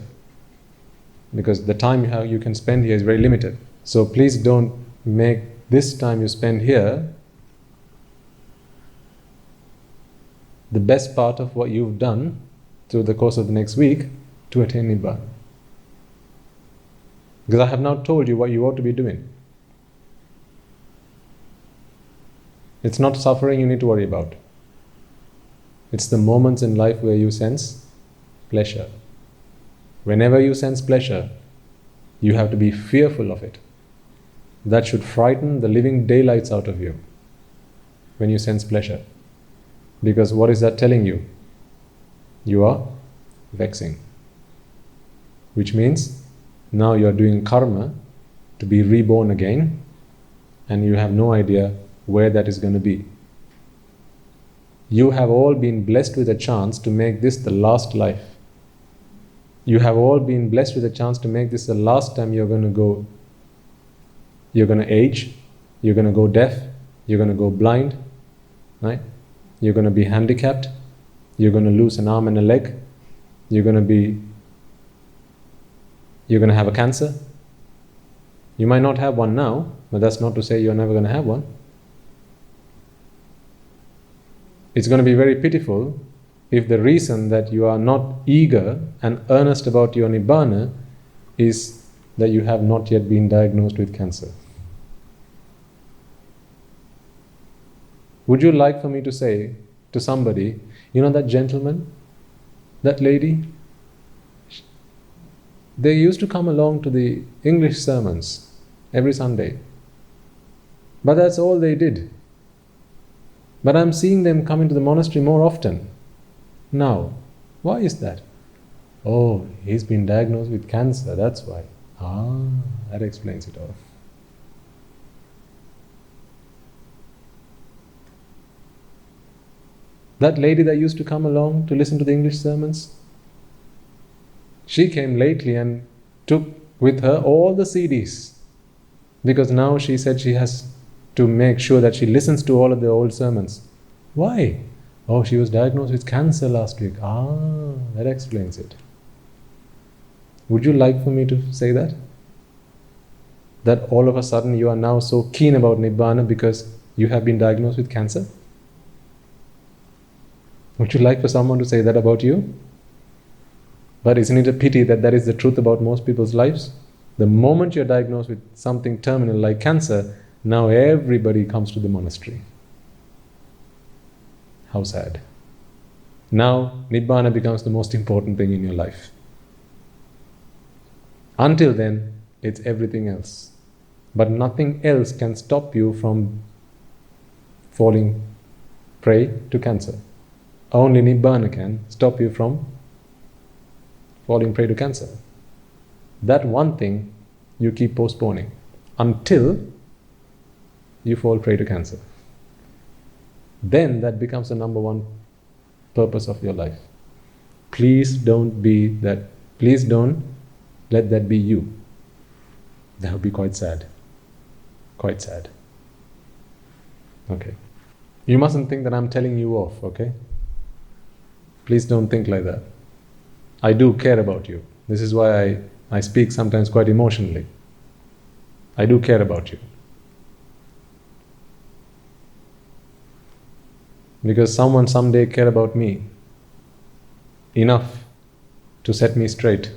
Because the time you can spend here is very limited. So please don't make this time you spend here the best part of what you've done through the course of the next week to attain Nibbana. Because I have now told you what you ought to be doing. It's not suffering you need to worry about. It's the moments in life where you sense pleasure. Whenever you sense pleasure, you have to be fearful of it. That should frighten the living daylights out of you when you sense pleasure. Because what is that telling you? You are vexing. Which means now you are doing karma to be reborn again, and you have no idea where that is going to be. You have all been blessed with a chance to make this the last life. You have all been blessed with a chance to make this the last time you're going to age, you're going to go deaf, you're going to go blind, right? You're going to be handicapped, you're going to lose an arm and a leg, you're going to have a cancer. You might not have one now, but that's not to say you're never going to have one. It's going to be very pitiful if the reason that you are not eager and earnest about your Nibbana is that you have not yet been diagnosed with cancer. Would you like for me to say to somebody, you know that gentleman, that lady, they used to come along to the English sermons every Sunday, but that's all they did. But I'm seeing them come into the monastery more often now. Why is that? Oh, he's been diagnosed with cancer, that's why. That explains it all. That lady that used to come along to listen to the English sermons, she came lately and took with her all the CDs, because now she said she has to make sure that she listens to all of the old sermons. Why? Oh, she was diagnosed with cancer last week. That explains it. Would you like for me to say that? That all of a sudden you are now so keen about Nibbana because you have been diagnosed with cancer? Would you like for someone to say that about you? But isn't it a pity that that is the truth about most people's lives? The moment you're diagnosed with something terminal like cancer, now everybody comes to the monastery. How sad. Now Nibbana becomes the most important thing in your life. Until then, it's everything else. But nothing else can stop you from falling prey to cancer. Only Nibbana can stop you from falling prey to cancer. That one thing you keep postponing until you fall prey to cancer. Then that becomes the number one purpose of your life. Please don't be that. Please don't let that be you. That would be quite sad. Quite sad. Okay. You mustn't think that I'm telling you off, okay? Please don't think like that. I do care about you. This is why I speak sometimes quite emotionally. I do care about you. Because someone someday cared about me enough to set me straight.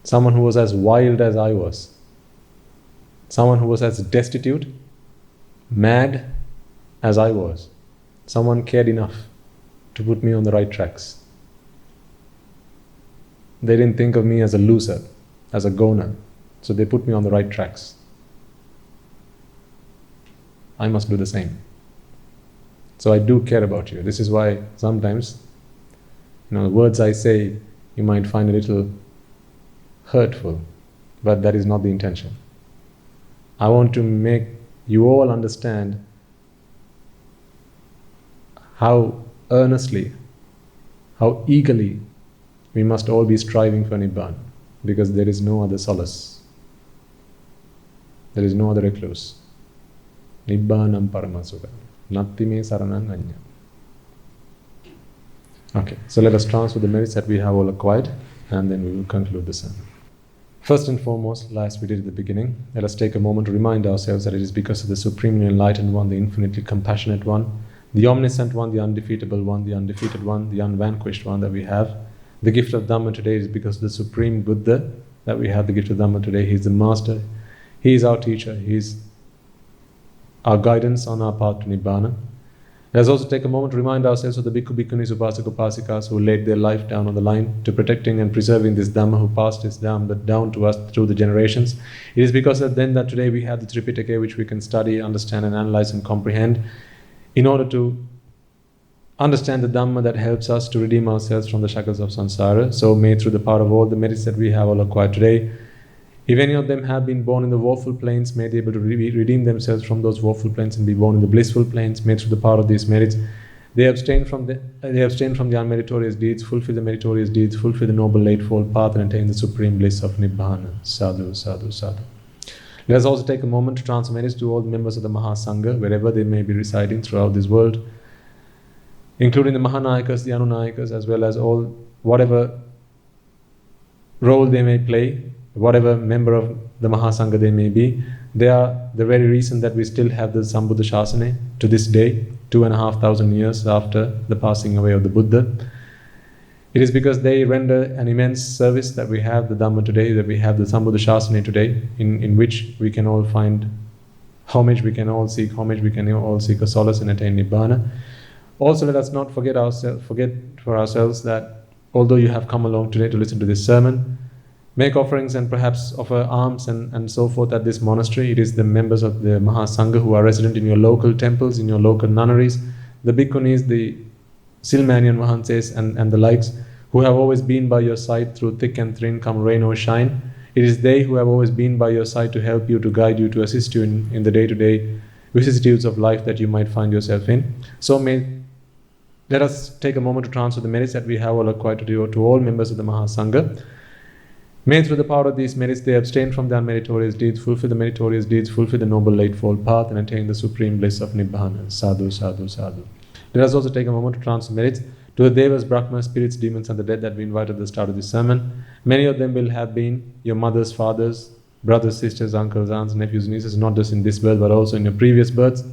Someone who was as wild as I was. Someone who was as destitute, mad as I was. Someone cared enough to put me on the right tracks. They didn't think of me as a loser, as a goner. So they put me on the right tracks. I must do the same. So I do care about you. This is why sometimes, the words I say, you might find a little hurtful, but that is not the intention. I want to make you all understand how earnestly, how eagerly we must all be striving for Nibbana, because there is no other solace. There is no other recluse. Nibbanam Paramasukha. Natti me saranam anya. Okay, so let us transfer the merits that we have all acquired, and then we will conclude the sermon. First and foremost, as we did at the beginning, let us take a moment to remind ourselves that it is because of the Supremely Enlightened One, the Infinitely Compassionate One, the Omniscient One, the Undefeatable One, the Undefeated One, the Unvanquished One that we have. The gift of Dhamma today is because of the Supreme Buddha that we have the gift of Dhamma today. He is the Master, He is our teacher, He is our guidance on our path to Nibbana. Let us also take a moment to remind ourselves of the Bhikkhu, Bhikkhunis, Upasaka, Upasikas who laid their life down on the line to protecting and preserving this Dhamma, who passed this Dhamma down to us through the generations. It is because of them that today we have the Tripitaka, which we can study, understand and analyze and comprehend in order to understand the Dhamma that helps us to redeem ourselves from the shackles of samsara. So may through the power of all the merits that we have all acquired today, if any of them have been born in the woeful planes, may they be able to redeem themselves from those woeful planes and be born in the blissful planes. May through the power of these merits, they abstain from the unmeritorious deeds, fulfill the meritorious deeds, fulfill the noble eightfold path, and attain the supreme bliss of Nibbana. Sadhu, sadhu, sadhu. Let us also take a moment to transfer merits to all the members of the Mahasangha, wherever they may be residing throughout this world, including the Mahanayakas, the Anunayakas, as well as all whatever role they may play whatever member of the Mahasangha they may be, they are the very reason that we still have the Sambuddha Shasana to this day, 2,500 years after the passing away of the Buddha. It is because they render an immense service that we have the Dhamma today, that we have the Sambuddha Shasana today, in which we can all find homage, we can all seek homage, we can all seek a solace and attain Nibbana. Also, let us not forget for ourselves that although you have come along today to listen to this sermon, make offerings and perhaps offer alms and so forth at this monastery. It is the members of the Mahasangha who are resident in your local temples, in your local nunneries, the bhikkhunis, the Silmanian Mahanses and the likes, who have always been by your side through thick and thin, come rain or shine. It is they who have always been by your side to help you, to guide you, to assist you in the day-to-day vicissitudes of life that you might find yourself in. So let us take a moment to transfer the merits that we have all acquired to all members of the Mahasangha. May through the power of these merits they abstain from the unmeritorious deeds, fulfill the meritorious deeds, fulfill the noble eightfold path, and attain the supreme bliss of Nibbana. Sadhu, sadhu, sadhu. Let us also take a moment to transfer merits to the Devas, Brahmas, spirits, demons, and the dead that we invited at the start of this sermon. Many of them will have been your mothers, fathers, brothers, sisters, uncles, aunts, nephews, nieces, not just in this birth but also in your previous births.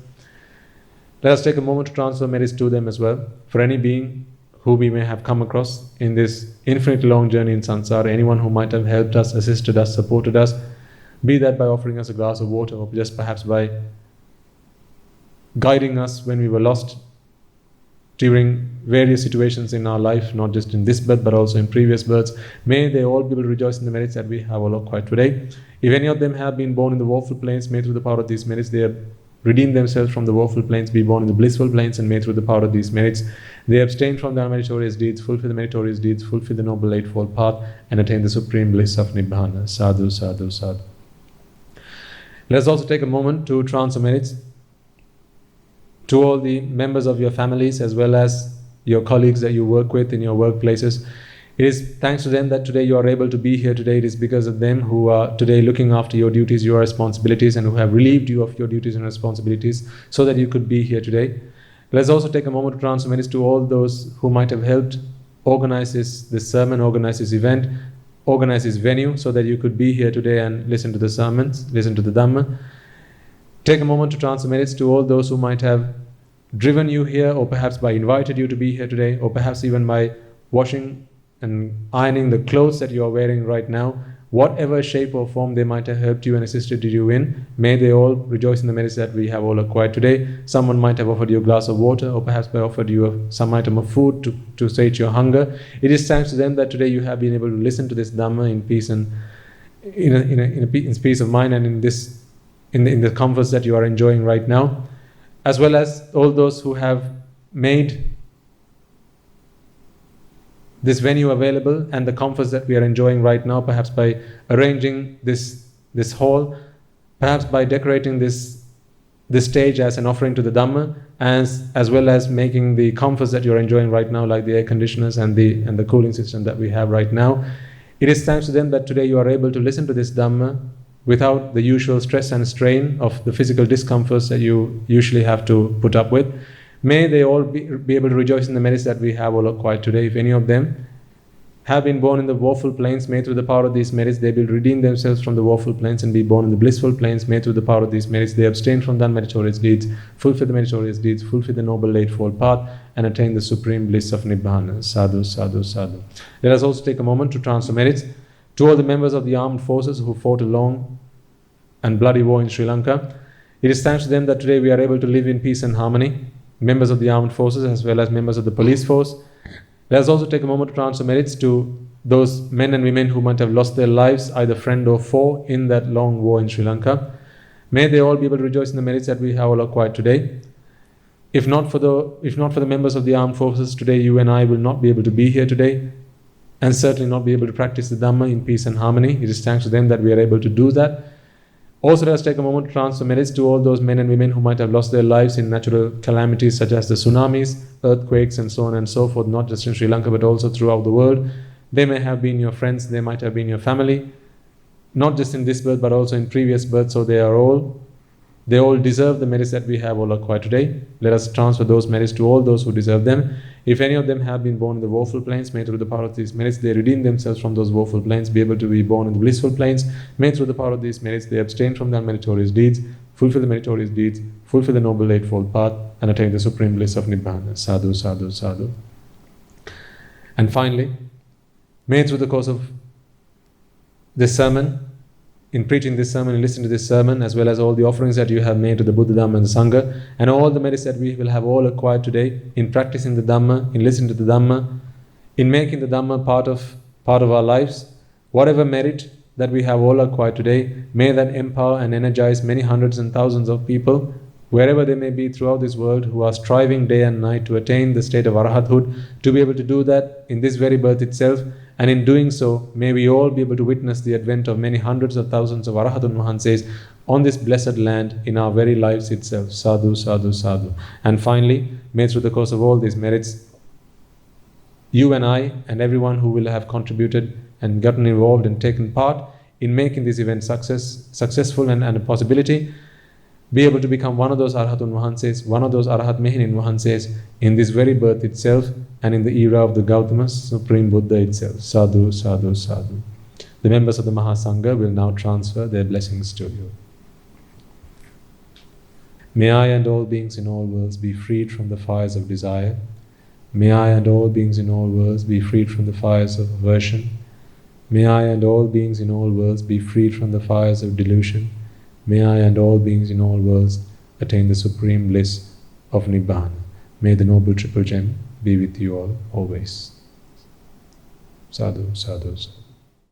Let us take a moment to transfer merits to them as well. For any being who we may have come across in this infinitely long journey in samsara, anyone who might have helped us, assisted us, supported us, be that by offering us a glass of water or just perhaps by guiding us when we were lost during various situations in our life, not just in this birth but also in previous births. May they all be able to rejoice in the merits that we have all acquired today. If any of them have been born in the woeful planes, may through the power of these merits they have redeemed themselves from the woeful planes, be born in the blissful planes, and may through the power of these merits they abstain from the unmeritorious deeds, fulfill the meritorious deeds, fulfill the noble eightfold path, and attain the supreme bliss of Nibbana. Sadhu, sadhu, sadhu. Let us also take a moment to transfer merits to all the members of your families as well as your colleagues that you work with in your workplaces. It is thanks to them that today you are able to be here today. It is because of them who are today looking after your duties, your responsibilities, and who have relieved you of your duties and responsibilities so that you could be here today. Let's also take a moment to transfer merits to all those who might have helped organize this sermon, organize this event, organize this venue so that you could be here today and listen to the sermons, listen to the Dhamma. Take a moment to transfer merits to all those who might have driven you here, or perhaps by invited you to be here today, or perhaps even by washing and ironing the clothes that you are wearing right now. Whatever shape or form they might have helped you and assisted you in, may they all rejoice in the merits that we have all acquired today. Someone might have offered you a glass of water, or perhaps by offered you some item of food to sate your hunger. It is thanks to them that today you have been able to listen to this Dhamma in peace and in peace of mind and in the comforts that you are enjoying right now, as well as all those who have made this venue available and the comforts that we are enjoying right now, perhaps by arranging this hall, perhaps by decorating this stage as an offering to the Dhamma, as well as making the comforts that you're enjoying right now, like the air conditioners and the cooling system that we have right now. It is thanks to them that today you are able to listen to this Dhamma without the usual stress and strain of the physical discomforts that you usually have to put up with. May they all be able to rejoice in the merits that we have all acquired today. If any of them have been born in the woeful planes, may through the power of these merits they will redeem themselves from the woeful planes and be born in the blissful planes. May through the power of these merits they abstain from the unmeritorious deeds, fulfill the meritorious deeds, fulfill the noble eightfold path, and attain the supreme bliss of Nibbana. Sadhu, sadhu, sadhu. Let us also take a moment to transfer merits to all the members of the armed forces who fought a long and bloody war in Sri Lanka. It is thanks to them that today we are able to live in peace and harmony, members of the armed forces as well as members of the police force. Let us also take a moment to transfer merits to those men and women who might have lost their lives, either friend or foe, in that long war in Sri Lanka. May they all be able to rejoice in the merits that we have all acquired today. If not for the members of the armed forces, today you and I will not be able to be here today, and certainly not be able to practice the Dhamma in peace and harmony. It is thanks to them that we are able to do that. Also, let us take a moment to transfer merits to all those men and women who might have lost their lives in natural calamities such as the tsunamis, earthquakes, and so on and so forth, not just in Sri Lanka but also throughout the world. They may have been your friends, they might have been your family, not just in this birth but also in previous births, so they are all They all deserve the merits that we have all acquired today. Let us transfer those merits to all those who deserve them. If any of them have been born in the woeful planes, may through the power of these merits they redeem themselves from those woeful planes, be able to be born in the blissful planes. May through the power of these merits they abstain from their meritorious deeds, fulfill the meritorious deeds, fulfill the noble eightfold path, and attain the supreme bliss of Nibbana. Sadhu, sadhu, sadhu. And finally, may through the course of this sermon, in preaching this sermon and listening to this sermon, as well as all the offerings that you have made to the Buddha, Dhamma and the Sangha, and all the merits that we will have all acquired today in practicing the Dhamma, in listening to the Dhamma, in making the Dhamma part of our lives, whatever merit that we have all acquired today, may that empower and energize many hundreds and thousands of people, wherever they may be throughout this world, who are striving day and night to attain the state of arahathood, to be able to do that in this very birth itself. And in doing so, may we all be able to witness the advent of many hundreds of thousands of Arahatun Mahanses on this blessed land in our very lives itself. Sadhu, sadhu, sadhu. And finally, may through the course of all these merits, you and I and everyone who will have contributed and gotten involved and taken part in making this event successful and a possibility, be able to become one of those Arahatun Mahanses, one of those Arahat Mehinin Mahanses in this very birth itself and in the era of the Gautama Supreme Buddha itself. Sadhu, sadhu, sadhu. The members of the Mahasangha will now transfer their blessings to you. May I and all beings in all worlds be freed from the fires of desire. May I and all beings in all worlds be freed from the fires of aversion. May I and all beings in all worlds be freed from the fires of delusion. May I and all beings in all worlds attain the supreme bliss of Nibbana. May the Noble Triple Gem be with you all always. Sadhu, sadhu, sadhu.